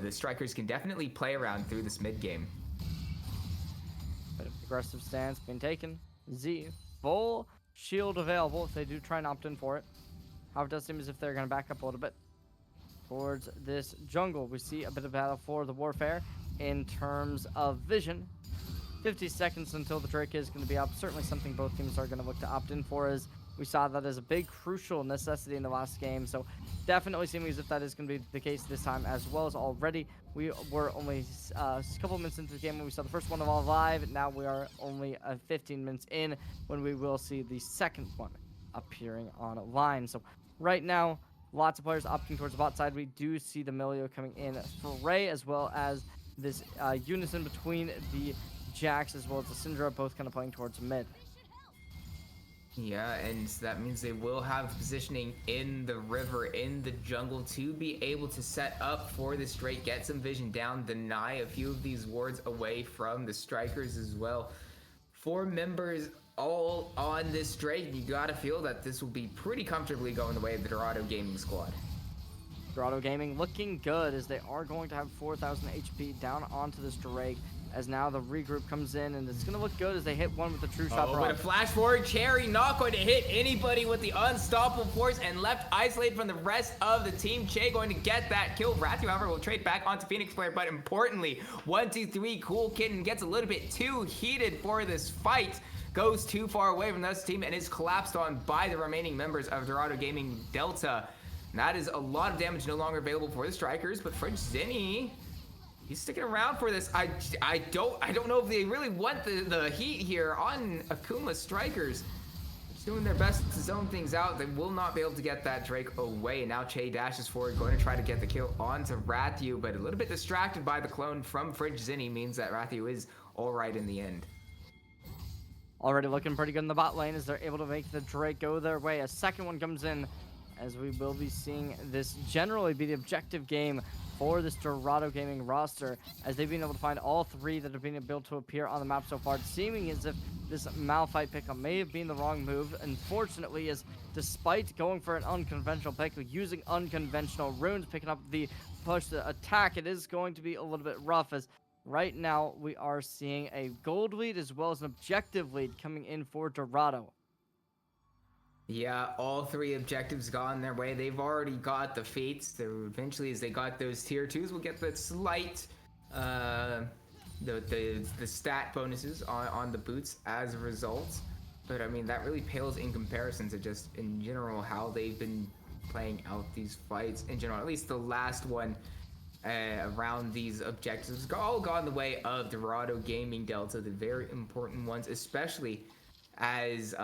the Strikers can definitely play around through this mid game. Aggressive stance being taken. Z, full shield available if they do try and opt in for it. However, it does seem as if they're going to back up a little bit towards this jungle. We see a bit of battle for the Warfare in terms of vision. 50 seconds until the Drake is going to be up. Certainly something both teams are going to look to opt in for, as we saw that as a big crucial necessity in the last game. So definitely seeming as if that is going to be the case this time as well. As already we were only a couple minutes into the game when we saw the first one of all live. Now we are only 15 minutes in when we will see the second one appearing online. So right now, lots of players opting towards the bot side. We do see the Milio coming in for Ray, as well as this unison between the Jax as well as the Syndra, both kind of playing towards mid. Yeah, and that means they will have positioning in the river, in the jungle, to be able to set up for this Drake, get some vision down, deny a few of these wards away from the Strikers as well. 4 members all on this Drake. You gotta feel that this will be pretty comfortably going the way of the Dorado Gaming squad. Dorado Gaming looking good, as they are going to have 4,000 HP down onto this Drake, as now the regroup comes in, and it's going to look good as they hit one with the true shot. But a flash forward, Cherry not going to hit anybody with the Unstoppable Force, and left isolated from the rest of the team. Che going to get that kill. Rathu, however, will trade back onto Phoenix Flare, but importantly, 1-2-3 Cool Kitten gets a little bit too heated for this fight. goes too far away from this team and is collapsed on by the remaining members of Dorado Gaming Delta. And that is a lot of damage no longer available for the strikers, but Fridge Zinni, he's sticking around for this. I don't know if they really want the heat here on Akuma strikers. Just doing their best to zone things out. They will not be able to get that Drake away. Now Che dashes forward, going to try to get the kill onto Rathiu, but a little bit distracted by the clone from Fridge Zinni means that Rathiu is all right in the end. Already looking pretty good in the bot lane as they're able to make the Drake go their way. A second one comes in, as we will be seeing this generally be the objective game for this Dorado Gaming roster, as they've been able to find all three that have been able to appear on the map so far, seeming as if this Malphite pickup may have been the wrong move. Unfortunately, as despite going for an unconventional pick, using unconventional runes, picking up the push, the attack, it is going to be a little bit rough, as right now we are seeing a gold lead as well as an objective lead coming in for Dorado. Yeah, all three objectives gone their way. They've already got the fates. So eventually, as they got those tier 2s, we'll get the slight, the stat bonuses on the boots as a result. But I mean, that really pales in comparison to just in general how they've been playing out these fights in general. At least the last one around these objectives all gone the way of Dorado Gaming Delta, the very important ones, especially as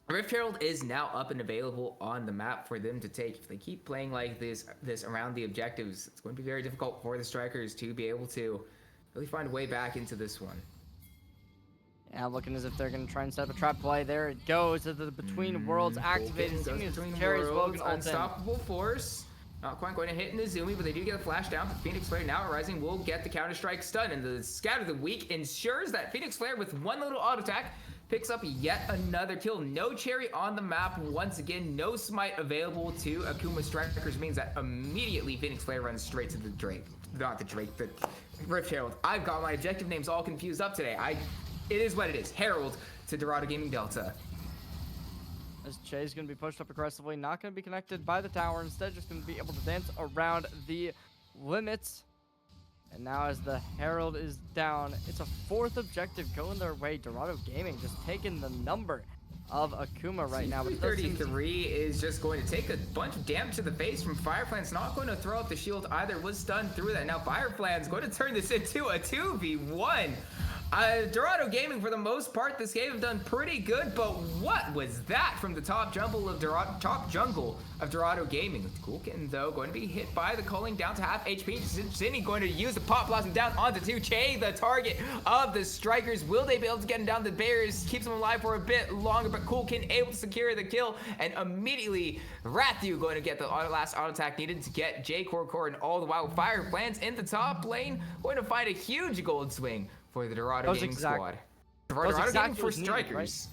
Rift Herald is now up and available on the map for them to take. If they keep playing like this around the objectives, it's going to be very difficult for the strikers to be able to really find a way back into this one. Yeah, looking as if they're going to try and set up a trap play. There it goes. The Between Worlds activated. Unstoppable force. Not quite going to hit Nezumi, but they do get a flash down. Phoenix Flare now rising will get the Counter-Strike stun, and the Scatter the Weak ensures that Phoenix Flare with one little auto attack picks up yet another kill. No Cherry on the map once again. No Smite available to Akuma strikers means that immediately Phoenix Flare runs straight to the Drake. Not the Drake, the Rift Herald. I've got my objective names all confused up today. It is what it is. Herald to Dorado Gaming Delta. As Che's going to be pushed up aggressively, not going to be connected by the tower. Instead, just going to be able to dance around the limits. And now as the Herald is down, it's a fourth objective going their way. Dorado Gaming just taking the number of Akuma right now. But 33 is just going to take a bunch of damage to the face from Fireflan's. Not going to throw up the shield either. Was stunned through that. Now Fireflan's going to turn this into a 2v1. Dorado Gaming, for the most part, this game have done pretty good, but what was that from the top jungle of Dorado Gaming? Cool Kitten, though, going to be hit by the culling down to half HP. Zinni going to use the Pop Blossom down onto 2. Che, the target of the strikers. Will they be able to get him down? The barriers keeps him alive for a bit longer, but Cool Kitten able to secure the kill, and immediately Rathiu going to get the last auto attack needed to get J Core, and all the while Fireflan's in the top lane going to find a huge gold swing for the Dorado Gaming squad. Dorado Gaming for strikers. Right?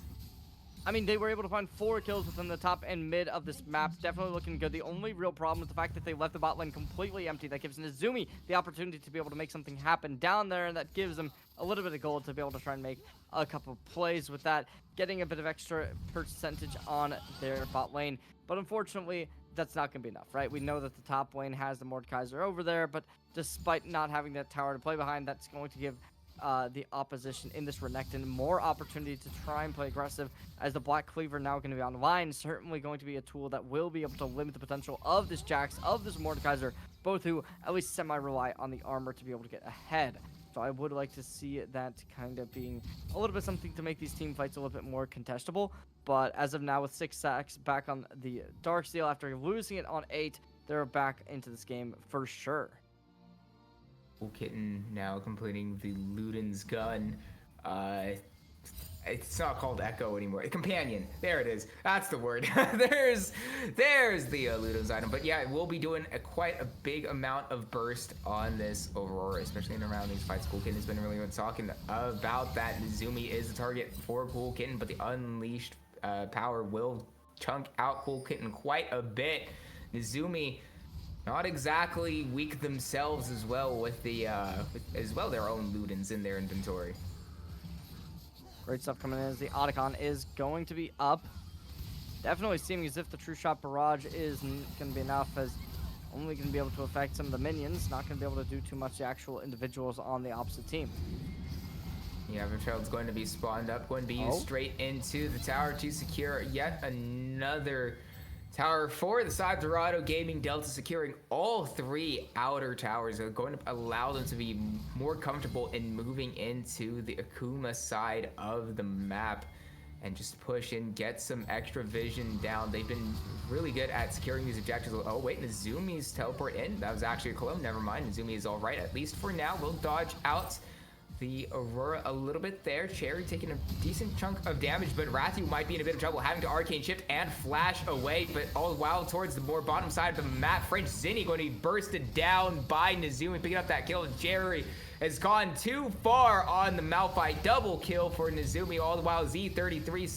I mean, they were able to find 4 kills within the top and mid of this map. Definitely looking good. The only real problem is the fact that they left the bot lane completely empty. That gives Nezumi the opportunity to be able to make something happen down there, and that gives them a little bit of gold to be able to try and make a couple plays with that, getting a bit of extra percentage on their bot lane. But unfortunately, that's not going to be enough, right? We know that the top lane has the Mordekaiser over there, but despite not having that tower to play behind, that's going to give the opposition in this Renekton more opportunity to try and play aggressive, as the Black Cleaver now going to be online. Certainly going to be a tool that will be able to limit the potential of this Jax, of this Mordekaiser, both who at least semi-rely on the armor to be able to get ahead. So I would like to see that kind of being a little bit something to make these team fights a little bit more contestable. But as of now, with 6 sacks back on the Darksteel after losing it on 8, they're back into this game for sure. Cool Kitten now completing the Luden's gun. It's not called Echo anymore. Companion. There it is. That's the word. there's the Luden's item. But yeah, we'll be doing quite a big amount of burst on this Aurora, especially in around these fights. Cool Kitten has been really talking about that. Nezumi is the target for Cool Kitten, but the unleashed power will chunk out Cool Kitten quite a bit. Nezumi not exactly weak themselves as well with the their own Ludens in their inventory. Great stuff coming in as the Otacon is going to be up. Definitely seeming as if the True Shot Barrage isn't going to be enough, as only going to be able to affect some of the minions, not going to be able to do too much the actual individuals on the opposite team. Yeah, Child's going to be spawned up, going to be used Oh, straight into the tower to secure yet another tower for the side of Dorado Gaming Delta, securing all 3 outer towers. Are going to allow them to be more comfortable in moving into the Akuma side of the map and just push in, get some extra vision down. They've been really good at securing these objectives. Oh wait, Nazumi's teleport in. That was actually a clone. Never mind. Nazumi is all right, at least for now. We'll dodge out the Aurora a little bit there. Cherry taking a decent chunk of damage, but Rathu might be in a bit of trouble, having to arcane shift and flash away, but all the while towards the more bottom side of the map. French Zinni going to be bursted down by Nazumi, picking up that kill. Jerry has gone too far on the Malphite. Double kill for Nazumi, all the while Z33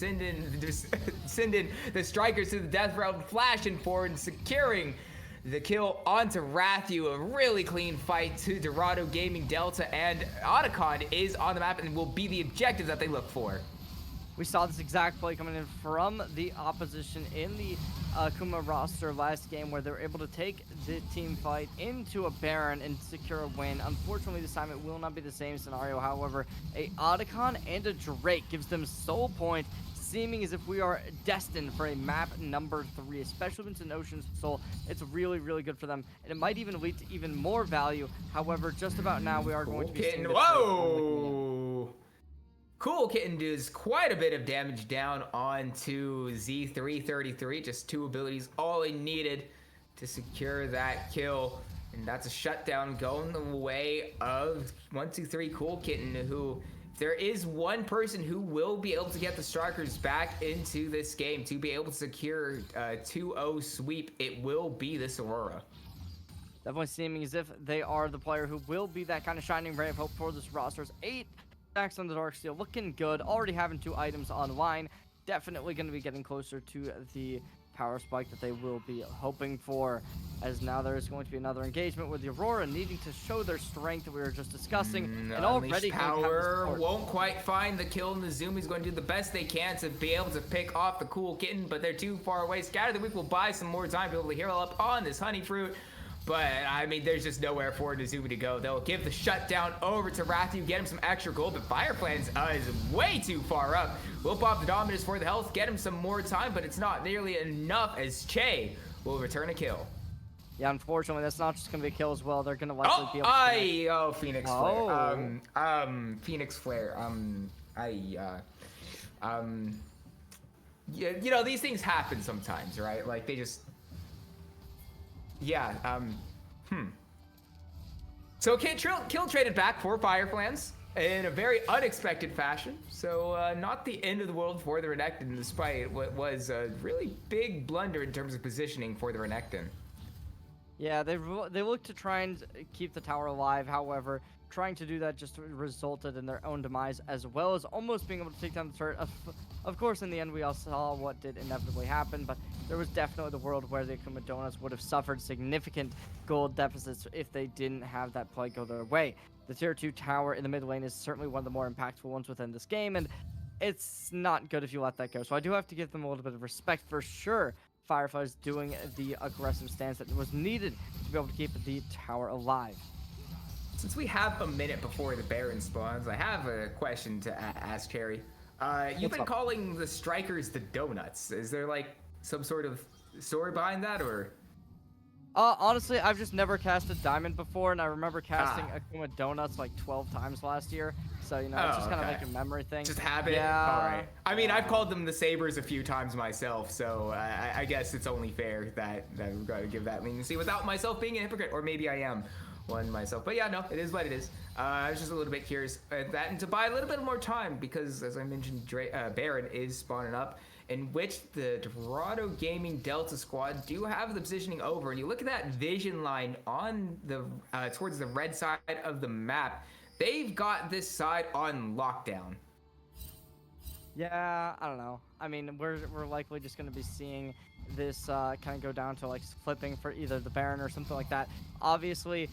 sending the strikers to the death realm, flashing forward and securing the kill onto Rathu. A really clean fight to Dorado Gaming Delta, and Otacon is on the map and will be the objective that they look for. we saw this exact play coming in from the opposition in the Akuma roster last game, where they were able to take the team fight into a Baron and secure a win. Unfortunately, this time it will not be the same scenario. However, a Otacon and a Drake gives them soul point, seeming as if we are destined for a map number 3, especially when it's an Ocean Soul. It's really, really good for them, and it might even lead to even more value. However, just about now we are going to be seeing this. Whoa! Cool Kitten does quite a bit of damage down onto Z333. Just 2 abilities, all he needed to secure that kill. And that's a shutdown going the way of 123 Cool Kitten, who, if there is one person who will be able to get the strikers back into this game to be able to secure a 2-0 sweep, it will be this Aurora. Definitely seeming as if they are the player who will be that kind of shining ray of hope for this roster's 8 stacks on the Darksteel, looking good. Already having 2 items online. Definitely going to be getting closer to the power spike that they will be hoping for, as now there is going to be another engagement with the Aurora needing to show their strength that we were just discussing, and already power won't quite find the kill. Nazumi's going to do the best they can to be able to pick off the Cool Kitten, but they're too far away. Scatter the Weak will buy some more time to be able to heal up on this honey fruit. But, I mean, there's just nowhere for Nazumi to go. They'll give the shutdown over to Rathu, get him some extra gold, but Fireflans is way too far up. We'll pop the Dominus for the health, get him some more time, but it's not nearly enough, as Che will return a kill. Yeah, unfortunately, that's not just going to be a kill as well. They're going to likely be able to... Phoenix Flare. Phoenix Flare. Yeah, you know, these things happen sometimes, right? Like, they just... Yeah, So kill traded back for Fireflans in a very unexpected fashion. So not the end of the world for the Renekton, despite what was a really big blunder in terms of positioning for the Renekton. Yeah, they look to try and keep the tower alive. However, trying to do that just resulted in their own demise, as well as almost being able to take down the turret. Of course, in the end, we all saw what did inevitably happen, but there was definitely the world where the Akuma Donuts would have suffered significant gold deficits if they didn't have that play go their way. The tier 2 tower in the mid lane is certainly one of the more impactful ones within this game, and it's not good if you let that go. So I do have to give them a little bit of respect for sure. Fireflies doing the aggressive stance that was needed to be able to keep the tower alive. Since we have a minute before the Baron spawns, I have a question to ask Cherry. You've been calling the strikers the donuts. Is there like some sort of story behind that, or? Honestly, I've just never casted Diamond before, and I remember casting Akuma Donuts like 12 times last year. So, you know, it's just kind of like a memory thing. Just habit? Yeah. All right. I mean, I've called them the Sabers a few times myself, so I guess it's only fair that we've got to give that leniency without myself being a hypocrite, or maybe I am one myself. But yeah, no, it is what it is. I was just a little bit curious at that, and to buy a little bit more time, because as I mentioned, Baron is spawning up, in which the Dorado Gaming Delta squad do have the positioning over. And you look at that vision line on the towards the red side of the map, they've got this side on lockdown. Yeah, I don't know. I mean, we're likely just going to be seeing this kind of go down to like flipping for either the Baron or something like that. Obviously,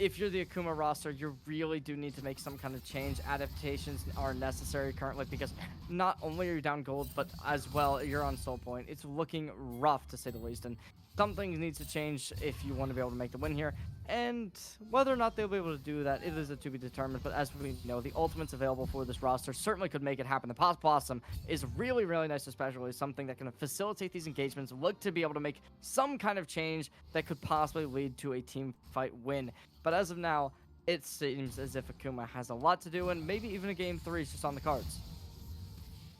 if you're the Akuma roster, you really do need to make some kind of change. Adaptations are necessary currently because not only are you down gold, but as well, you're on soul point. It's looking rough, to say the least, and something needs to change if you want to be able to make the win here. And whether or not they'll be able to do that, it is to be determined. But as we know, the ultimates available for this roster certainly could make it happen. The Pop Blossom is really, really nice, especially something that can facilitate these engagements, look to be able to make some kind of change that could possibly lead to a team fight win. But as of now, it seems as if Akuma has a lot to do, and maybe even a game 3 is just on the cards.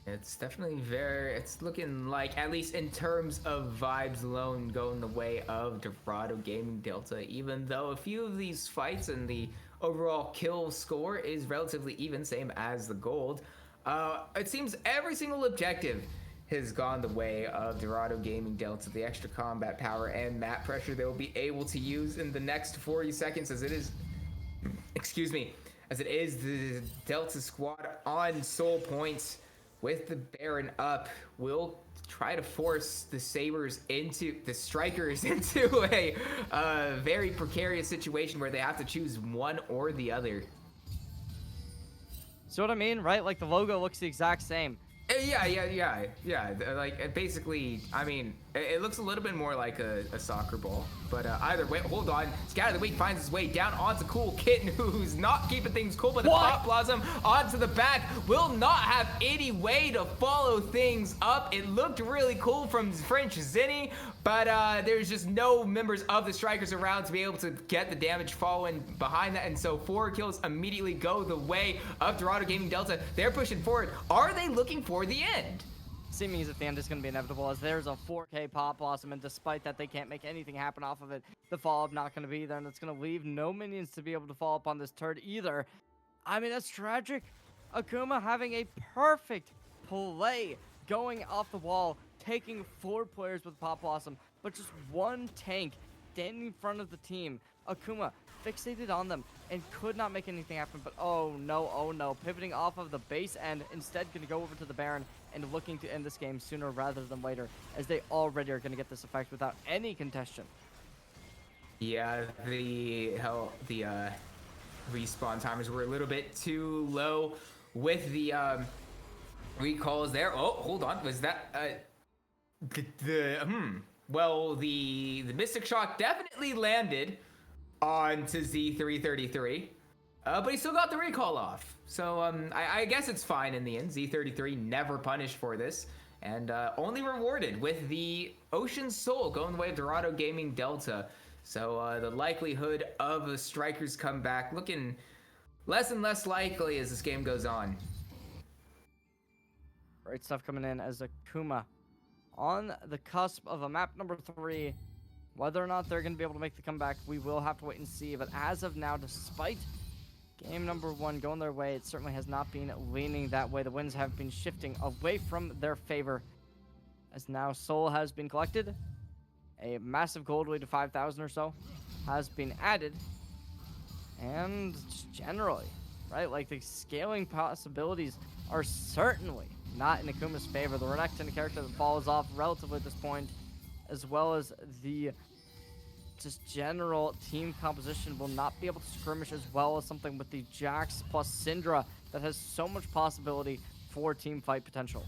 It's definitely it's looking like, at least in terms of vibes alone, going the way of Dorado Gaming Delta, even though a few of these fights and the overall kill score is relatively even, same as the gold. It seems every single objective has gone the way of Dorado Gaming Delta. The extra combat power and map pressure they will be able to use in the next 40 seconds as it is, excuse me, as it is the Delta squad on soul points with the Baron up, will try to force the Strikers into a very precarious situation where they have to choose one or the other. See what I mean, right? Like the logo looks the exact same. Yeah. Like basically, I mean, it looks a little bit more like a soccer ball. But either way, hold on. Scatter of the Week finds his way down onto Cool Kitten, who's not keeping things cool. But the Pop Blossom onto the back will not have any way to follow things up. It looked really cool from French Zinni, but there's just no members of the Strikers around to be able to get the damage following behind that. And so 4 kills immediately go the way of Dorado Gaming Delta. They're pushing forward. Are they looking for the end? Seeming as if the end is going to be inevitable, as there's a 4K Pop Blossom, and despite that, they can't make anything happen off of it. The follow-up not going to be there, and it's going to leave no minions to be able to follow up on this turd either. I mean, that's tragic. Akuma having a perfect play, going off the wall, taking 4 players with Pop Blossom, but just one tank standing in front of the team. Akuma fixated on them and could not make anything happen, but oh no, pivoting off of the base end, instead going to go over to the Baron and looking to end this game sooner rather than later, as they already are going to get this effect without any contention. Yeah, the respawn timers were a little bit too low with the recalls there. Oh, hold on, was that well, the Mystic Shock definitely landed onto Z333, but he still got the recall off. So I guess it's fine in the end. Z33 never punished for this, and only rewarded with the Ocean Soul going the way of Dorado Gaming Delta. So the likelihood of a Strikers comeback looking less and less likely as this game goes on. Great stuff coming in as Akuma on the cusp of a map number 3. Whether or not they're going to be able to make the comeback, we will have to wait and see. But as of now, despite game number 1 going their way, it certainly has not been leaning that way. The winds have been shifting away from their favor, as now Soul has been collected. A massive gold lead of 5,000 or so has been added. And just generally, right, like the scaling possibilities are certainly not in Akuma's favor. The Renekton character that falls off relatively at this point, as well as the just general team composition, will not be able to skirmish as well as something with the Jax plus Syndra that has so much possibility for team fight potential.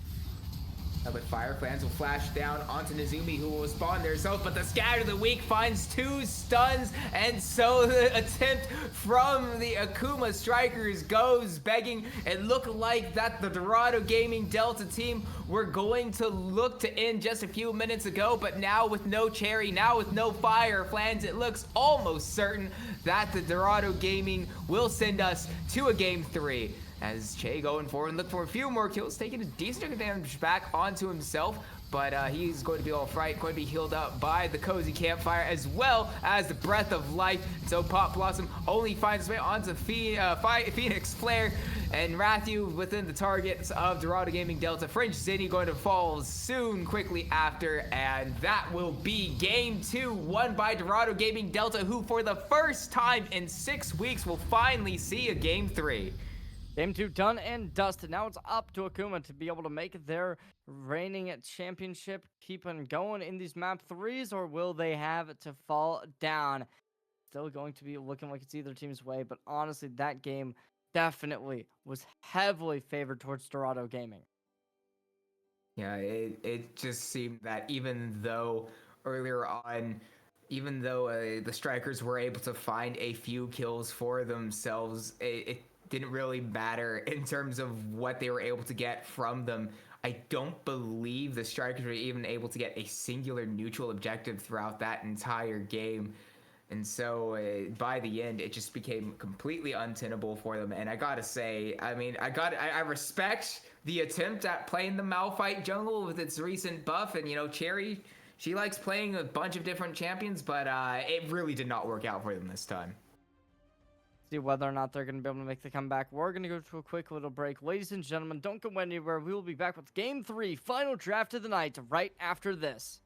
But Fire Clans will flash down onto Nezumi, who will spawn there herself, but the Scatter of the Week finds 2 stuns, and so the attempt from the Akuma Strikers goes begging. It looked like that the Dorado Gaming Delta team were going to look to end just a few minutes ago, but now with no Cherry, now with no Fire Clans, it looks almost certain that the Dorado Gaming will send us to a game 3. As Che going forward and look for a few more kills, taking a decent damage back onto himself, but he's going to be all right, going to be healed up by the Cozy Campfire as well as the Breath of Life. So Pop Blossom only finds his way onto Phoenix Flare, and Rathu within the targets of Dorado Gaming Delta. French Zinni going to fall soon, quickly after, and that will be game 2, won by Dorado Gaming Delta, who for the first time in 6 weeks will finally see a game 3. Game 2 done and dusted. Now it's up to Akuma to be able to make their reigning championship keep on going in these map 3s, or will they have to fall down? still going to be looking like it's either team's way. But honestly, that game definitely was heavily favored towards Dorado Gaming. Yeah, it just seemed that even though earlier on, even though the strikers were able to find a few kills for themselves, it didn't really matter in terms of what they were able to get from them. I don't believe the strikers were even able to get a singular neutral objective throughout that entire game. And so by the end, it just became completely untenable for them. And I gotta say, I mean, I respect the attempt at playing the Malphite jungle with its recent buff. And, you know, Cherry, she likes playing a bunch of different champions, but it really did not work out for them this time. See whether or not they're going to be able to make the comeback. We're going to go to a quick little break. Ladies and gentlemen, don't go anywhere. We will be back with Game 3, final draft of the night, right after this.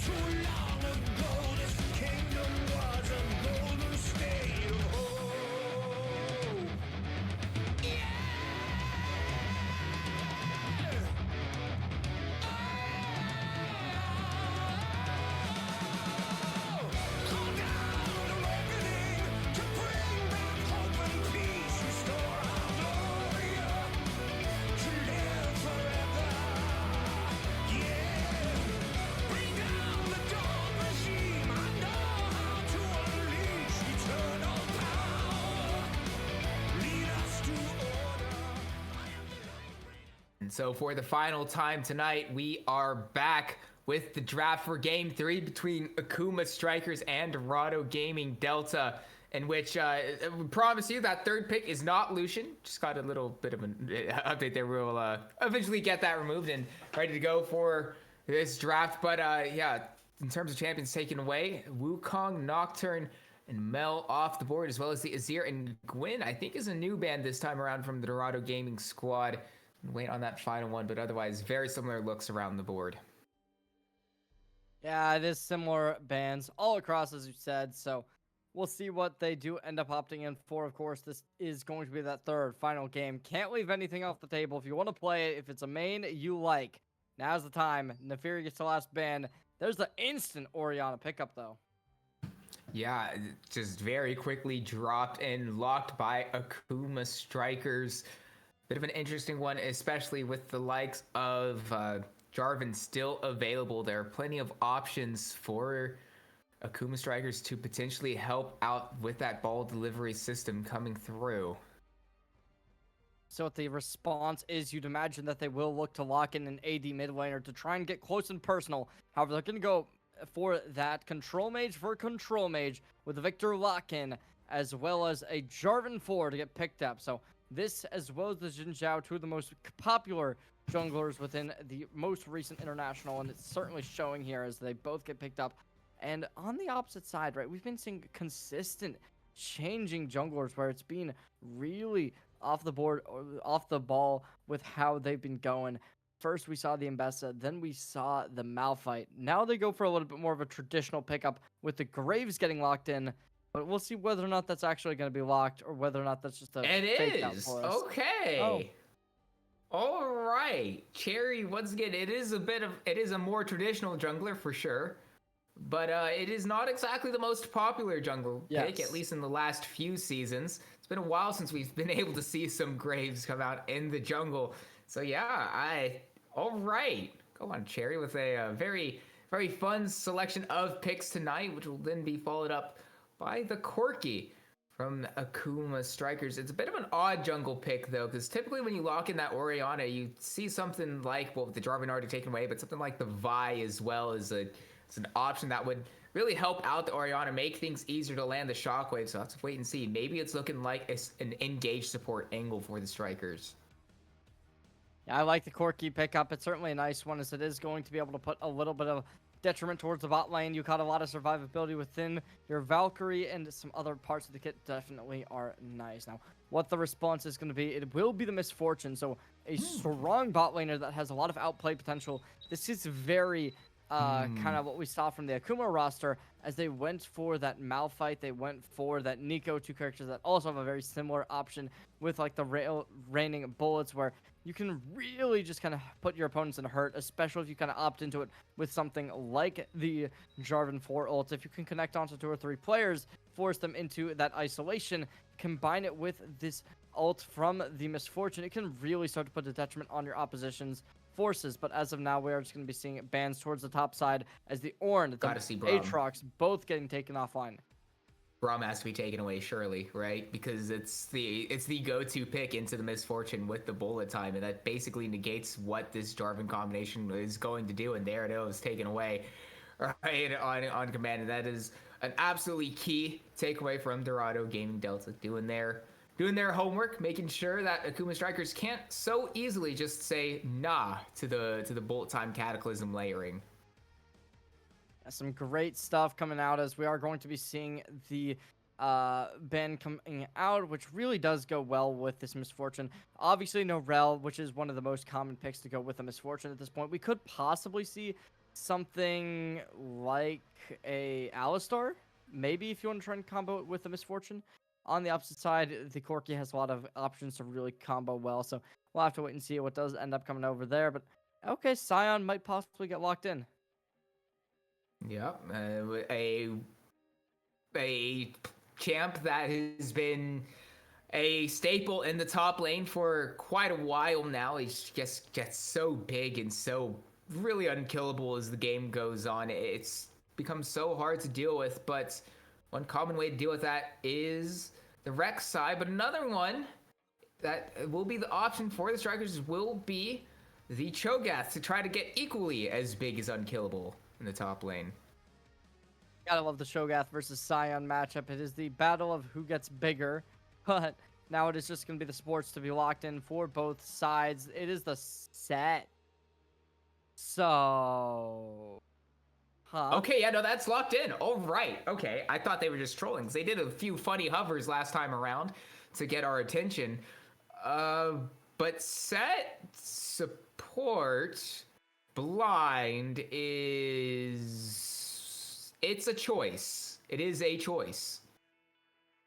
Too long And so for the final time tonight, we are back with the draft for Game 3 between Akuma Strikers and Dorado Gaming Delta, in which we promise you that third pick is not Lucian. Just got a little bit of an update there. We'll eventually get that removed and ready to go for this draft. But yeah, in terms of champions taken away, Wukong, Nocturne, and Mel off the board, as well as the Azir and Gwyn, I think is a new band this time around from the Dorado Gaming squad. Wait on that final one, but otherwise very similar looks around the board. Yeah, it is similar bands all across, as you said. So we'll see what they do end up opting in for. Of course, this is going to be that third final game. Can't leave anything off the table. If you want to play it, if it's a main you like, now's the time. Nefiri gets the last ban. There's the instant Orianna pickup, though. Yeah, just very quickly dropped and locked by Akuma Strikers. Bit of an interesting one, especially with the likes of Jarvan still available. There are plenty of options for Akuma Strikers to potentially help out with that ball delivery system coming through. So what the response is, you'd imagine that they will look to lock in an AD mid laner to try and get close and personal. However, they're going to go for that control mage with the Victor lock-in, as well as a Jarvan 4 to get picked up. So this, as well as the Jin Zhao, two of the most popular junglers within the most recent international, and it's certainly showing here as they both get picked up. And on the opposite side, right, we've been seeing consistent changing junglers where it's been really off the board, or off the ball with how they've been going. First, we saw the Mbessa, then we saw the Malphite. Now they go for a little bit more of a traditional pickup with the Graves getting locked in, but we'll see whether or not that's actually going to be locked or whether or not that's just a fake out for us. Okay. Oh. All right. Cherry, once again, it is a more traditional jungler for sure, but it is not exactly the most popular jungle pick, at least in the last few seasons. It's been a while since we've been able to see some Graves come out in the jungle. So yeah, all right. Go on, Cherry, with a very, very fun selection of picks tonight, which will then be followed up by the Corki from Akuma Strikers. It's a bit of an odd jungle pick, though, because typically when you lock in that Orianna, you see something like, well, with the Jarvan already taken away, but something like the Vi as well as an option that would really help out the Orianna, make things easier to land the Shockwave. So let's wait and see. Maybe it's looking like an engaged support angle for the Strikers. Yeah, I like the Corki pickup. It's certainly a nice one, as it is going to be able to put a little bit of detriment towards the bot lane. You got a lot of survivability within your Valkyrie, and some other parts of the kit definitely are nice. Now, what the response is going to be, it will be the Misfortune. So a strong bot laner that has a lot of outplay potential. This is very kind of what we saw from the Akuma roster as they went for that Malphite. They went for that Nico, two characters that also have a very similar option with like the raining bullets, where you can really just kind of put your opponents in hurt, especially if you kind of opt into it with something like the Jarvan 4 ult. If you can connect onto 2 or 3 players, force them into that isolation, combine it with this ult from the Misfortune, it can really start to put a detriment on your opposition's forces. But as of now, we are just going to be seeing bans towards the top side as the Ornn, the Aatrox, both getting taken offline. Braum has to be taken away, surely, right? Because it's the go-to pick into the Misfortune with the bullet time, and that basically negates what this Jarvan combination is going to do. And there it is, taken away, right, on command. And that is an absolutely key takeaway from Dorado Gaming Delta, doing their homework, making sure that Akuma Strikers can't so easily just say nah to the bullet time Cataclysm layering. Some great stuff coming out, as we are going to be seeing the ban coming out, which really does go well with this Misfortune. Obviously, no Rel, which is one of the most common picks to go with a Misfortune at this point. We could possibly see something like a Alistar, maybe, if you want to try and combo it with a Misfortune. On the opposite side, the Corki has a lot of options to really combo well, so we'll have to wait and see what does end up coming over there. But okay, Sion might possibly get locked in. Yeah, a champ that has been a staple in the top lane for quite a while now. He just gets so big and so really unkillable as the game goes on. It's become so hard to deal with, but one common way to deal with that is the Rek'Sai, but another one that will be the option for the Strikers will be the Cho'Gath to try to get equally as big as Unkillable in the top lane. Gotta love the Shogath versus Scion matchup. It is the battle of who gets bigger, but now it is just going to be the supports to be locked in for both sides. It is the set. So... Huh? Okay, yeah, no, that's locked in. All right. Okay, I thought they were just trolling because they did a few funny hovers last time around to get our attention. But set support blind is... It's a choice. It is a choice.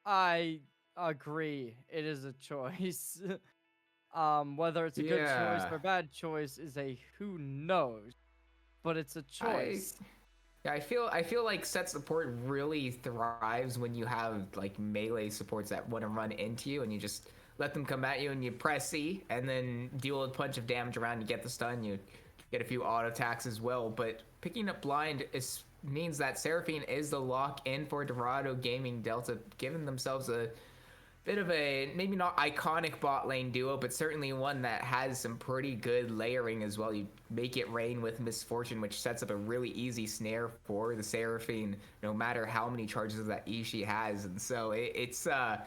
I agree. It is a choice. Whether it's a good choice or a bad choice is a who knows, but it's a choice. I feel like set support really thrives when you have like melee supports that want to run into you and you just let them come at you and you press C and then deal a bunch of damage around. You get the stun, you get a few auto attacks as well. But picking up blind means that Seraphine is the lock in for Dorado Gaming Delta, giving themselves a bit of a maybe not iconic bot lane duo, but certainly one that has some pretty good layering as well. You make it rain with Misfortune, which sets up a really easy snare for the Seraphine, no matter how many charges of that E she has. And so it's yeah,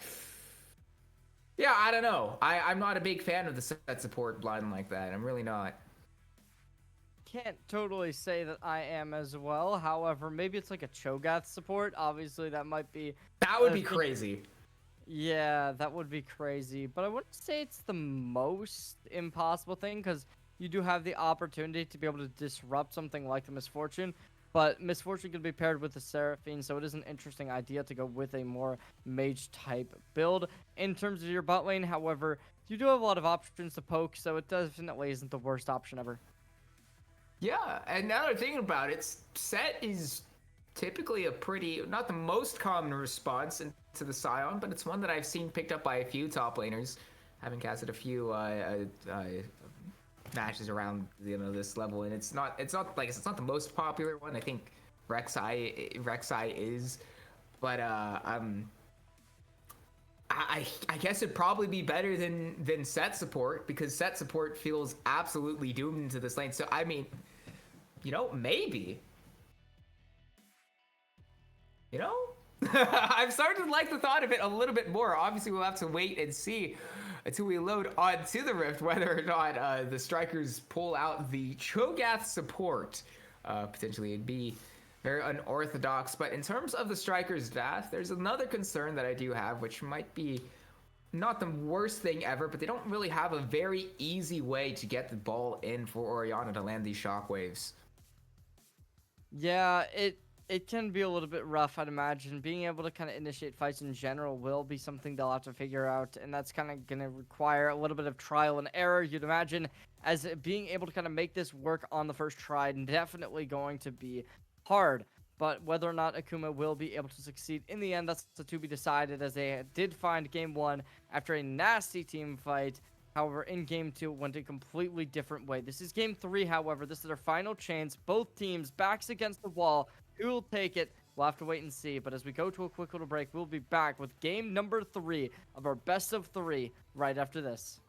I don't know. I'm not a big fan of the set support blind like that. I'm really not. Can't totally say that I am as well. However, maybe it's like a Cho'Gath support. Obviously, that might be... That would be crazy. Yeah, that would be crazy. But I wouldn't say it's the most impossible thing, because you do have the opportunity to be able to disrupt something like the Misfortune. But Misfortune can be paired with the Seraphine, so it is an interesting idea to go with a more mage-type build. In terms of your bot lane, however, you do have a lot of options to poke, so it definitely isn't the worst option ever. Yeah, and now that I'm thinking about it, set is typically a pretty, not the most common response to the Scion, but it's one that I've seen picked up by a few top laners, having casted a few matches around this level, and it's not like it's not the most popular one. I think Rek'Sai is, but I guess it'd probably be better than set support, because set support feels absolutely doomed to this lane. So I mean, maybe. I'm starting to like the thought of it a little bit more. Obviously, we'll have to wait and see until we load onto the Rift whether or not the strikers pull out the Cho'Gath support. Potentially, it'd be very unorthodox. But in terms of the strikers' death, there's another concern that I do have, which might be not the worst thing ever, but they don't really have a very easy way to get the ball in for Orianna to land these shockwaves. Yeah, it can be a little bit rough, I'd imagine. Being able to kind of initiate fights in general will be something they'll have to figure out, and that's kind of going to require a little bit of trial and error, you'd imagine, as being able to kind of make this work on the first try, definitely going to be hard. But whether or not Akuma will be able to succeed in the end, that's to be decided, as they did find Game 1 after a nasty team fight. However, in Game 2, it went a completely different way. This is Game 3, however. This is their final chance. Both teams, backs against the wall. Who will take it? We'll have to wait and see. But as we go to a quick little break, we'll be back with game number 3 of our best of 3 right after this.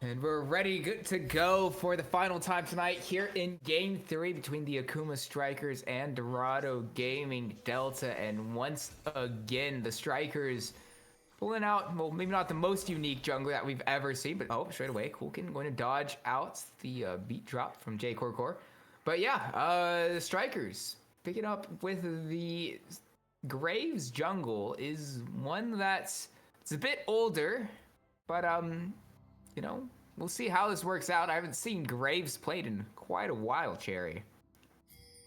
And we're ready to go for the final time tonight here in Game 3 between the Akuma Strikers and Dorado Gaming Delta. And once again, the Strikers pulling out, well, maybe not the most unique jungler that we've ever seen, but oh, straight away, Kulkin going to dodge out the beat drop from J Core. But yeah, the Strikers picking up with the Graves jungle is one that's it's a bit older, but you know, we'll see how this works out. I haven't seen Graves played in quite a while, Cherry.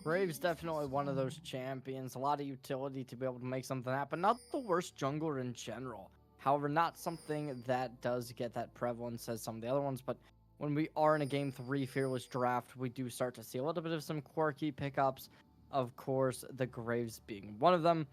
Graves definitely one of those champions. A lot of utility to be able to make something happen. Not the worst jungler in general. However, not something that does get that prevalence as some of the other ones. But when we are in a Game 3 Fearless Draft, we do start to see a little bit of some quirky pickups. Of course, the Graves being one of them.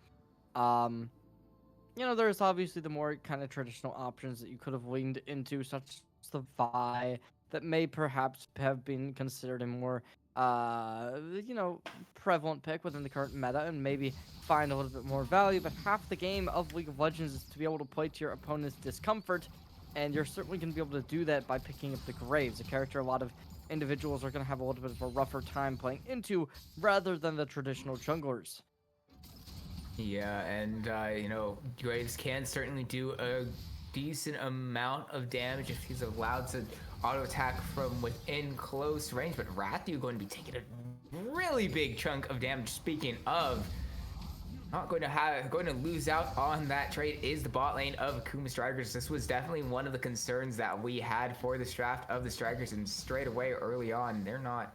You know, there's obviously the more kind of traditional options that you could have leaned into, such as the Vi, that may perhaps have been considered a more, you know, prevalent pick within the current meta and maybe find a little bit more value. But half the game of League of Legends is to be able to play to your opponent's discomfort, and you're certainly going to be able to do that by picking up the Graves, a character a lot of individuals are going to have a little bit of a rougher time playing into rather than the traditional junglers. Yeah, and you know, Graves can certainly do a decent amount of damage if he's allowed to auto attack from within close range. But Rathu going to be taking a really big chunk of damage. Speaking of, not going to lose out on that trade is the bot lane of Akuma Strikers. This was definitely one of the concerns that we had for this draft of the Strikers, and straight away early on, they're not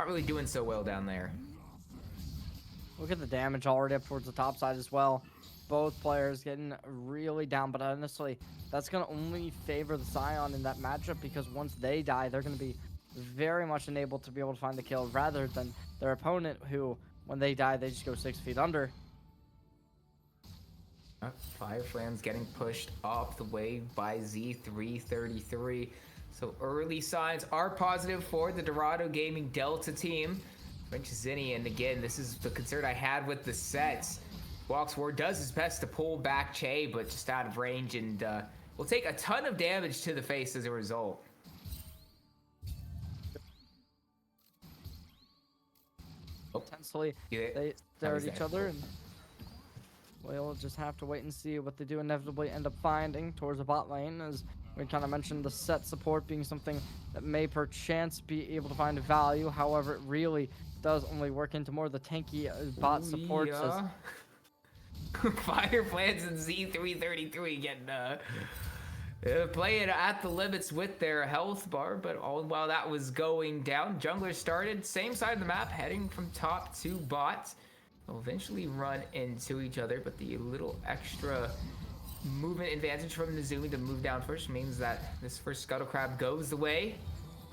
really doing so well down there. Look at the damage already up towards the top side as well. Both players getting really down, but honestly, that's going to only favor the Scion in that matchup because once they die, they're going to be very much enabled to be able to find the kill rather than their opponent who, when they die, they just go 6 feet under. Fireflan's getting pushed off the way by Z333. So early signs are positive for the Dorado Gaming Delta team. French Zinni, and again, this is the concern I had with the sets. Walksward does his best to pull back Che, but just out of range, and will take a ton of damage to the face as a result. Intensely, they stare at each other, and we'll just have to wait and see what they do inevitably end up finding towards the bot lane, as we kind of mentioned the set support being something that may perchance be able to find value. However, it really does only work into more of the tanky bot supports. Yeah. Fireflies and Z333 getting playing at the limits with their health bar, but all while that was going down, junglers started same side of the map, heading from top to bot. They'll eventually run into each other, but the little extra movement advantage from Nezumi to move down first means that this first Scuttle Crab goes the way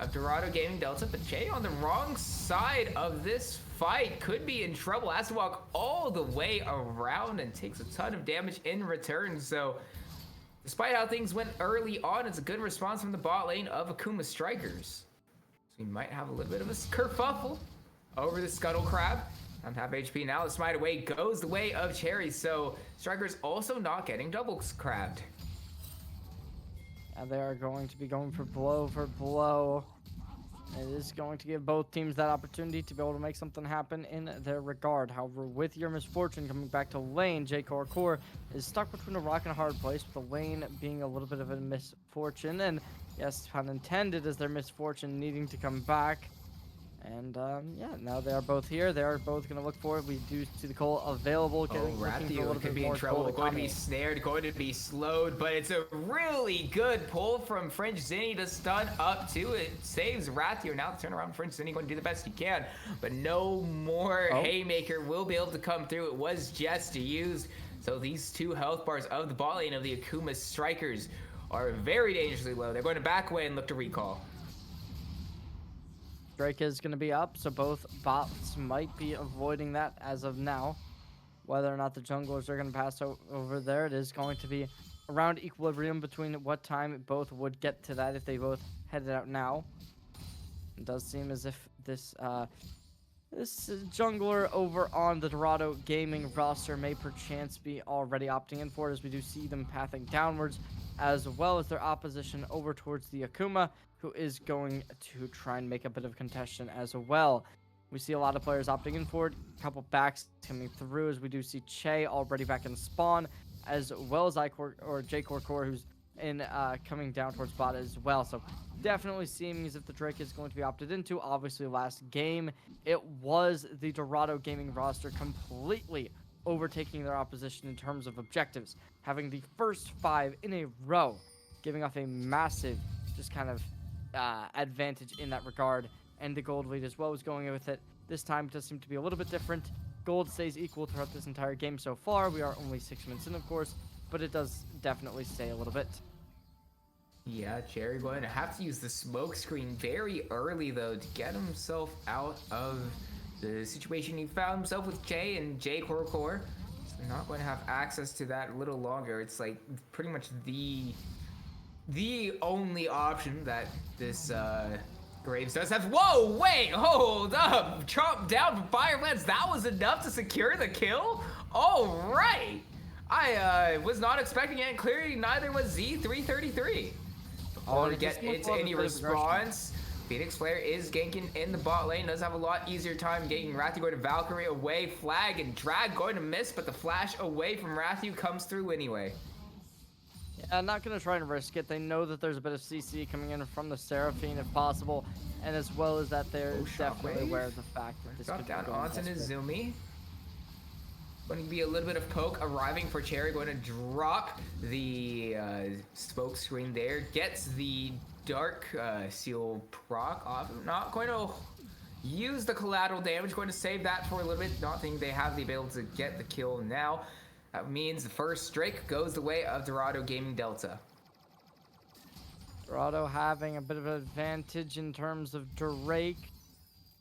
of Dorado Gaming Delta, but Jay on the wrong side of this fight could be in trouble. Has to walk all the way around and takes a ton of damage in return. So despite how things went early on, it's a good response from the bot lane of Akuma Strikers. So we might have a little bit of a kerfuffle over the Scuttle Crab. On top HP now, the smite away goes the way of Cherry. So Strikers also not getting double crabbed. And they are going to be going for blow. It is going to give both teams that opportunity to be able to make something happen in their regard. However, with your misfortune coming back to lane, J Core is stuck between a rock and a hard place, with the lane being a little bit of a misfortune. And yes, pun intended, is their misfortune needing to come back. And yeah, now they are both here. They are both going to look for it. We do see the coal available. Rathu could be in trouble. Going to be snared, going to be slowed, but it's a really good pull from French Zinni to stun up to it. Saves Rathu. Now turn around, French Zinni going to do the best he can, but no more Haymaker will be able to come through. It was just used. So these two health bars of the bot lane of the Akuma Strikers are very dangerously low. They're going to back away and look to recall. Drake is going to be up, so both bots might be avoiding that as of now. Whether or not the junglers are going to pass over there, it is going to be around equilibrium between what time both would get to that if they both headed out now. It does seem as if this jungler over on the Dorado gaming roster may perchance be already opting in for it, as we do see them pathing downwards, as well as their opposition over towards the Akuma, who is going to try and make a bit of contention as well. We see a lot of players opting in for it, a couple backs coming through, as we do see Che already back in spawn, as well as J-Core, who's in coming down towards bot as well. So definitely seeming as if the Drake is going to be opted into. Obviously, last game, it was the Dorado gaming roster completely overtaking their opposition in terms of objectives, having the first 5 in a row, giving off a massive just kind of advantage in that regard. And the gold lead as well was going with it. This time it does seem to be a little bit different. Gold stays equal throughout this entire game so far. We are only 6 minutes in, of course, but it does definitely stay a little bit. Yeah, Cherry going to have to use the smoke screen very early, though, to get himself out of the situation he found himself with Jay and J-Core. He's not going to have access to that a little longer. It's like pretty much the only option that this Graves does have. Whoa, wait, hold up. Chomp down from Firelance. That was enough to secure the kill? All right. I was not expecting it. Clearly, neither was Z333. Before we get into any response, Phoenix Flare is ganking in the bot lane. Does have a lot easier time getting Rathu going to Valkyrie away. Flag and Drag going to miss, but the flash away from Rathu comes through anyway. Yeah, not going to try and risk it. They know that there's a bit of CC coming in from the Seraphine if possible, and as well as that they're definitely aware of the fact that this could down be onto Nizumi. Going to be a little bit of poke arriving for Cherry. Going to drop the smoke screen there. Gets the dark seal proc off. Not going to use the collateral damage. Going to save that for a little bit. Not thinking they have the ability to get the kill now. That means the first Drake goes the way of Dorado Gaming Delta. Dorado having a bit of an advantage in terms of Drake,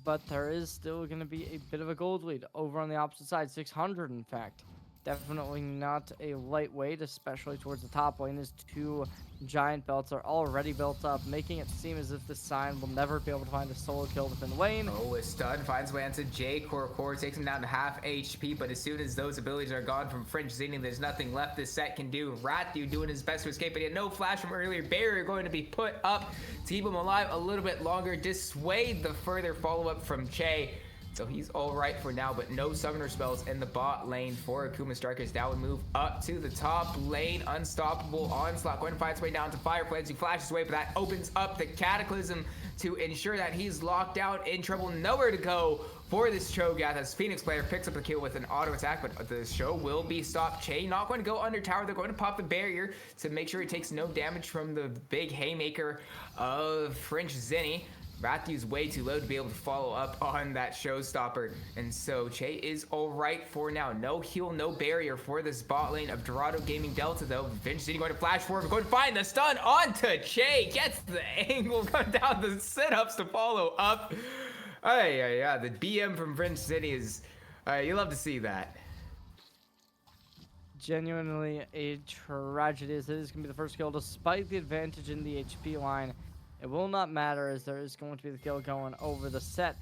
but there is still going to be a bit of a gold lead over on the opposite side, 600 in fact. Definitely not a lightweight, especially towards the top lane, as 2 giant belts are already built up, making it seem as if the Sign will never be able to find a solo kill within lane. Oh, a stun finds way onto J-Core, takes him down to half HP, but as soon as those abilities are gone from French Zinni, there's nothing left this set can do. Rathu doing his best to escape, but he had no flash from earlier. Barrier going to be put up to keep him alive a little bit longer, dissuade the further follow-up from Che. So he's all right for now, but no summoner spells in the bot lane for Akuma Strikers. That would move up to the top lane. Unstoppable Onslaught going to find its way down to Fireflames. He flashes away, but that opens up the Cataclysm to ensure that he's locked out, in trouble, nowhere to go for this Cho'Gath, as Phoenix player picks up the kill with an auto attack, but the show will be stopped. Che not going to go under tower. They're going to pop the barrier to make sure he takes no damage from the big haymaker of French Zinni. Rathu's way too low to be able to follow up on that showstopper, and so Che is all right for now. No heal, no barrier for this bot lane of Dorado Gaming Delta, though. Finch City going to flash forward, going to find the stun onto Che, gets the angle, going down the sit-ups to follow up. Yeah, the BM from French City is, you love to see that. Genuinely a tragedy, as it is going to be the first kill, despite the advantage in the HP line. It will not matter, as there is going to be the kill going over the set.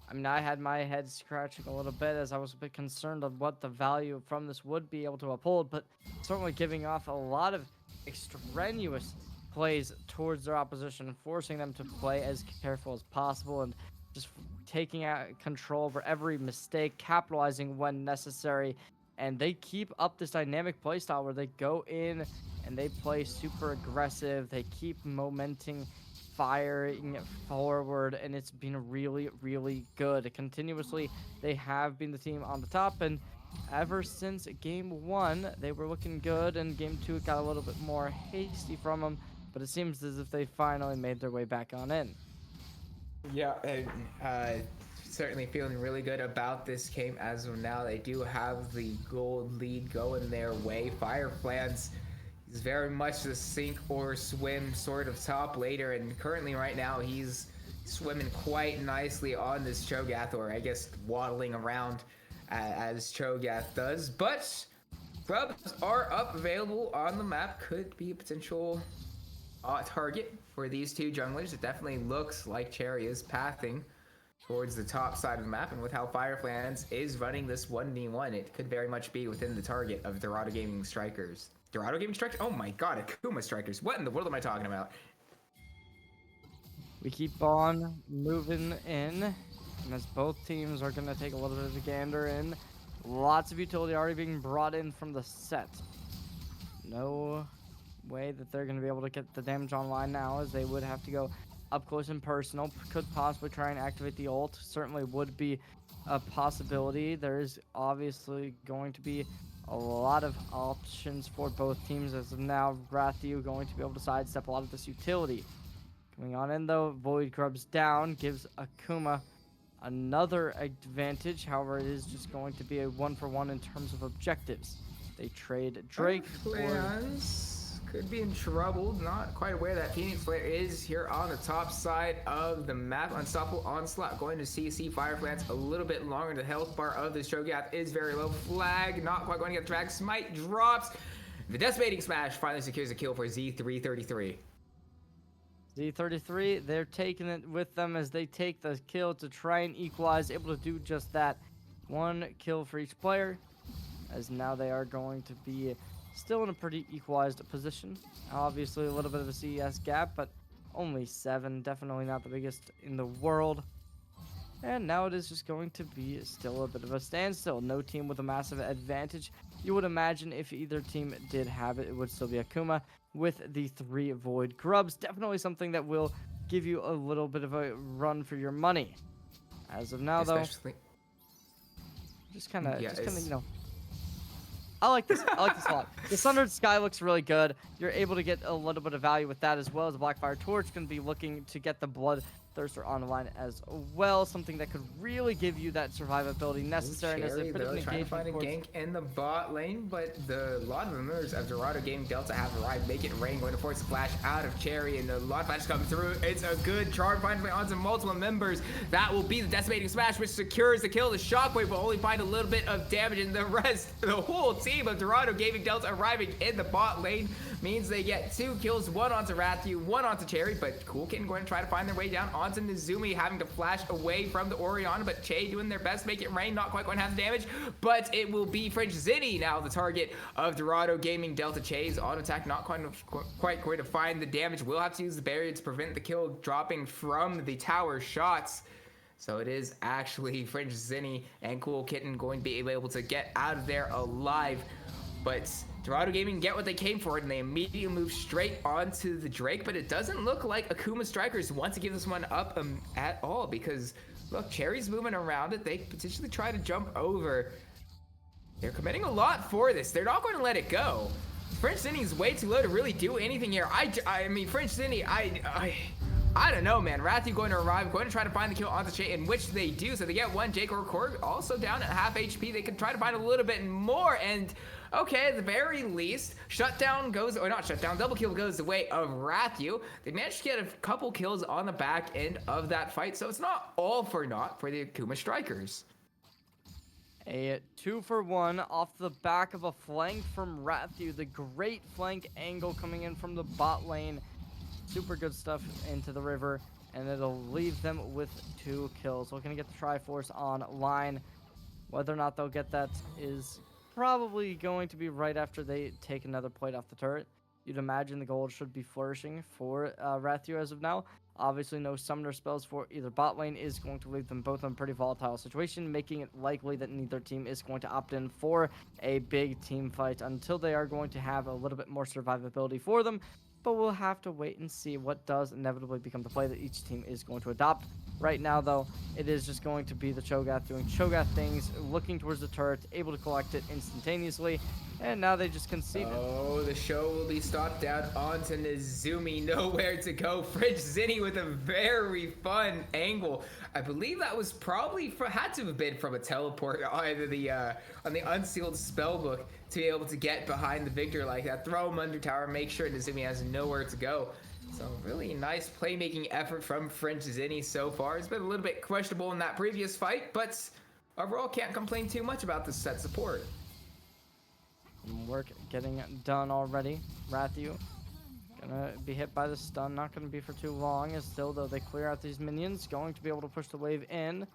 I mean, I had my head scratching a little bit as I was a bit concerned of what the value from this would be able to uphold, but certainly giving off a lot of extraneous plays towards their opposition and forcing them to play as careful as possible and just taking out control over every mistake, capitalizing when necessary. And they keep up this dynamic playstyle where they go in and they play super aggressive. They keep momenting, firing forward, and it's been really, really good. Continuously, they have been the team on the top, and ever since game 1, they were looking good, and game 2 got a little bit more hasty from them, but it seems as if they finally made their way back on in. Yeah, certainly feeling really good about this game as of now. They do have the gold lead going their way. Fireflans is very much the sink or swim sort of top later, and currently right now he's swimming quite nicely on this Cho'Gath, or I guess waddling around as Cho'Gath does. But Grubs are up, available on the map. Could be a potential target for these two junglers. It definitely looks like Cherry is pathing towards the top side of the map, and with how Fireflands is running this 1v1, it could very much be within the target of Dorado Gaming Strikers. Dorado Gaming Strikers? Oh my god, Akuma Strikers. What in the world am I talking about? We keep on moving in, and as both teams are going to take a little bit of a gander in, lots of utility already being brought in from the set. No way that they're going to be able to get the damage online now, as they would have to go up close and personal. Could possibly try and activate the ult. Certainly would be a possibility. There is obviously going to be a lot of options for both teams. As of now, Rathiu going to be able to sidestep a lot of this utility. Coming on in though, Void Grubs down, gives Akuma another advantage. However, it is just going to be a 1-for-1 in terms of objectives. They trade Drake Plans could be in trouble. Not quite aware that Phoenix Flare is here on the top side of the map. Unstoppable Onslaught going to CC Fireflands a little bit longer. The health bar of the Shogath is very low. Flag not quite going to get the drag. Smite drops. The Decimating Smash finally secures a kill for Z333. Z33, they're taking it with them as they take the kill to try and equalize, able to do just that. 1 kill for each player, as now they are going to be still in a pretty equalized position. Obviously a little bit of a CS gap, but only 7, definitely not the biggest in the world. And now it is just going to be still a bit of a standstill. No team with a massive advantage. You would imagine if either team did have it, it would still be Akuma with the 3 Void Grubs. Definitely something that will give you a little bit of a run for your money. As of now, though, just kind of, you know, I like this. I like this a lot. The Sundered Sky looks really good. You're able to get a little bit of value with that, as well as the Blackfire Torch going to be looking to get the Bloodthirster on the line as well. Something that could really give you that survivability necessary. Cherry, though, trying to find a gank in the bot lane, but a lot of the members of Dorado Gaming Delta have arrived. Make it rain, going to force a flash out of Cherry, and the lot of flashes come through. It's a good charge finally onto multiple members. That will be the Decimating Smash, which secures the kill. The Shockwave will only find a little bit of damage, and the rest, the whole team of Dorado Gaming Delta arriving in the bot lane means they get 2 kills, 1 onto Rathiu, 1 onto Cherry, but Cool Kitten going to try to find their way down onto Nezumi, having to flash away from the Orianna, but Che doing their best, make it rain, not quite going to have the damage, but it will be French Zinni now the target of Dorado Gaming Delta. Che's auto attack not quite going to find the damage, will have to use the barrier to prevent the kill dropping from the tower shots. So it is actually French Zinni and Cool Kitten going to be able to get out of there alive. But Dorado Gaming get what they came for, and they immediately move straight onto the Drake. But it doesn't look like Akuma Strikers want to give this one up at all, because look, Cherry's moving around it. They potentially try to jump over. They're committing a lot for this. They're not going to let it go. French Zinni's way too low to really do anything here. I mean, French Zinni, I don't know, man. Rathiu going to arrive, going to try to find the kill onto Che, in which they do. So they get 1. Jake or Korg also down at half HP. They can try to find a little bit more, and okay, at the very least, shutdown goes, or not shutdown, double kill goes the way of Rathiu. They managed to get a couple kills on the back end of that fight, so it's not all for naught for the Akuma Strikers. A 2-for-1 off the back of a flank from Rathiu. The great flank angle coming in from the bot lane. Super good stuff into the river, and it'll leave them with 2 kills. Looking to get the Triforce online. Whether or not they'll get that is probably going to be right after they take another plate off the turret. You'd imagine the gold should be flourishing for Rathiu as of now. Obviously, no summoner spells for either bot lane is going to leave them both in a pretty volatile situation, making it likely that neither team is going to opt in for a big team fight until they are going to have a little bit more survivability for them. But we'll have to wait and see what does inevitably become the play that each team is going to adopt. Right now, though, it is just going to be the Cho'Gath doing Cho'Gath things, looking towards the turret, able to collect it instantaneously, and now they just concede it. Oh, the show will be stopped down onto Nezumi. Nowhere to go. French Zinni with a very fun angle. I believe that was probably had to have been from a teleport on the unsealed spellbook to be able to get behind the Victor like that. Throw him under tower, make sure Nezumi has nowhere to go. So really nice playmaking effort from French Zinni so far. It's been a little bit questionable in that previous fight, but overall can't complain too much about this set support. Work getting done already. Rathu gonna be hit by the stun. Not gonna be for too long. As still, though, they clear out these minions. Going to be able to push the wave in.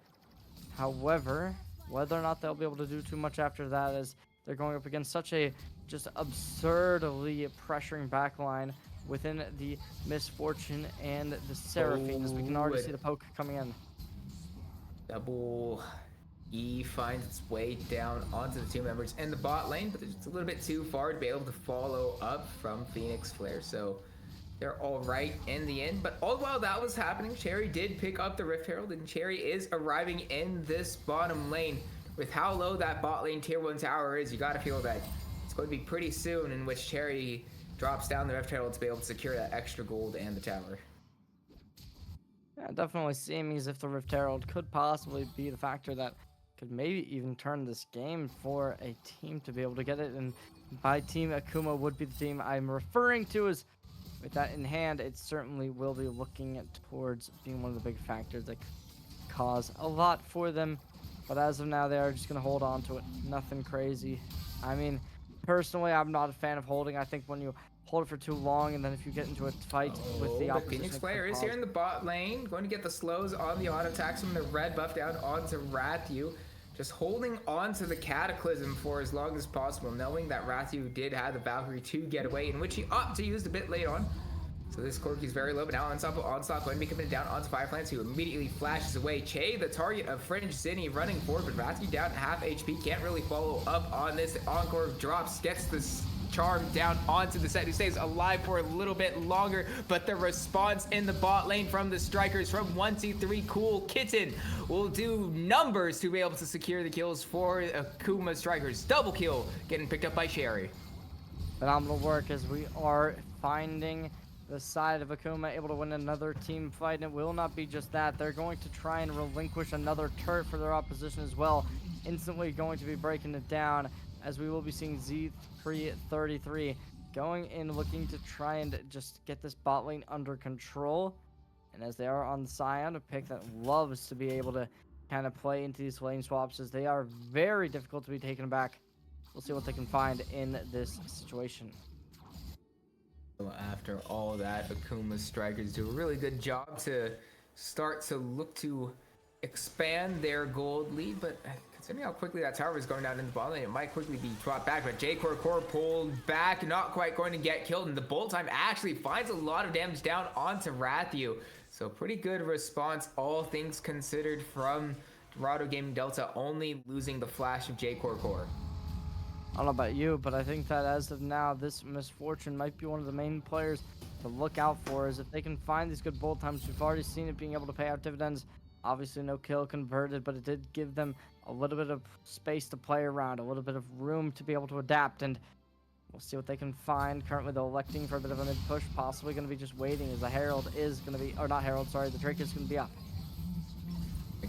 However, whether or not they'll be able to do too much after that, as they're going up against such a just absurdly pressuring backline within the Misfortune and the Seraphine, as we can already see the poke coming in. Double E finds its way down onto the two members in the bot lane, but it's a little bit too far to be able to follow up from Phoenix Flare. So they're all right in the end. But all the while that was happening, Cherry did pick up the Rift Herald, and Cherry is arriving in this bottom lane. With how low that bot lane tier 1 tower is, you gotta feel that it's going to be pretty soon in which Cherry drops down the Rift Herald to be able to secure that extra gold and the tower. Yeah, definitely seeming as if the Rift Herald could possibly be the factor that could maybe even turn this game for a team to be able to get it. And by team, Akuma would be the team I'm referring to. As with that in hand, it certainly will be looking towards being one of the big factors that could cause a lot for them. But as of now, they are just going to hold on to it. Nothing crazy. I mean, personally, I'm not a fan of holding. I think when you hold it for too long, and then if you get into a fight with the opposition... Phoenix Flare is here in the bot lane, going to get the slows on the auto attacks from the red buff down onto Rathu. Just holding on to the Cataclysm for as long as possible, knowing that Rathu did have the Valkyrie to get away, in which he opted to use a bit late on. So this Corki's very low, but now Onslaught going to be coming down onto Fireflans, who immediately flashes away. Che, the target of Fringe Zinni, running forward, but Rathu down to half HP, can't really follow up on this. The Encore drops, gets this charm down onto the set, who stays alive for a little bit longer, but the response in the bot lane from the strikers from 1C3 Cool Kitten will do numbers to be able to secure the kills for Akuma strikers. Double kill getting picked up by Cherry. Phenomenal work as we are finding the side of Akuma able to win another team fight, and it will not be just that. They're going to try and relinquish another turret for their opposition as well, instantly going to be breaking it down, as we will be seeing Z333 going in looking to try and just get this bot lane under control. And as they are on Scion, a pick that loves to be able to kind of play into these lane swaps, as they are very difficult to be taken back. We'll see what they can find in this situation. After all that, Akuma's strikers do a really good job to start to look to expand their gold lead, but considering how quickly that tower is going down in the bottom lane, it might quickly be dropped back. But Core pulled back, not quite going to get killed, and the bolt time actually finds a lot of damage down onto Rathu. So pretty good response, all things considered, from Dorado Gaming Delta, only losing the flash of Core. I don't know about you, but I think that as of now, this Misfortune might be one of the main players to look out for, is if they can find these good bolt times. We've already seen it being able to pay out dividends. Obviously no kill converted, but it did give them a little bit of space to play around, a little bit of room to be able to adapt, and we'll see what they can find. Currently they're electing for a bit of a mid push, possibly going to be just waiting, as the Herald is going to be, or not Herald, sorry, the Drake is going to be up.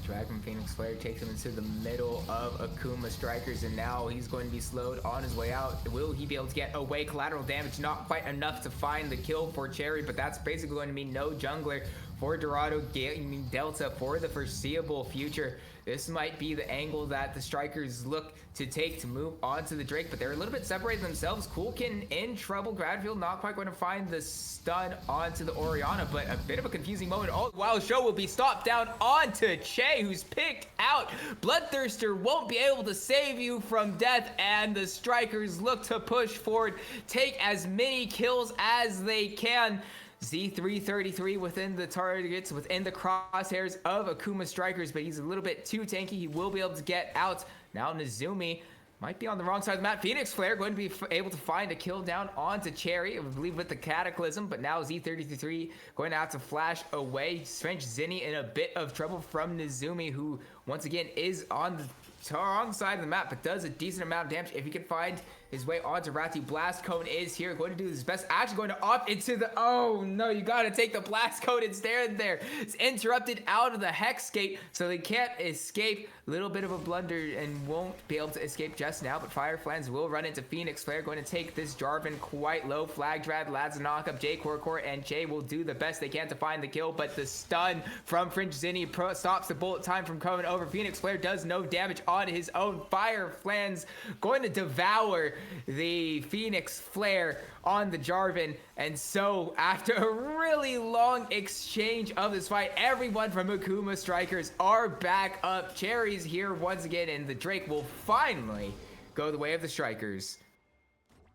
Drag from Phoenix Flare takes him into the middle of Akuma strikers, and now he's going to be slowed on his way out. Will he be able to get away? Collateral damage not quite enough to find the kill for Cherry, but that's basically going to mean no jungler for Dorado Gaming Delta for the foreseeable future. This might be the angle that the strikers look to take to move on to the Drake, but they're a little bit separated themselves. Coolkin in trouble. Gradfield not quite going to find the stun onto the Orianna, but a bit of a confusing moment. All while show will be stopped down onto Che, who's picked out. Bloodthirster won't be able to save you from death, and the strikers look to push forward, take as many kills as they can. Z333 within the targets, within the crosshairs of Akuma strikers, but he's a little bit too tanky. He will be able to get out. Now Nezumi might be on the wrong side of the map. Phoenix Flare going to be able to find a kill down onto Cherry, I believe with the Cataclysm, but now Z33 going to have to flash away. French Zinni in a bit of trouble from Nezumi, who once again is on the wrong side of the map, but does a decent amount of damage if he can find his way onto Rathu. Blast Cone is here, going to do his best, actually going to opt into the, oh no, you gotta take the Blast Cone instead there. It's interrupted out of the Hex Gate, so they can't escape. Little bit of a blunder and won't be able to escape just now, but Fireflans will run into Phoenix Flare, going to take this Jarvan quite low. Flag Drad, Lads knock up Core, and Jay will do the best they can to find the kill, but the stun from Fringe Zinni stops the bullet time from coming over. Phoenix Flare does no damage on his own. Fireflans going to devour the Phoenix Flare on the Jarvan. And so, after a really long exchange of this fight, everyone from Akuma Strikers are back up. Cherry's here once again, and the Drake will finally go the way of the Strikers.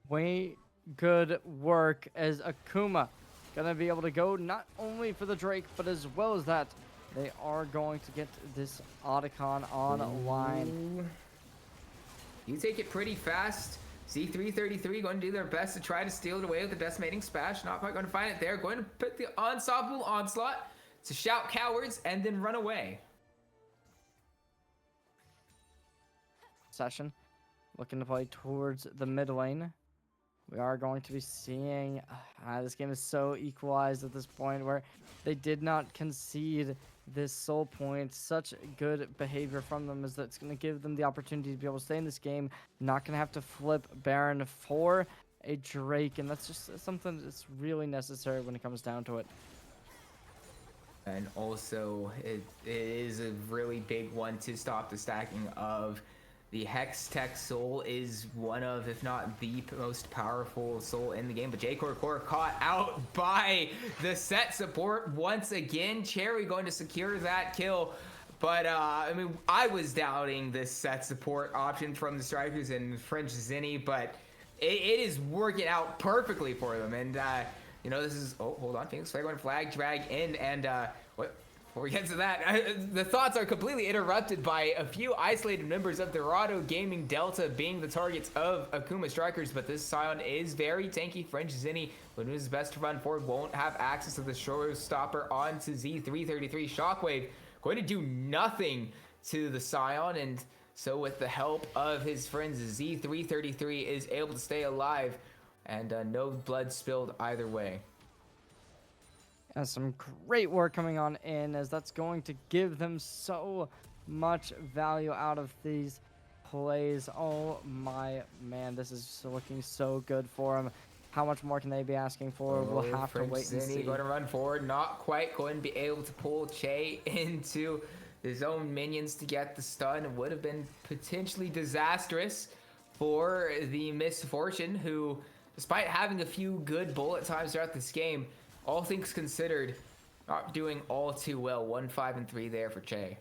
Way good work as Akuma gonna be able to go not only for the Drake, but as well as that, they are going to get this Otacon online. You take it pretty fast. Z333 going to do their best to try to steal it away with the decimating splash. Not quite going to find it there. Going to put the unstoppable onslaught to shout cowards and then run away. Session looking to play towards the mid lane. We are going to be seeing this game is so equalized at this point where they did not concede this soul point. Such good behavior from them is that's going to give them the opportunity to be able to stay in this game. Not going to have to flip Baron for a Drake, and that's just something that's really necessary when it comes down to it. And also, it is a really big one to stop the stacking of the Hex Tech Soul. Is one of, if not the most powerful soul in the game. But J-Core caught out by the set support once again. Cherry going to secure that kill. But, I mean, I was doubting this set support option from the Strikers and French Zinni, but it is working out perfectly for them. And, you know, this is, oh, hold on, Phoenix Flare going to flag, drag in, and, what? Before we get to that, the thoughts are completely interrupted by a few isolated members of Dorado Gaming Delta being the targets of Akuma Strikers, but this Scion is very tanky. French Zinni, when it is best to run forward, won't have access to the showstopper onto Z333. Shockwave going to do nothing to the Scion, and so with the help of his friends, Z333 is able to stay alive, and no blood spilled either way. And some great work coming on in, as that's going to give them so much value out of these plays. Oh my man, this is looking so good for them. How much more can they be asking for? We'll have to wait and see. Going to run forward, not quite going to be able to pull Che into his own minions to get the stun. It would have been potentially disastrous for the Misfortune, who, despite having a few good bullet times throughout this game, all things considered, not doing all too well. 1-5-3 there for Che.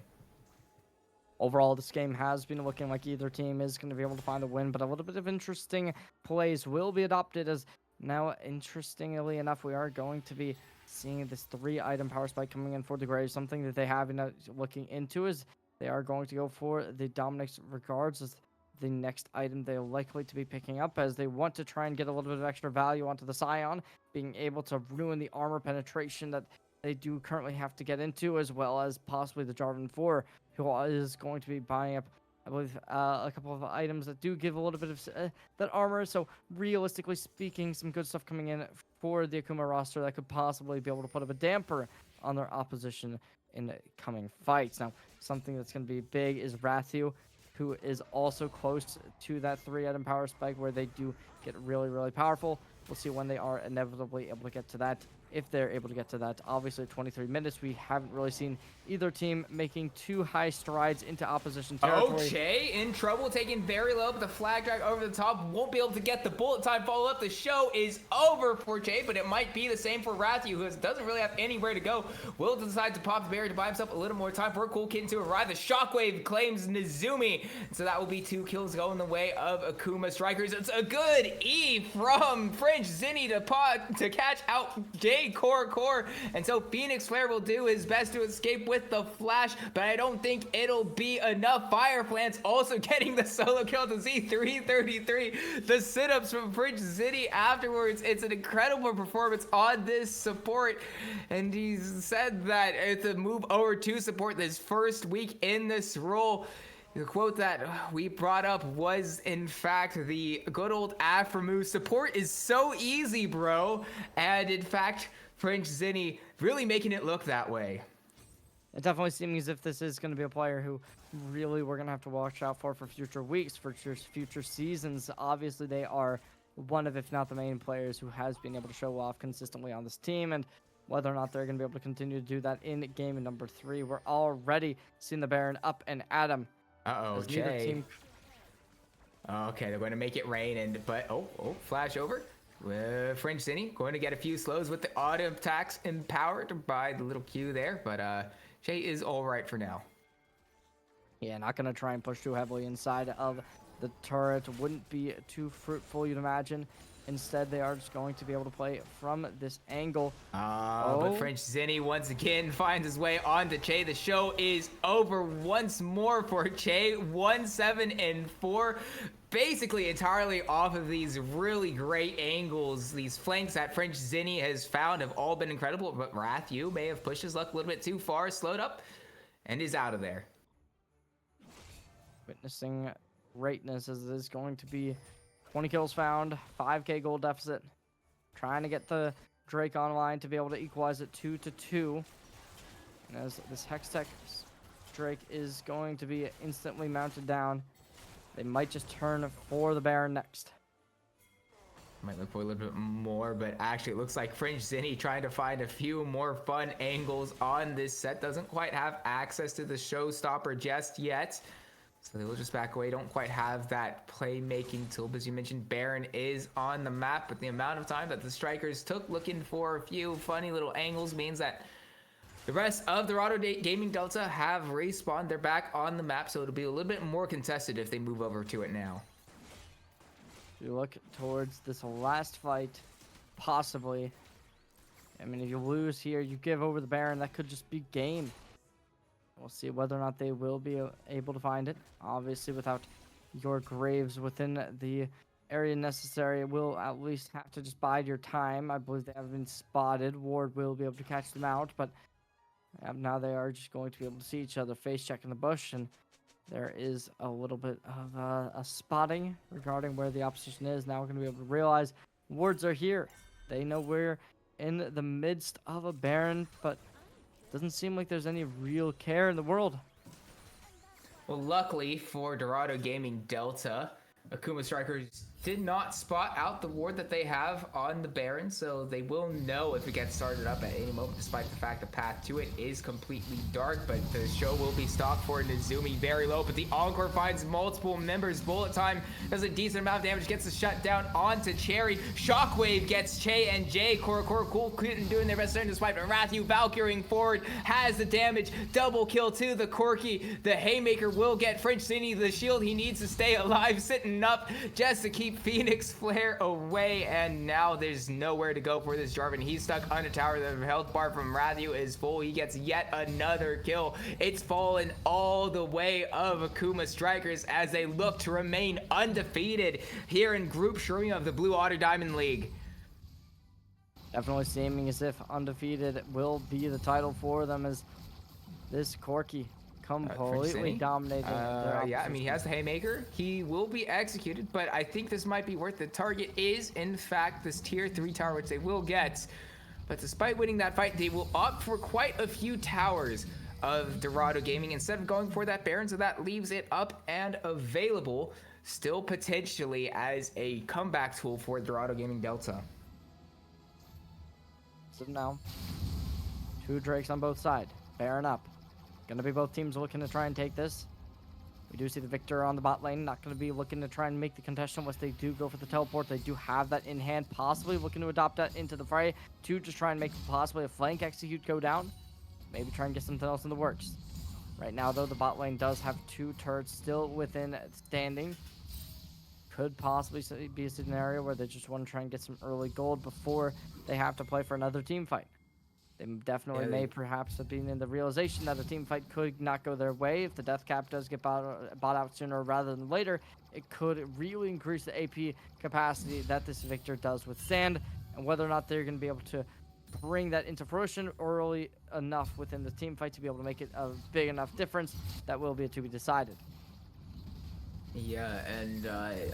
Overall, this game has been looking like either team is going to be able to find a win, but a little bit of interesting plays will be adopted, as now, interestingly enough, we are going to be seeing this 3-item power spike coming in for the Graves. Something that they have been looking into is they are going to go for the Dominic's Regards as the next item they're likely to be picking up, as they want to try and get a little bit of extra value onto the Scion, being able to ruin the armor penetration that they do currently have to get into, as well as possibly the Jarvan 4, who is going to be buying up, I believe, a couple of items that do give a little bit of that armor. So realistically speaking, some good stuff coming in for the Akuma roster that could possibly be able to put up a damper on their opposition in the coming fights. Now, something that's going to be big is Rathu, who is also close to that 3-item power spike where they do get really, really powerful. We'll see when they are inevitably able to get to that, if they're able to get to that. Obviously, 23 minutes, we haven't really seen either team making too high strides into opposition territory. Che in trouble, taking very low, but the flag drag over the top won't be able to get the bullet time follow-up. The show is over for Che, but it might be the same for Rathu, who doesn't really have anywhere to go. Will decide to pop the barrier to buy himself a little more time for a cool kid to arrive. The Shockwave claims Nezumi, so that will be 2 kills going the way of Akuma Strikers. It's a good E from French Zinni to catch out J-Core, and so Phoenix Flare will do his best to escape with the flash, but I don't think it'll be enough. Fireflance also getting the solo kill to Z333. The sit-ups from French Zinni afterwards. It's an incredible performance on this support, and he's said that it's a move over to support this first week in this role. The quote that we brought up was, in fact, the good old Aframu. Support is so easy, bro. And in fact, French Zinni really making it look that way. It definitely seems as if this is going to be a player who really we're going to have to watch out for future weeks, for future seasons. Obviously, they are one of, if not the main players, who has been able to show off consistently on this team, and whether or not they're going to be able to continue to do that in game number 3. We're already seeing the Baron up and at him. Uh-oh, Che. Okay, they're going to make it rain, but flash over. French Zinni going to get a few slows with the auto attacks empowered by the little Q there, but Jay is all right for now. Yeah, not going to try and push too heavily inside of the turret. Wouldn't be too fruitful, you'd imagine. Instead, they are just going to be able to play from this angle. But French Zinni once again finds his way onto Che. The show is over once more for Che. 1-7-4. Basically entirely off of these really great angles. These flanks that French Zinni has found have all been incredible, but Wrath, you may have pushed his luck a little bit too far, slowed up, and is out of there. Witnessing greatness as it is going to be 20 kills found, 5k gold deficit. Trying to get the Drake online to be able to equalize it 2-2. And as this Hextech Drake is going to be instantly mounted down, they might just turn for the Baron next. Might look for a little bit more, but actually it looks like French Zinni trying to find a few more fun angles on this set. Doesn't quite have access to the showstopper just yet. So they will just back away. Don't quite have that playmaking tool. As you mentioned, Baron is on the map, but the amount of time that the strikers took looking for a few funny little angles means that the rest of the Dorado Gaming Delta have respawned. They're back on the map, so it'll be a little bit more contested if they move over to it now. You look towards this last fight, possibly. I mean, if you lose here, you give over the Baron, that could just be game. We'll see whether or not they will be able to find it. Obviously, without your graves within the area necessary, will at least have to just bide your time. I believe they have been spotted. Ward will be able to catch them out, but now they are just going to be able to see each other. Face check in the bush, and there is a little bit of a spotting regarding where the opposition is. Now we're going to be able to realize wards are here. They know we're in the midst of a Baron, but doesn't seem like there's any real care in the world. Well, luckily for Dorado Gaming Delta, Akuma Strikers did not spot out the ward that they have on the Baron, so they will know if it gets started up at any moment, despite the fact the path to it is completely dark. But the show will be stopped for Nezumi very low, but the Encore finds multiple members. Bullet Time does a decent amount of damage, gets the shutdown onto Cherry. Shockwave gets Che and Jay. Cool doing their best despite, but Rathu Valkyrieing forward has the damage. Double kill to the Corki. The Haymaker will get French Zinni the shield he needs to stay alive, sitting up just to keep Phoenix Flare away, and now there's nowhere to go for this Jarvan. He's stuck on a tower. The health bar from Rathu is full. He gets yet another kill. It's fallen all the way of Akuma Strikers as they look to remain undefeated here in Group Shrooming of the Blue Otter Diamond League. Definitely seeming as if undefeated will be the title for them, as this Corki completely dominating. Yeah, I mean, he has the Haymaker. He will be executed, but I think this might be worth the target is, in fact, this tier 3 tower, which they will get. But despite winning that fight, they will opt for quite a few towers of Dorado Gaming instead of going for that Baron, so that leaves it up and available, still potentially as a comeback tool for Dorado Gaming Delta. So now, 2 Drakes on both sides. Baron up. Gonna be both teams looking to try and take this. We do see the Victor on the bot lane, not gonna be looking to try and make the contestant unless they do go for the teleport. They do have that in hand, possibly looking to adopt that into the fray to just try and make possibly a flank execute go down. Maybe try and get something else in the works. Right now though, the bot lane does have 2 turrets still within standing. Could possibly be a scenario where they just want to try and get some early gold before they have to play for another team fight. They definitely may perhaps have been in the realization that a team fight could not go their way. If the death cap does get bought out sooner rather than later, it could really increase the AP capacity that this Victor does withstand, and whether or not they're going to be able to bring that into fruition early enough within the team fight to be able to make it a big enough difference, that will be to be decided. Yeah, and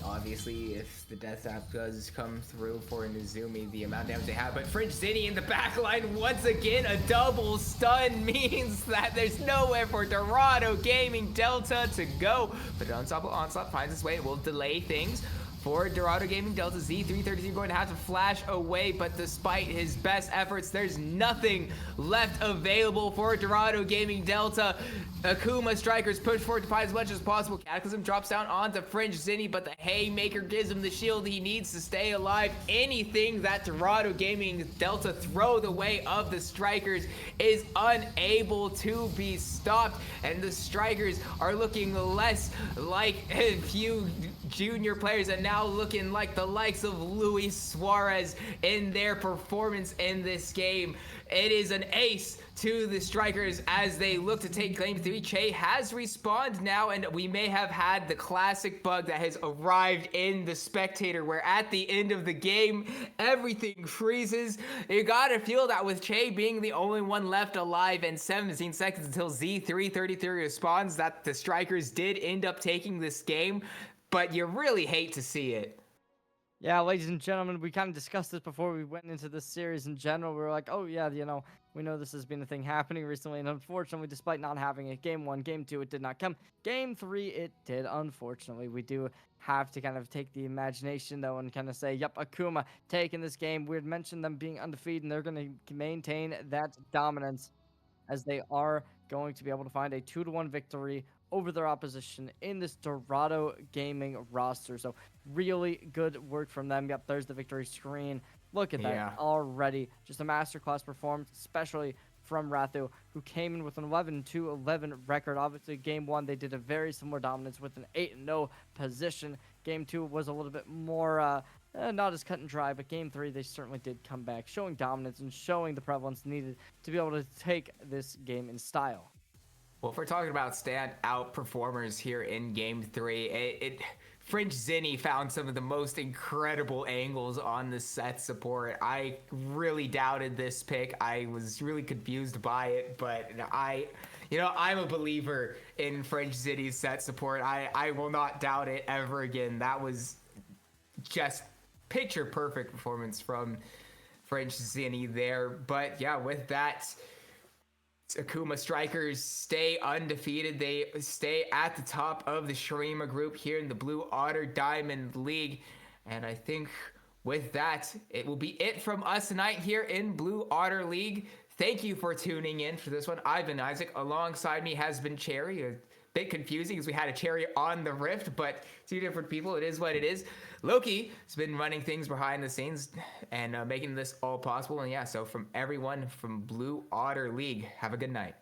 obviously if the death app does come through for Nezumi, the amount of damage they have, but French Zinni in the backline once again, a double stun means that there's nowhere for Dorado Gaming Delta to go, but Unstoppable Onslaught finds its way. It will delay things for Dorado Gaming Delta. Z333 going to have to flash away, but despite his best efforts, there's nothing left available for Dorado Gaming Delta. Akuma Strikers push forward to fight as much as possible. Cataclysm drops down onto Fringe Zinni, but the Haymaker gives him the shield he needs to stay alive. Anything that Dorado Gaming Delta throw the way of the Strikers is unable to be stopped, and the Strikers are looking less like a few junior players and now looking like the likes of Luis Suarez in their performance in this game. It is an ace to the Strikers as they look to take Game 3. Che has respawned now, and we may have had the classic bug that has arrived in the spectator, where at the end of the game, everything freezes. You gotta feel that with Che being the only one left alive and 17 seconds until Z333 responds, that the Strikers did end up taking this game, but you really hate to see it. Yeah, ladies and gentlemen, we kind of discussed this before we went into this series in general. We were like, oh, yeah, we know this has been a thing happening recently. And unfortunately, despite not having it, Game 1, Game 2, it did not come. Game 3, it did, unfortunately. We do have to kind of take the imagination, though, and kind of say, yep, Akuma taking this game. We had mentioned them being undefeated, and they're going to maintain that dominance, as they are going to be able to find a 2-1 victory over their opposition in this Dorado Gaming roster. So really good work from them. Yep, there's the victory screen. Look at that already. Just a masterclass performance, especially from Rathu, who came in with an 11-11 record. Obviously, Game 1, they did a very similar dominance with an 8-0 position. Game 2 was a little bit more not as cut and dry, but Game 3, they certainly did come back, showing dominance and showing the prevalence needed to be able to take this game in style. Well, if we're talking about standout performers here in Game 3, Fringe Zinni found some of the most incredible angles on the set support. I really doubted this pick. I was really confused by it, but I'm a believer in Fringe Zinni's set support. I will not doubt it ever again. That was just picture perfect performance from Fringe Zinni there. But yeah, with that, Akuma Strikers stay undefeated. They stay at the top of the Shurima group here in the Blue Otter Diamond League. And I think with that, it will be it from us tonight here in Blue Otter League. Thank you for tuning in for this one. I've been Isaac. Alongside me has been Cherry. A bit confusing because we had a Cherry on the Rift, but two different people. It is what it is. Loki has been running things behind the scenes and making this all possible. And yeah, so from everyone from Blue Otter League, have a good night.